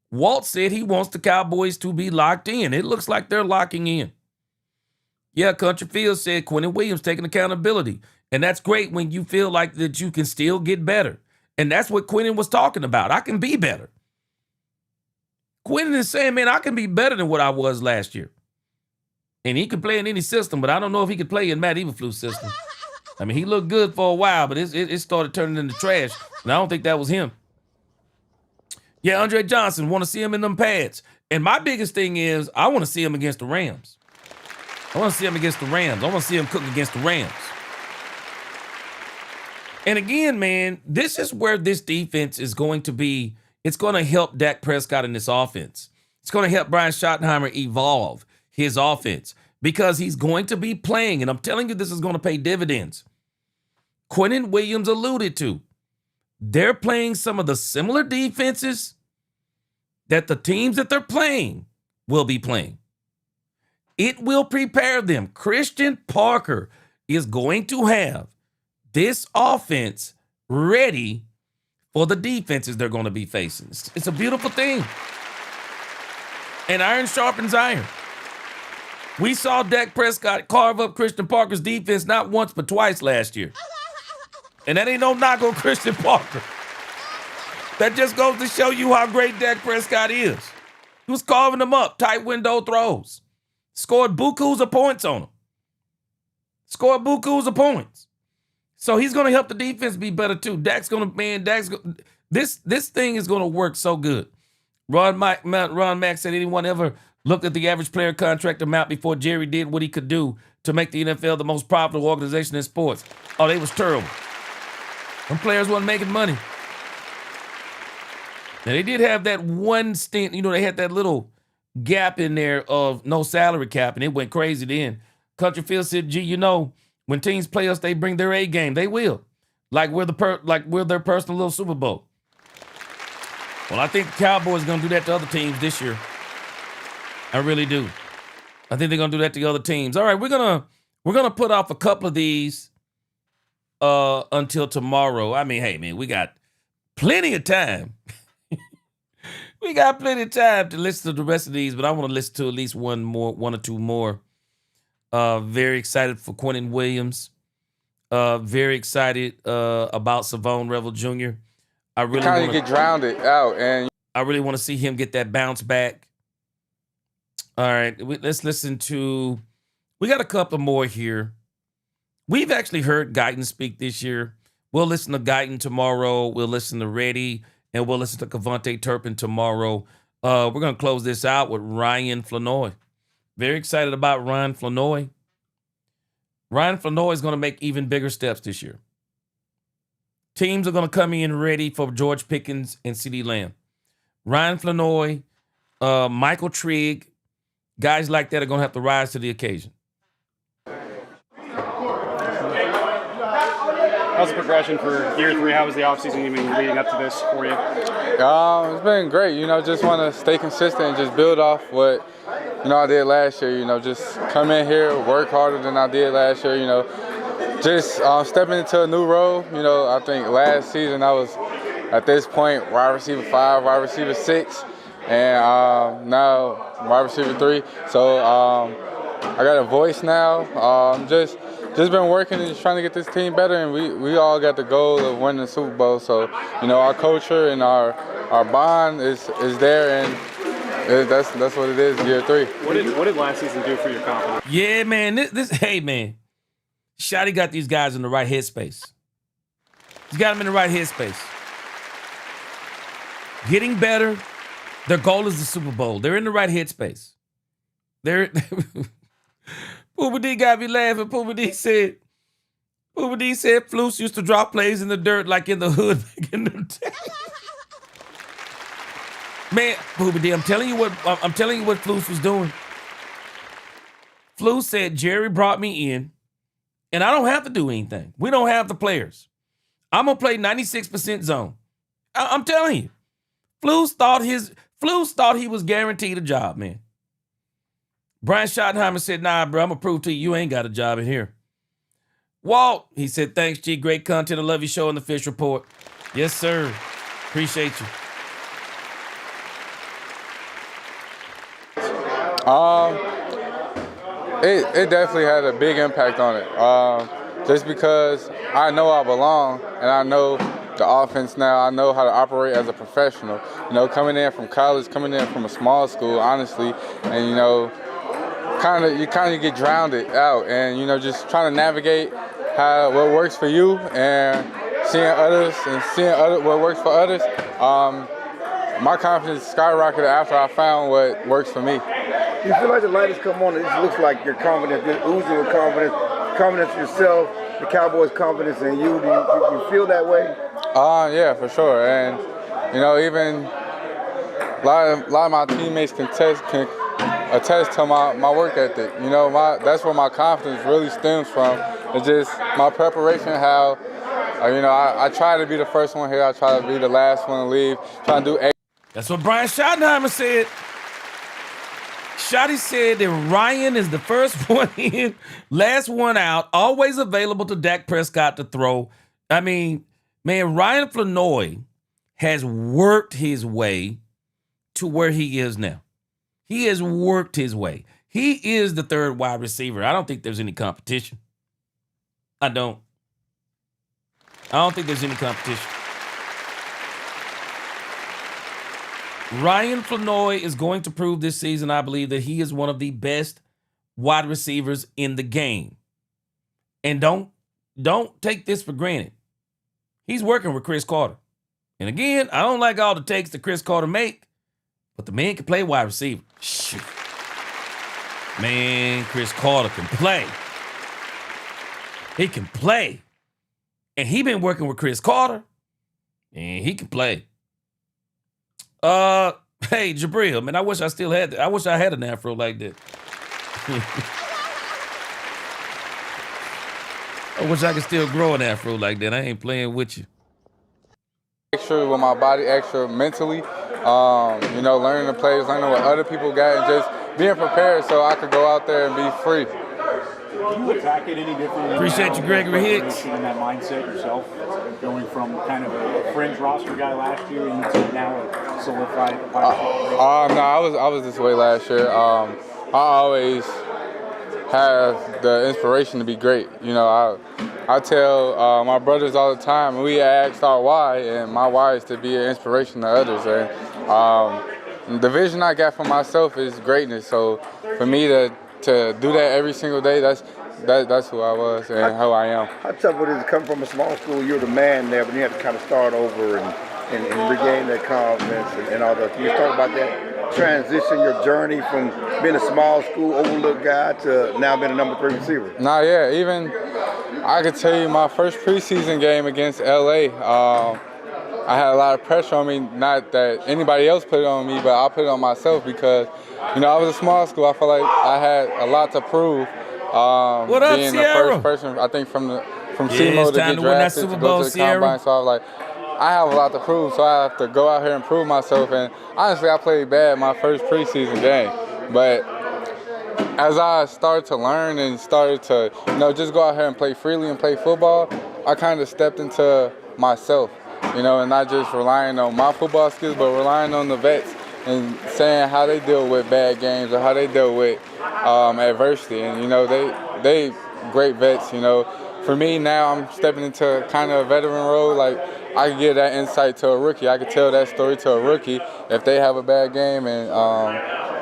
Walt said he wants the Cowboys to be locked in. It looks like they're locking in. Yeah, Country Field said Quinnen Williams taking accountability. And that's great when you feel like that you can still get better. And that's what Quinnen was talking about. I can be better. Quinnen is saying, man, I can be better than what I was last year. And he can play in any system, but I don't know if he could play in Matt Eberflus system. I mean, he looked good for a while, but it started turning into trash, and I don't think that was him. Yeah, Andre Johnson, want to see him in them pads. And my biggest thing is I want to see him against the Rams. I want to see him against the Rams. I want to see him cook against the Rams. And again, man, this is where this defense is going to be. It's going to help Dak Prescott in this offense. It's going to help Brian Schottenheimer evolve his offense because he's going to be playing, and I'm telling you this is going to pay dividends. Quinnen Williams alluded to. They're playing some of the similar defenses that the teams that they're playing will be playing. It will prepare them. Christian Parker is going to have this offense ready for the defenses they're going to be facing. It's a beautiful thing. And iron sharpens iron. We saw Dak Prescott carve up Christian Parker's defense not once but twice last year. And that ain't no knock on Christian Parker. That just goes to show you how great Dak Prescott is. He was carving them up, tight window throws. Scored bukus of points on them. Scored bukus of points. So he's going to help the defense be better too. This thing is going to work so good. Ron Mack said anyone ever looked at the average player contract amount before Jerry did what he could do to make the NFL the most profitable organization in sports? Oh, they was terrible. Them players wasn't making money. Now, they did have that one stint. You know, they had that little gap in there of no salary cap, and it went crazy then. Country Field said, gee, you know, when teams play us, they bring their A game. They will. Like we're their personal little Super Bowl. Well, I think the Cowboys are going to do that to other teams this year. I really do. I think they're going to do that to other teams. All right, we're gonna put off a couple of these until tomorrow. I mean, hey, man, we got plenty of time. We got plenty of time to listen to the rest of these, but I want to listen to at least one or two more. Very excited for Quinnen Williams. Very excited about Shevon Revel Jr. I really kind of get drowned out, and I really want to see him get that bounce back. All right, let's listen to. We got a couple more here. We've actually heard Guyton speak this year. We'll listen to Guyton tomorrow. We'll listen to Reddy, and we'll listen to Kevontae Turpin tomorrow. We're going to close this out with Ryan Flournoy. Very excited about Ryan Flournoy. Ryan Flournoy is going to make even bigger steps this year. Teams are going to come in ready for George Pickens and CeeDee Lamb. Ryan Flournoy, Michael Trigg, guys like that are going to have to rise to the occasion. How's the progression for year 3? How was the offseason even leading up to this for you? It's been great. You know, just want to stay consistent and just build off what, you know, I did last year. You know, just come in here, work harder than I did last year. You know, just stepping into a new role. You know, I think last season I was, at this point, wide receiver 5, wide receiver 6, and now wide receiver 3. So I got a voice now. Just been working and just trying to get this team better, and we all got the goal of winning the Super Bowl. So, you know, our culture and our bond is there, and that's what it is, year 3. What did last season do for your confidence? Yeah, man. Hey, man. Schotty got these guys in the right headspace. He's got them in the right headspace. Getting better. Their goal is the Super Bowl. They're in the right headspace. Poopa D got me laughing. Poopa D said Flus used to drop plays in the dirt like in the hood back in the day. Man, Poopa D, I'm telling you what Flus was doing. Flus said, Jerry brought me in, and I don't have to do anything. We don't have the players. I'm gonna play 96% zone. I'm telling you. Flus thought he was guaranteed a job, man. Brian Schottenheimer said, nah, bro, I'm going to prove to you ain't got a job in here. Walt, he said, thanks, G. Great content. I love your show on the Fish Report. Yes, sir. Appreciate you. It definitely had a big impact on it. Just because I know I belong, and I know the offense now. I know how to operate as a professional. You know, coming in from college, coming in from a small school, honestly, and you know, you kind of get drowned out, and you know, just trying to navigate what works for you and seeing what works for others. My confidence skyrocketed after I found what works for me. You feel like the light has come on, and it looks like you're confident, you're oozing with confidence in yourself, the Cowboys' confidence in you. Do you feel that way? Yeah, for sure. And you know, even a lot of my teammates can attest to my work ethic. You know, that's where my confidence really stems from. It's just my preparation, how you know, I try to be the first one here, I try to be the last one to leave, trying to do. That's what Brian Schottenheimer said. Schotty said that Ryan is the first one in, last one out, always available to Dak Prescott to throw. I mean, man, Ryan Flournoy has worked his way to where he is now. He has worked his way. He is the third wide receiver. I don't think there's any competition. I don't think there's any competition. Ryan Flournoy is going to prove this season, I believe, that he is one of the best wide receivers in the game. And don't take this for granted. He's working with Chris Carter. And again, I don't like all the takes that Chris Carter make, but the man can play wide receiver. Shoot. Man, Chris Carter can play. He can play. And he been working with Chris Carter, and he can play. Hey, Jabril, man, I wish I had an afro like that. I wish I could still grow an afro like that. I ain't playing with you. Extra with my body, extra mentally. You know, learning the plays, learning what other people got, and just being prepared so I could go out there and be free. Do you attack it any differently? Appreciate you, Gregory Hicks. In that mindset yourself, going from kind of a fringe roster guy last year and to now a solidified. No, I was this way last year. I always have the inspiration to be great. You know, I tell my brothers all the time, and we ask our why, and my why is to be an inspiration to others. And the vision I got for myself is greatness. So for me to do that every single day, that's who I was and who I am. How tough would it is to come from a small school? You're the man there, but you had to kind of start over and regain that confidence and all that. Can you talk about that transition, your journey from being a small school overlooked guy to now being a number 3 receiver? Nah, yeah. Even I could tell you my first preseason game against LA, I had a lot of pressure on me. Not that anybody else put it on me, but I put it on myself because, you know, I was a small school. I felt like I had a lot to prove. What up, being Sierra? the first person, I think, from Yeah, SEMO it's to time get to win that drafted Super to Bowl, go to the Sierra. combine. So I was like, I have a lot to prove, so I have to go out here and prove myself. And honestly, I played bad my first preseason game, but as I started to learn and started to, you know, just go out here and play freely and play football, I kind of stepped into myself, you know, and not just relying on my football skills, but relying on the vets and saying how they deal with bad games or how they deal with adversity. And, you know, they great vets, you know. For me now, I'm stepping into kind of a veteran role. Like, I can give that insight to a rookie. I can tell that story to a rookie if they have a bad game and,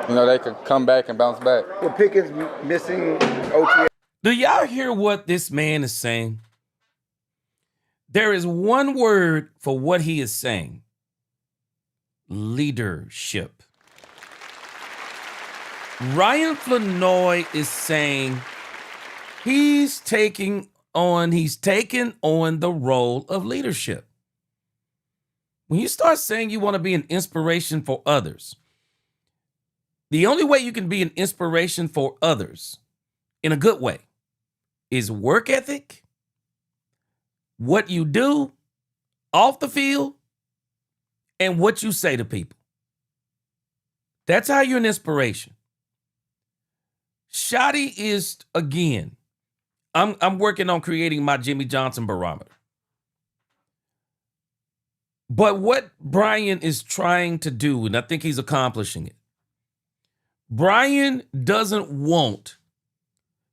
you know, they could come back and bounce back. Well, Pickens missing OTA. Do y'all hear what this man is saying? There is one word for what he is saying. Leadership. Ryan Flournoy is saying he's taken on the role of leadership. When you start saying you want to be an inspiration for others, the only way you can be an inspiration for others in a good way is work ethic, what you do off the field, and what you say to people. That's how you're an inspiration. Schotty is, again, I'm working on creating my Jimmy Johnson barometer. But what Brian is trying to do, and I think he's accomplishing it, Brian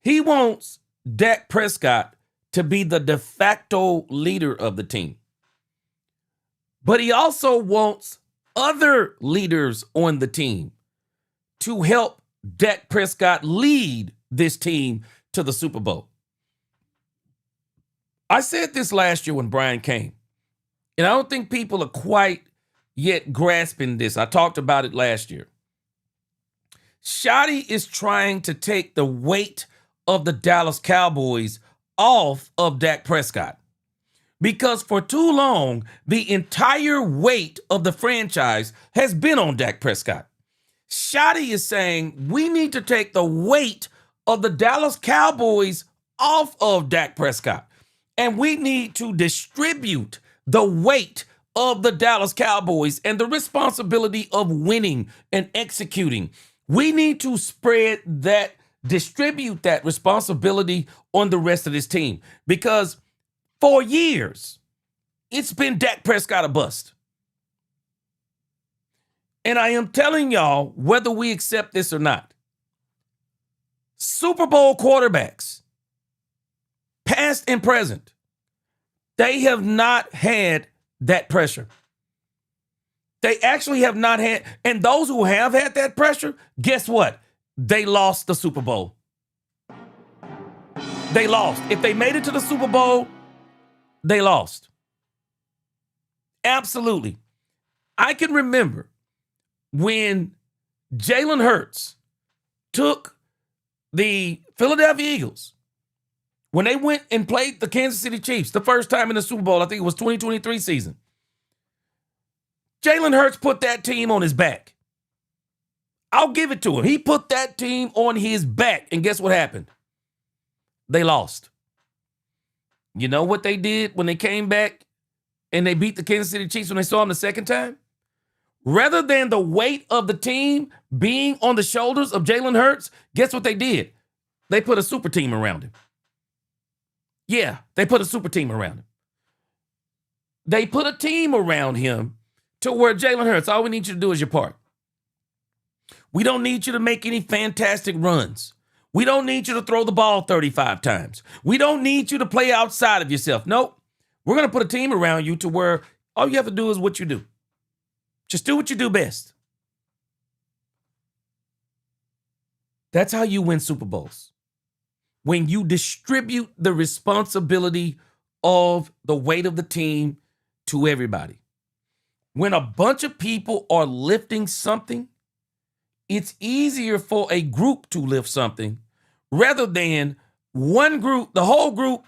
he wants Dak Prescott to be the de facto leader of the team. But he also wants other leaders on the team to help Dak Prescott lead this team to the Super Bowl. I said this last year when Brian came, and I don't think people are quite yet grasping this. I talked about it last year. Schotty is trying to take the weight of the Dallas Cowboys off of Dak Prescott. Because for too long, the entire weight of the franchise has been on Dak Prescott. Schotty is saying we need to take the weight of the Dallas Cowboys off of Dak Prescott. And we need to distribute the weight of the Dallas Cowboys and the responsibility of winning and executing. We need to distribute that responsibility on the rest of this team. Because for years, it's been Dak Prescott a bust. And I am telling y'all, whether we accept this or not, Super Bowl quarterbacks, past and present, they have not had that pressure. They actually have not had, and those who have had that pressure, guess what? They lost the Super Bowl. They lost. If they made it to the Super Bowl, they lost. Absolutely. I can remember when Jalen Hurts took the Philadelphia Eagles, when they went and played the Kansas City Chiefs the first time in the Super Bowl, I think it was 2023 season. Jalen Hurts put that team on his back. I'll give it to him. He put that team on his back, and guess what happened? They lost. You know what they did when they came back and they beat the Kansas City Chiefs when they saw them the second time? Rather than the weight of the team being on the shoulders of Jalen Hurts, guess what they did? They put a super team around him. Yeah, they put a super team around him. They put a team around him to where Jalen Hurts, all we need you to do is your part. We don't need you to make any fantastic runs. We don't need you to throw the ball 35 times. We don't need you to play outside of yourself. Nope. We're going to put a team around you to where all you have to do is what you do. Just do what you do best. That's how you win Super Bowls. When you distribute the responsibility of the weight of the team to everybody. When a bunch of people are lifting something, it's easier for a group to lift something rather than one group, the whole group,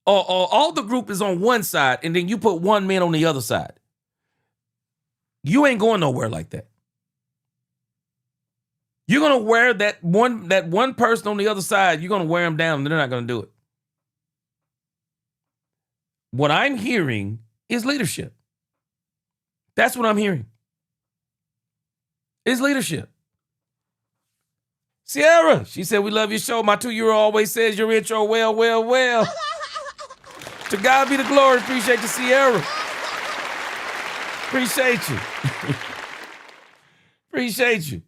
or all the group is on one side and then you put one man on the other side. You ain't going nowhere like that. You're going to wear that one person on the other side, you're going to wear them down and they're not going to do it. What I'm hearing is leadership. That's what I'm hearing. Is leadership. Sierra, she said, we love your show. My 2-year-old always says your intro well. To God be the glory. Appreciate you, Sierra. Appreciate you. Appreciate you.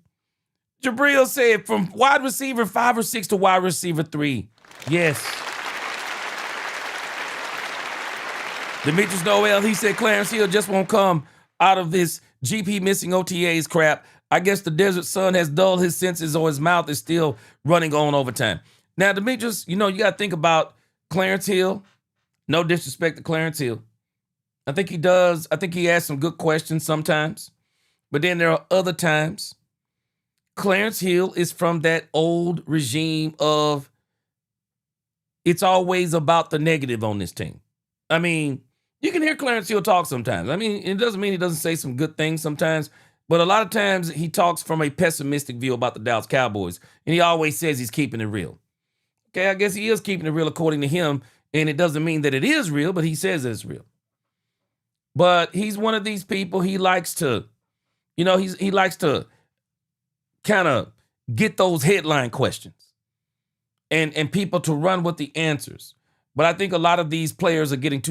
Jabril said from wide receiver 5 or 6 to wide receiver 3. Yes. Demetrius Noel, he said Clarence Hill just won't come out of this GP missing OTAs crap. I guess the desert sun has dulled his senses or his mouth is still running on overtime. Now, Demetrius, you got to think about Clarence Hill. No disrespect to Clarence Hill. I think he does. I think he asks some good questions sometimes. But then there are other times. Clarence Hill is from that old regime of it's always about the negative on this team. I mean, you can hear Clarence Hill talk sometimes. I mean, it doesn't mean he doesn't say some good things sometimes, but a lot of times he talks from a pessimistic view about the Dallas Cowboys, and he always says he's keeping it real. Okay, I guess he is keeping it real according to him, and it doesn't mean that it is real, but he says it's real. But he's one of these people, he likes to, he likes to kind of get those headline questions and people to run with the answers. But I think a lot of these players are getting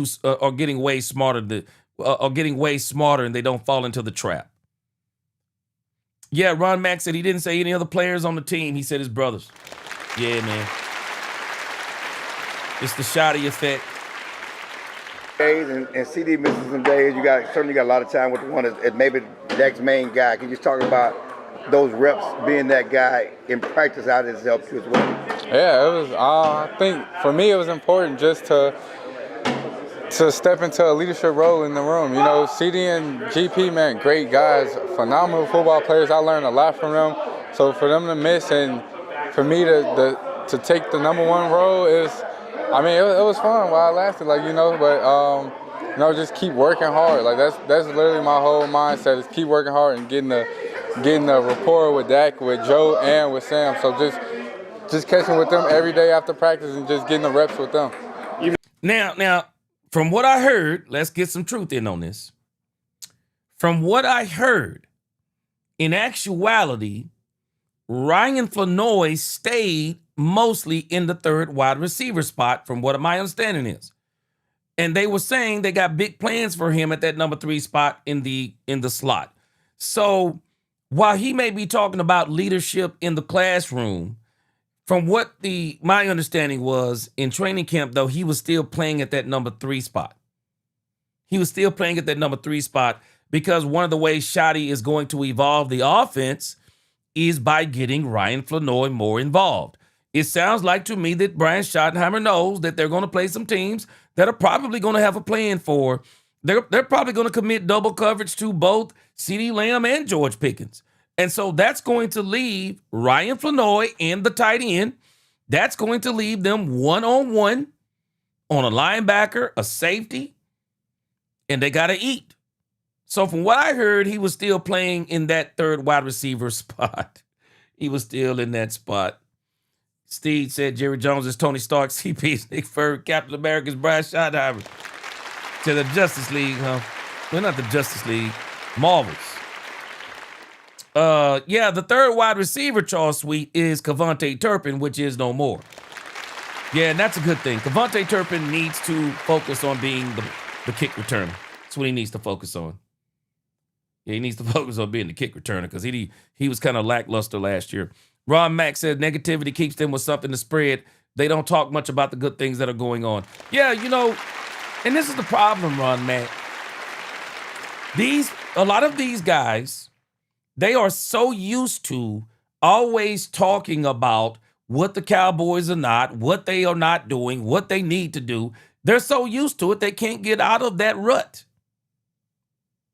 way smarter and they don't fall into the trap. Yeah, Ron Mack said he didn't say any other players on the team. He said his brothers. Yeah, man. It's the Schotty effect. days and CD misses some days. You certainly got a lot of time with the one as maybe Dak's main guy. Can you just talk about those reps, being that guy in practice, how this helped you as well? Yeah, it was. I think for me it was important just to step into a leadership role in the room. You know, CD and GP, man, great guys, phenomenal football players. I learned a lot from them. So for them to miss and for me to take the number one role it was fun while it lasted, but just keep working hard. Like that's literally my whole mindset is keep working hard and getting the rapport with Dak, with Joe, and with Sam. So just catching with them every day after practice and just getting the reps with them. Now, from what I heard, let's get some truth in on this. From what I heard, in actuality, Ryan Flournoy stayed mostly in the third wide receiver spot, from what my understanding is. And they were saying they got big plans for him at that number 3 spot in the slot. So while he may be talking about leadership in the classroom, from what my understanding was in training camp, though, he was still playing at that number 3 spot. He was still playing at that number 3 spot because one of the ways Schotty is going to evolve the offense is by getting Ryan Flournoy more involved. It sounds like to me that Brian Schottenheimer knows that they're going to play some teams that are probably going to have a plan for. They're probably going to commit double coverage to both CeeDee Lamb and George Pickens. And so that's going to leave Ryan Flournoy and the tight end. That's going to leave them one-on-one on a linebacker, a safety, and they got to eat. So from what I heard, he was still playing in that third wide receiver spot. He was still in that spot. Steve said Jerry Jones is Tony Stark, CP is Nick Fury, Captain America is Brian Schottenheimer. To the Justice League, huh? Well, not the Justice League. Marvels. The third wide receiver, Charles Sweet, is Kevontae Turpin, which is no more. Yeah, and that's a good thing. Kevontae Turpin needs to focus on being the kick returner. That's what he needs to focus on. Yeah, he needs to focus on being the kick returner because he was kind of lackluster last year. Ron Mack said negativity keeps them with something to spread. They don't talk much about the good things that are going on. Yeah, and this is the problem, Ron Mack. A lot of these guys, they are so used to always talking about what the Cowboys are not, what they are not doing, what they need to do. They're so used to it, they can't get out of that rut.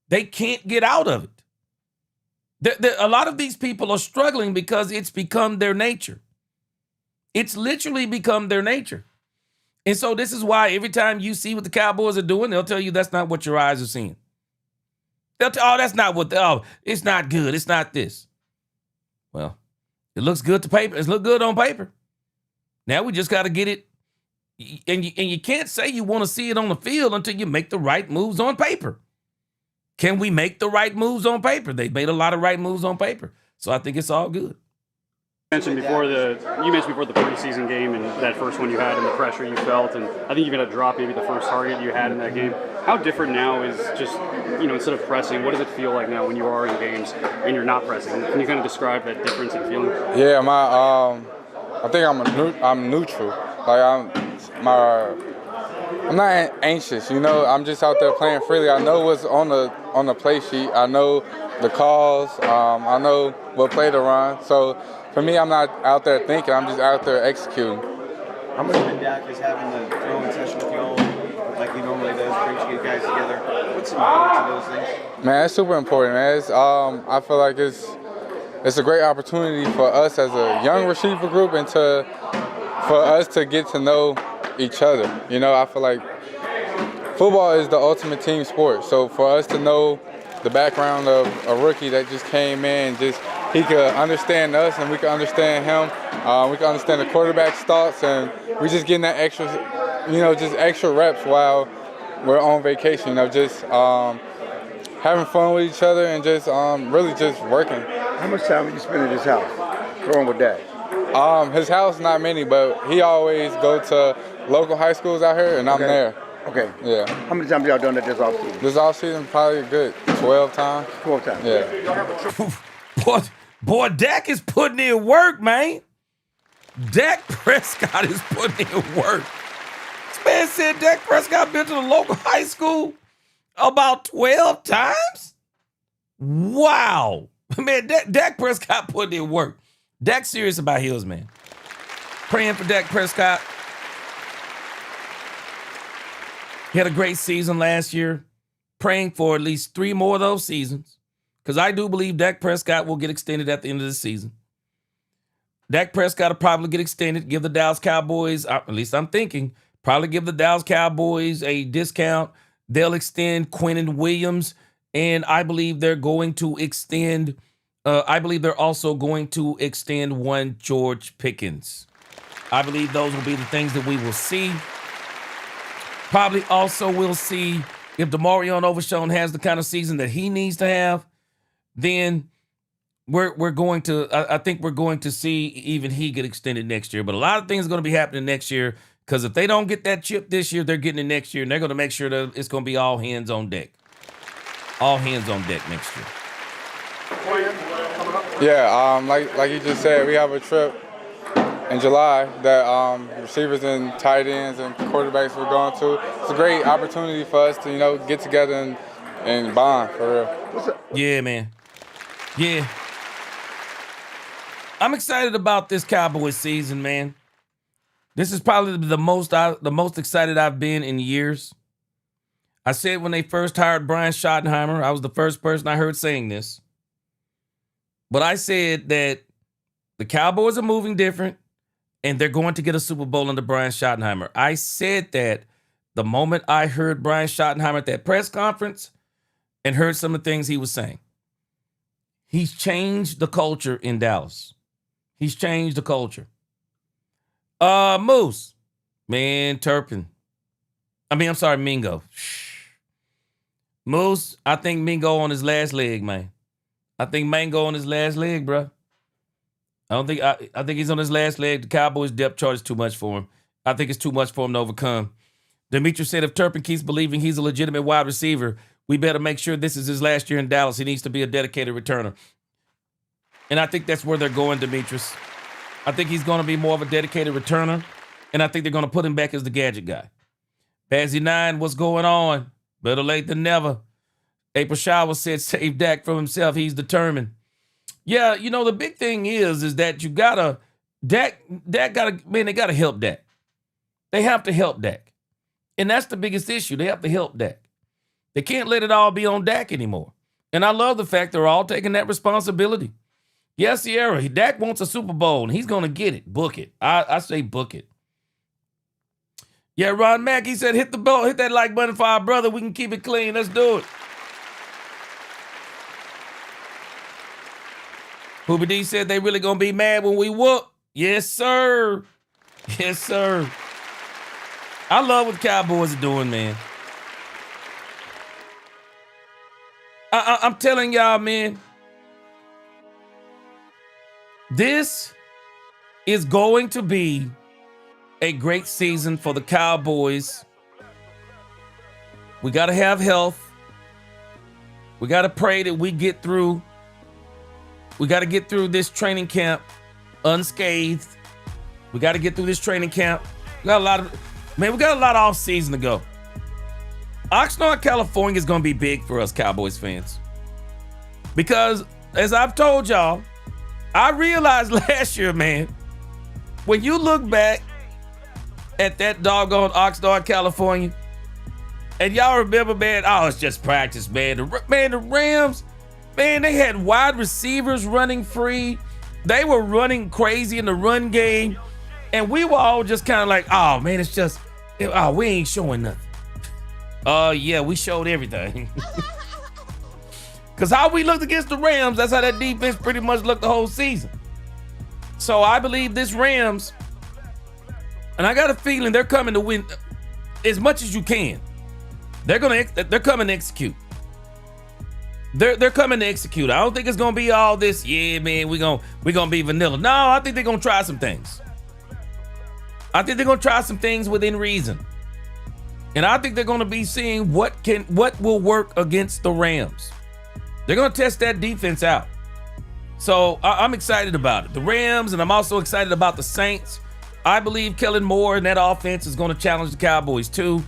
They can't get out of it. A lot of these people are struggling because it's become their nature. It's literally become their nature. And so this is why every time you see what the Cowboys are doing, they'll tell you that's not what your eyes are seeing. They'll tell that's not it's not good. It's not this. Well, it looks good to paper. It's look good on paper. Now we just got to get it. And you can't say you want to see it on the field until you make the right moves on paper. Can we make the right moves on paper? They made a lot of right moves on paper. So I think it's all good. You mentioned before the preseason game and that first one you had and the pressure you felt, and I think you're going to drop maybe the first target you had in that game. How different now is just, instead of pressing, what does it feel like now when you are in games and you're not pressing? Can you kind of describe that difference in feeling? Yeah, I think I'm neutral. Like I'm not anxious, I'm just out there playing freely. I know what's on the play sheet. I know the calls. I know what play to run. So for me, I'm not out there thinking. I'm just out there executing. How much of Dak is having the throwing session with y'all like he normally does, brings you guys together? What's the importance of those things? Man, it's super important, man. I feel like it's a great opportunity for us as a young receiver group and for us to get to know each other. I feel like football is the ultimate team sport. So for us to know the background of a rookie that just came in, he could understand us and we could understand him. We could understand the quarterback's thoughts, and we just getting that extra, just extra reps while we're on vacation. Just having fun with each other and just really just working. How much time did you spend at his house throwing with Dak? His house, not many, but he always go to local high schools out here, and I'm there. Okay. Yeah. How many times y'all done that this offseason? This offseason, probably a good 12 times. 12 times. Yeah. Boy, Dak is putting in work, man. Dak Prescott is putting in work. This man said Dak Prescott been to the local high school about 12 times? Wow. Man, Dak Prescott put in work. Dak's serious about his, man. Praying for Dak Prescott. He had a great season last year. Praying for at least 3 more of those seasons. Because I do believe Dak Prescott will get extended at the end of the season. Dak Prescott will probably get extended, give the Dallas Cowboys, at least I'm thinking, probably give the Dallas Cowboys a discount. They'll extend Quinnen Williams, and I believe they're going to extend, they're also going to extend one George Pickens. I believe those will be the things that we will see. Probably also we'll see if DeMarion Overshown has the kind of season that he needs to have, then we're going to, I think we're going to see even he get extended next year. But a lot of things are going to be happening next year because if they don't get that chip this year, they're getting it next year, and they're going to make sure that it's going to be all hands on deck. All hands on deck next year. Yeah, like you just said, we have a trip in July that receivers and tight ends and quarterbacks were going to. It's a great opportunity for us to, get together and bond for real. Yeah, man. Yeah. I'm excited about this Cowboys season, man. This is probably the most excited I've been in years. I said when they first hired Brian Schottenheimer, I was the first person I heard saying this. But I said that the Cowboys are moving different and they're going to get a Super Bowl under Brian Schottenheimer. I said that the moment I heard Brian Schottenheimer at that press conference and heard some of the things he was saying. He's changed the culture in Dallas. He's changed the culture. Moose. Man, Turpin. Mingo. Moose, I think Mingo on his last leg, man. I think Mango on his last leg, bro. I think he's on his last leg. The Cowboys' depth chart is too much for him. I think it's too much for him to overcome. Demetrius said if Turpin keeps believing he's a legitimate wide receiver, we better make sure this is his last year in Dallas. He needs to be a dedicated returner. And I think that's where they're going, Demetrius. I think he's going to be more of a dedicated returner, and I think they're going to put him back as the gadget guy. Bazzy 9, what's going on? Better late than never. April Shower said save Dak from himself. He's determined. Yeah, the big thing is that you gotta, they gotta help Dak. They have to help Dak. And that's the biggest issue. They have to help Dak. They can't let it all be on Dak anymore. And I love the fact they're all taking that responsibility. Yes, Sierra, Dak wants a Super Bowl, and he's going to get it. Book it. I say book it. Yeah, Ron Mack, he said, hit that like button for our brother. We can keep it clean. Let's do it. Hoobie D said they really going to be mad when we whoop. Yes, sir. Yes, sir. I love what the Cowboys are doing, man. I'm telling y'all, man. This is going to be a great season for the Cowboys. We got to have health. We got to pray that we get through. We got to get through this training camp unscathed. We got to get through this training camp. We got a lot of off season to go. Oxnard, California is going to be big for us Cowboys fans. Because as I've told y'all, I realized last year, man, when you look back at that doggone Oxnard, California, and y'all remember, man, it's just practice, man. The Rams, man, they had wide receivers running free. They were running crazy in the run game. And we were all just kind of like, oh, man, it's just, we ain't showing nothing. Yeah, we showed everything. Because how we looked against the Rams, that's how that defense pretty much looked the whole season. So I believe this Rams, and I got a feeling they're coming to win as much as you can. They're coming to execute. They're coming to execute. I don't think it's gonna be all this, yeah, man, we're gonna be vanilla. No, I think they're gonna try some things. I think they're gonna try some things within reason. And I think they're gonna be seeing what will work against the Rams. They're going to test that defense out. So I'm excited about it. The Rams, and I'm also excited about the Saints. I believe Kellen Moore and that offense is going to challenge the Cowboys too.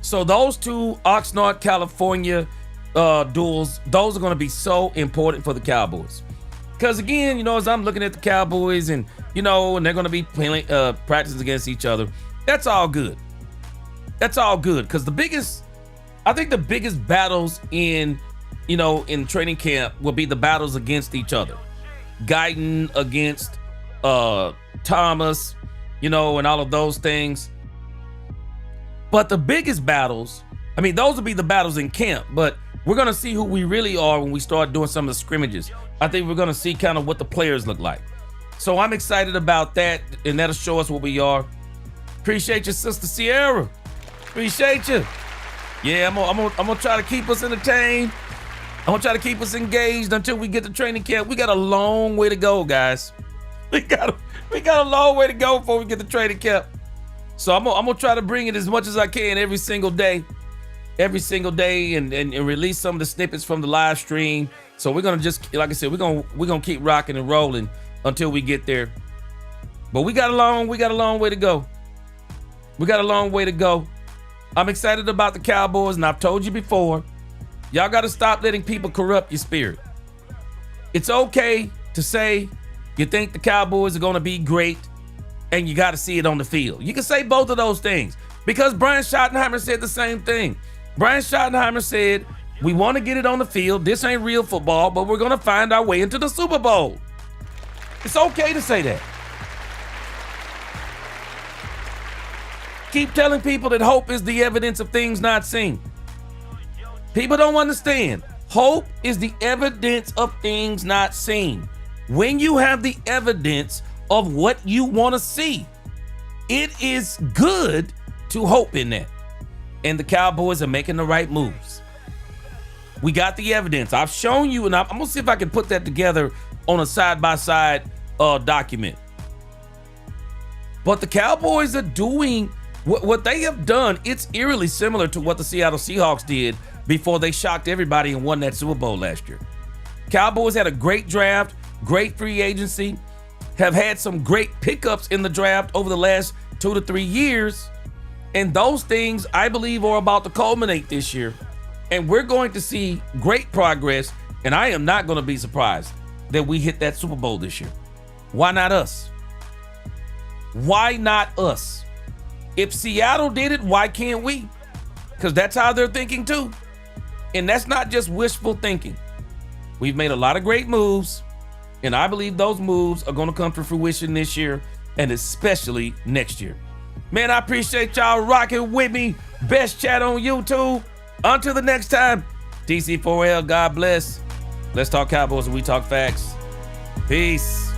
So those two Oxnard, California duels, those are going to be so important for the Cowboys. Because again, you know, as I'm looking at the Cowboys and, you know, and they're going to be playing, practicing against each other, that's all good. That's all good. Because I think the biggest battles in, you know, in training camp will be the battles against each other. Guyton against Thomas, you know, and all of those things. But the biggest battles, I mean, those will be the battles in camp, but we're going to see who we really are when we start doing some of the scrimmages. I think we're going to see kind of what the players look like. So I'm excited about that, and that'll show us what we are. Appreciate your sister Sierra. Appreciate you. Yeah, I'm gonna try to keep us entertained. I'm gonna try to keep us engaged until we get to training camp. We got a long way to go, guys. We got a long way to go before we get to training camp. So I'm gonna try to bring it as much as I can every single day, and release some of the snippets from the live stream. So we're gonna just, like I said, we're gonna keep rocking and rolling until we get there. But we got a long way to go. We got a long way to go. I'm excited about the Cowboys, and I've told you before, y'all got to stop letting people corrupt your spirit. It's okay to say you think the Cowboys are going to be great, and you got to see it on the field. You can say both of those things, because Brian Schottenheimer said the same thing. Brian Schottenheimer said, we want to get it on the field. This ain't real football, but we're going to find our way into the Super Bowl. It's okay to say that. Keep telling people that hope is the evidence of things not seen. People don't understand. Hope is the evidence of things not seen. When you have the evidence of what you want to see, it is good to hope in that. And the Cowboys are making the right moves. We got the evidence. I've shown you, and I'm going to see if I can put that together on a side-by-side document. But the Cowboys are doing what they have done. It's eerily similar to what the Seattle Seahawks did before they shocked everybody and won that Super Bowl last year. Cowboys had a great draft, great free agency, have had some great pickups in the draft over the last 2 to 3 years. And those things, I believe, are about to culminate this year. And we're going to see great progress. And I am not going to be surprised that we hit that Super Bowl this year. Why not us? Why not us? If Seattle did it, why can't we? Because that's how they're thinking too. And that's not just wishful thinking. We've made a lot of great moves, and I believe those moves are going to come to fruition this year, and especially next year. Man, I appreciate y'all rocking with me. Best chat on YouTube. Until the next time, TC4L, God bless. Let's talk Cowboys and we talk facts. Peace.